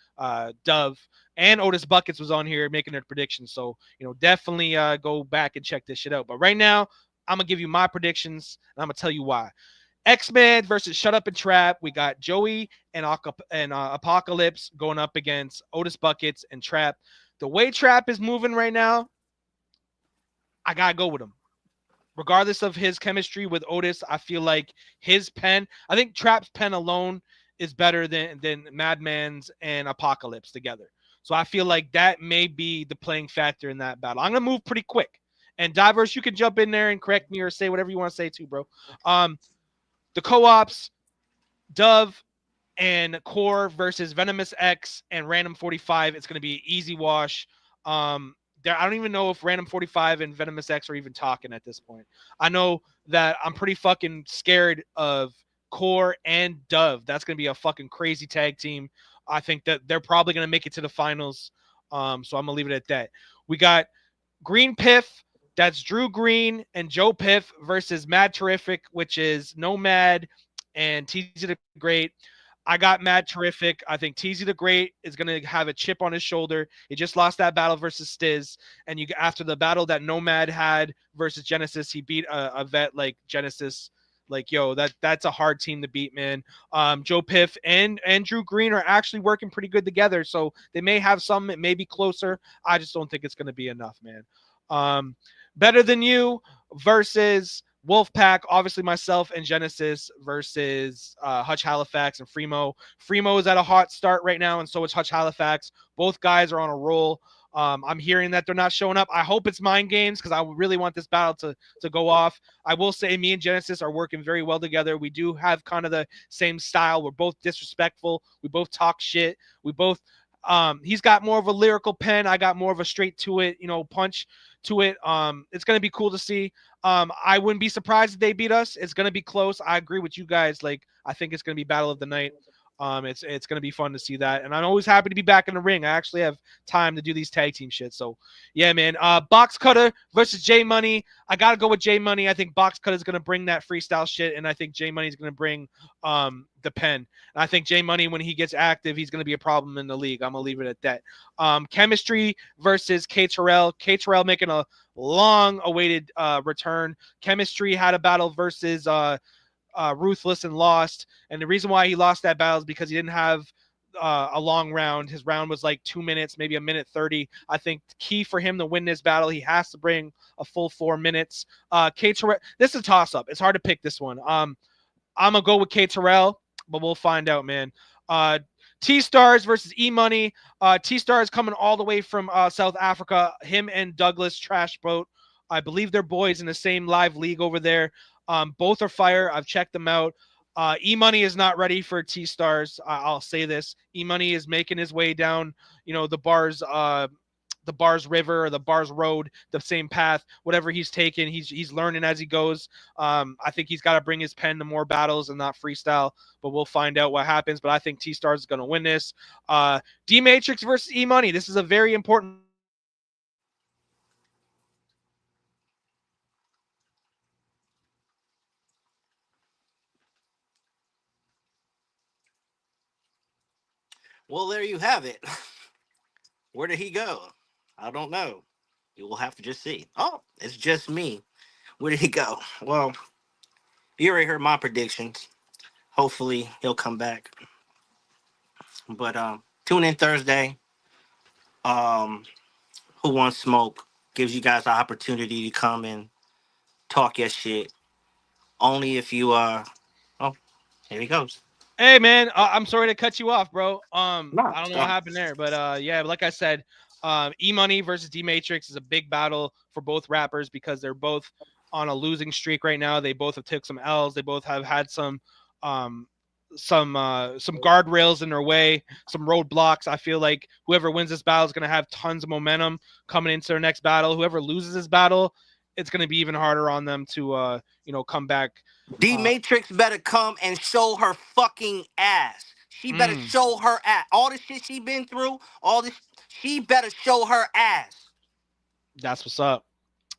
Dove, and Otis Buckets was on here making their predictions. So definitely go back and check this shit out. But right now, I'm gonna give you my predictions, and I'm gonna tell you why. X-Men versus Shut Up and Trap. We got Joey and Apocalypse going up against Otis Buckets and Trap. The way Trap is moving right now, I gotta go with him. Regardless of his chemistry with Otis, I feel like his pen. I think Trap's pen alone is better than Madman's and Apocalypse together. So I feel like that may be the playing factor in that battle. I'm gonna move pretty quick. And Diverse, you can jump in there and correct me or say whatever you want to say too, bro. The co-ops, Dove and Core versus Venomous X and Random 45. It's going to be an easy wash. I don't even know if Random 45 and Venomous X are even talking at this point. I know that I'm pretty fucking scared of Core and Dove. That's going to be a fucking crazy tag team. I think that they're probably going to make it to the finals. So I'm going to leave it at that. We got Green Piff. That's Drew Green and Joe Piff versus Mad Terrific, which is Nomad and TZ the Great. I got Mad Terrific. I think TZ the Great is going to have a chip on his shoulder. He just lost that battle versus Stiz. And after the battle that Nomad had versus Genesis, he beat a vet like Genesis. Like, yo, that's a hard team to beat, man. Joe Piff and Drew Green are actually working pretty good together. So they may have some, it may be closer. I just don't think it's going to be enough, man. Um, Better Than You versus Wolfpack, obviously myself and Genesis versus Hutch Halifax and Fremo. Fremo is at a hot start right now, and so is Hutch Halifax. Both guys are on a roll. I'm hearing that they're not showing up. I hope it's mind games because I really want this battle to go off. I will say me and Genesis are working very well together. We do have kind of the same style. We're both disrespectful. We both talk shit. We both he's got more of a lyrical pen. I got more of a straight to it, punch to it. It's gonna be cool to see. I wouldn't be surprised if they beat us. It's gonna be close. I agree with you guys. Like I think it's gonna be battle of the night. It's gonna be fun to see that, and I'm always happy to be back in the ring. I actually have time to do these tag team shit. So yeah, man. Box Cutter versus J Money. I gotta go with J Money. I think Box Cutter is gonna bring that freestyle shit, and I think J Money is gonna bring the pen. And I think J Money, when he gets active, he's gonna be a problem in the league. I'm gonna leave it at that. Chemistry versus K Terrell. K Terrell making a long-awaited return. Chemistry had a battle versus Ruthless and lost. And the reason why he lost that battle is because he didn't have a long round. His round was like 2 minutes, maybe a minute 30. I think key for him to win this battle, he has to bring a full 4 minutes. K Terrell, this is a toss up. It's hard to pick this one. I'm gonna go with K Terrell, but we'll find out, man. T Stars versus E Money. T Stars coming all the way from South Africa. Him and Douglas Trash Boat. I believe they're boys in the same live league over there. Both are fire. I've checked them out. E Money is not ready for T Stars. I'll say this. E Money is making his way down, the B.A.R.Z River or the B.A.R.Z Road, the same path. Whatever he's taking, he's learning as he goes. I think he's got to bring his pen to more battles and not freestyle. But we'll find out what happens. But I think T Stars is going to win this. D Matrix versus E Money. This is a very important. Well, there you have it. Where did he go? I don't know. You will have to just see. Oh, it's just me. Where did he go? Well, you already heard my predictions. Hopefully he'll come back. But tune in Thursday. Um, Who Wants Smoke gives you guys the opportunity to come and talk your shit. Only if you oh, here he goes. Hey man, I'm sorry to cut you off, bro. No, I don't know what happened there, but yeah, like I said, E Money versus D Matrix is a big battle for both rappers because they're both on a losing streak right now. They both have took some L's. They both have had um some guardrails in their way, some roadblocks. I feel like whoever wins this battle is gonna have tons of momentum coming into their next battle. Whoever loses this battle, it's gonna be even harder on them to come back. D Matrix better come and show her fucking ass. She better Mm. show her ass. All the shit she been through, all this, she better show her ass. That's what's up.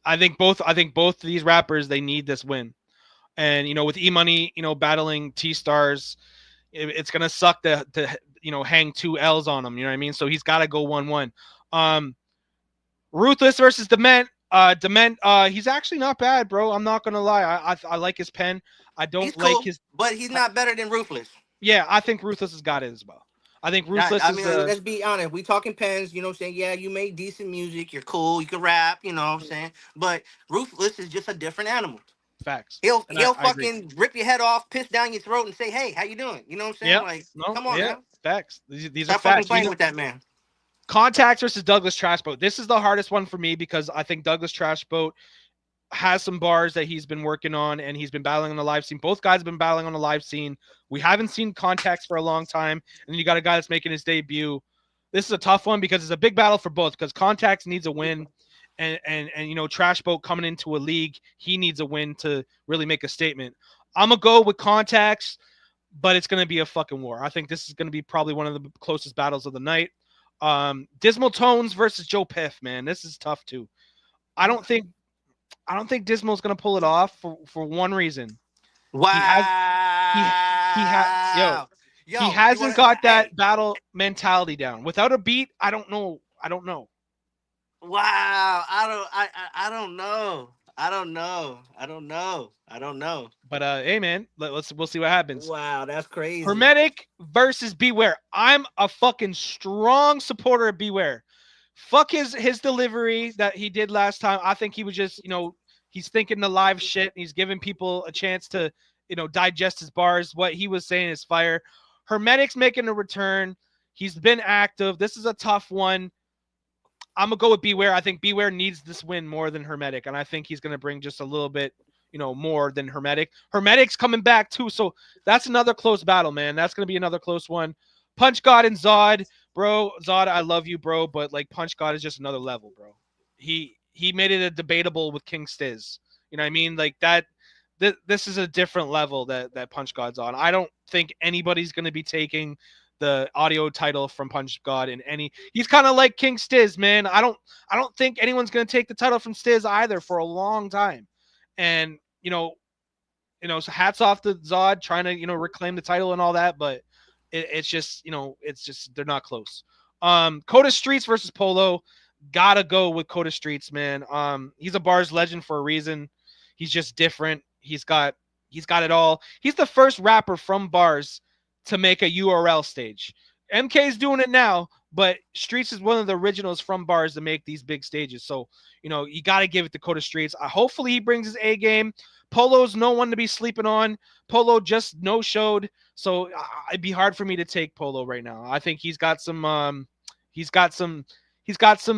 I think both of these rappers, they need this win. And with E Money, battling T Stars, it's gonna suck to hang 2 L's on him. You know what I mean? So he's got to go 1-1. Ruthless versus Dement. Dement, he's actually not bad, bro. I'm not gonna lie. I like his pen. I don't He's like cool, his. but he's not better than Ruthless. Yeah, I think Ruthless has got it as well. I think Ruthless I is mean, the let's be honest. We talking pens, you know what I'm saying? Yeah, you make decent music. You're cool. You can rap, you know what I'm saying? But Ruthless is just a different animal. facts. He'll And he'll I agree. fucking rip your head off, piss down your throat, and say, "Hey, how you doing?" You know what I'm saying? Yep. Like, No. come on Yeah. now. Facts. These are Stop fucking facts. playing with that man. Contacts versus Douglas Trashboat. This is the hardest one for me because I think Douglas Trashboat has some bars that he's been working on and he's been battling on the live scene. Both guys have been battling on the live scene. We haven't seen Contacts for a long time. And you got a guy that's making his debut. This is a tough one because it's a big battle for both because Contacts needs a win. And Trashboat coming into a league, he needs a win to really make a statement. I'm going to go with Contacts, but it's going to be a fucking war. I think this is going to be probably one of the closest battles of the night. Dismal Tones versus Joe Piff, man. This is tough too. I don't think Dismal's gonna pull it off for one reason. Wow. He Yo, you hasn't wanna? got that Hey, battle mentality down. Without a beat, I don't know. wow. I don't know. I don't know. I don't know. I don't know. But hey man, we'll see what happens. Wow, that's crazy. Hermetic versus B.A.R.Z. I'm a fucking strong supporter of B.A.R.Z. Fuck his delivery that he did last time. I think he was just, he's thinking the live shit. He's giving people a chance to, digest his bars. What he was saying is fire. Hermetic's making a return. He's been active. This is a tough one. I'm gonna go with Beware. I think Beware needs this win more than Hermetic, and I think he's gonna bring just a little bit, more than Hermetic. Hermetic's coming back too, so that's another close battle, man. That's gonna be another close one. Punch God and Zod, bro. Zod, I love you, bro, but like Punch God is just another level, bro. He made it a debatable with King Stiz. You know what I mean? Like that. This is a different level that Punch God's on. I don't think anybody's gonna be taking the audio title from Punch God in any. He's kind of like King Stiz, man. I don't think anyone's gonna take the title from Stiz either for a long time. And so hats off to Zod trying to reclaim the title and all that, but it's just it's just they're not close. Coda Streets versus Polo, gotta go with Coda Streets, man. He's a bars legend for a reason. He's just different. He's got it all. He's the first rapper from bars to make a URL stage. MK's doing it now, but Streets is one of the originals from bars to make these big stages. So you got to give it to Coda Streets. Hopefully he brings his A game. Polo's no one to be sleeping on. Polo just no showed, so it'd be hard for me to take Polo right now. I think he's got some he's got some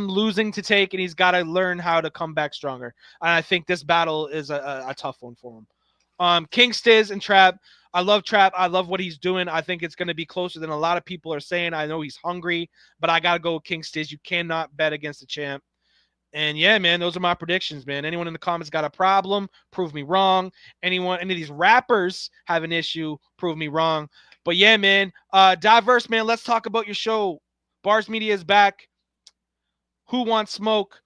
losing to take, and he's got to learn how to come back stronger. And I think this battle is a tough one for him. King Stiz and Trap. I love Trap. I love what he's doing. I think it's going to be closer than a lot of people are saying. I know he's hungry, but I got to go with King Stiz. You cannot bet against the champ. And yeah, man, those are my predictions, man. Anyone in the comments got a problem, prove me wrong. Any of these rappers have an issue, prove me wrong. But yeah, man, diverse, man. Let's talk about your show. Bars Media is back. Who Wants Smoke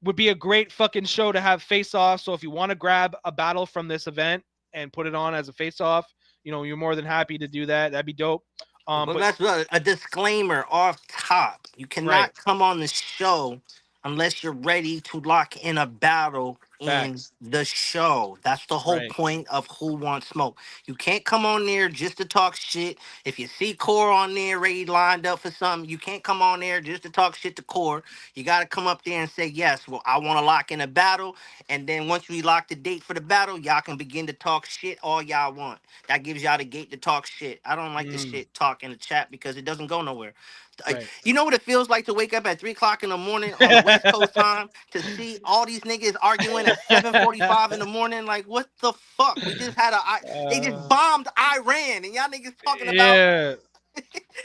would be a great fucking show to have face off. So if you want to grab a battle from this event and put it on as a face off, you're more than happy to do that. That'd be dope. But But that's a disclaimer off top. You right, cannot come on the show unless you're ready to lock in a battle in facts. the show. That's the whole Right. point of Who Wants Smoke. You can't come on there just to talk shit. If you see Core on there ready lined up for something, you can't come on there just to talk shit to Core. You got to come up there and say, yes, well, I want to lock in a battle. And then once we lock the date for the battle, y'all can begin to talk shit all y'all want. That gives y'all the gate to talk shit. I don't like the Mm, shit talk in the chat because it doesn't go nowhere. right. You know what it feels like to wake up at 3 o'clock in the morning on the West Coast time to see all these niggas arguing at 7:45 in the morning? Like, what the fuck? We just had they just uh, bombed Iran and y'all niggas talking about, yeah,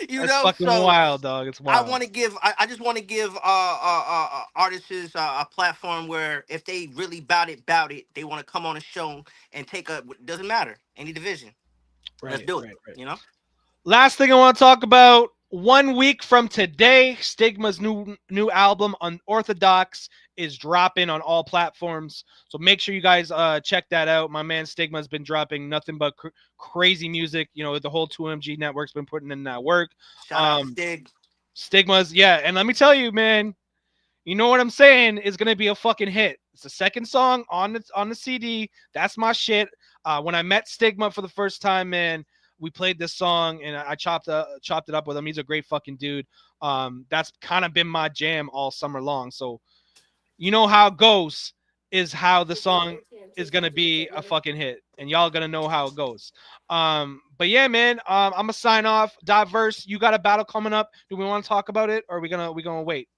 you that's know? fucking So wild, dog. It's I wild. want to give. I just want to give artists a platform where if they really bout it, they want to come on a show and take a. Doesn't matter any division. Let's Right, do it. right, right. You know. Last thing I want to talk about. 1 week from today, Stigma's new album Unorthodox is dropping on all platforms. So make sure you guys check that out. My man Stigma's been dropping nothing but crazy music. The whole 2MG network's been putting in that work. Shout out Um, Stig. Stigma's, yeah, and let me tell you, man, you know what I'm saying is gonna be a fucking hit. It's the second song on the CD. That's my shit. When I met Stigma for the first time, man, we played this song and I chopped it up with him. He's a great fucking dude. That's kind of been my jam all summer long. So you know how it goes is how the song is gonna be a fucking hit, and y'all gonna know how it goes. But yeah, man, I'm gonna sign off. Diverse, you got a battle coming up. Do we want to talk about it, or are we gonna wait?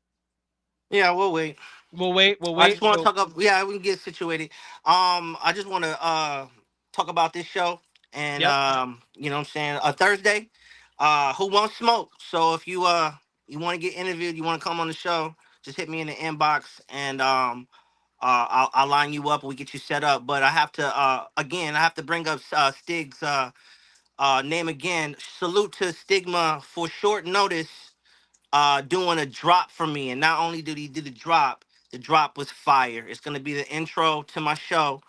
Yeah, we'll wait. We'll wait. We'll I wait. just want to So, talk up. Yeah, we can get situated. I just want to talk about this show, and yep. you know what I'm saying. Thursday, Who Wants Smoke? So if you want to get interviewed, you want to come on the show, just hit me in the inbox, and I'll line you up. We get you set up. But I have to again, I have to bring up Stig's name again. Salute to Stigma for short notice doing a drop for me. And not only did he do the drop was fire. It's gonna be the intro to my show.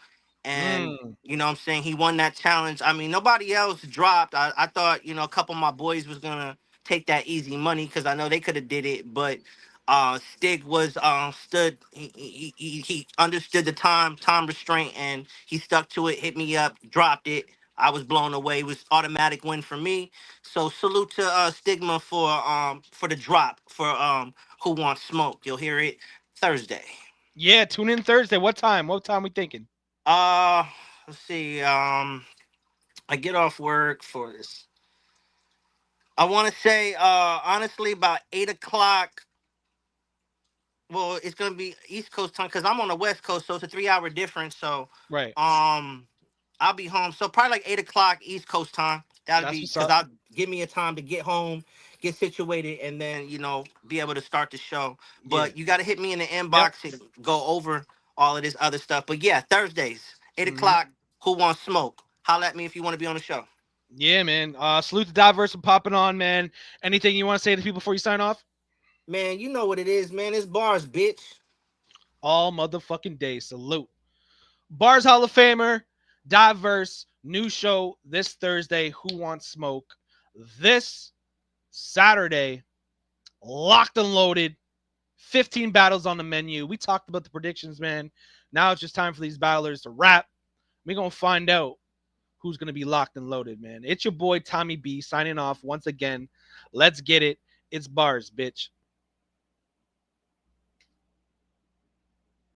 And Mm, you know what I'm saying? He won that challenge. I mean, nobody else dropped. I thought, a couple of my boys was gonna take that easy money because I know they could have did it, but Stig was stood he understood the time restraint and he stuck to it, hit me up, dropped it. I was blown away. It was automatic win for me. So salute to Stigma for the drop for Who Wants Smoke. You'll hear it Thursday. yeah. Tune in Thursday. What time? What time we thinking? Uh let's see. I get off work for this. I want to say honestly about 8 o'clock. well, it's gonna be East Coast time because I'm on the West Coast, so it's a 3 hour difference. So, Right. um, I'll be home. So probably like 8 o'clock East Coast time. That'll That's be what's because up. I'll give me a time to get home, get situated, and then be able to start the show. Yeah. But you got to hit me in the Yep. inbox and go over all of this other stuff. But yeah, Thursdays, eight Hmm. o'clock. Who wants smoke? Holla at me if you want to be on the show. Yeah, man. Salute to Diverse for popping on, man. Anything you want to say to people before you sign off? Man, you know what it is, man. It's bars, bitch. All motherfucking day. Salute. Bars Hall of Famer, Diverse, new show this Thursday. Who Wants Smoke? This Saturday, locked and loaded. 15 battles on the menu. We talked about the predictions, man. Now it's just time for these battlers to rap. We're going to find out who's going to be locked and loaded, man. It's your boy Tommy B signing off once again. Let's get it. It's bars, bitch.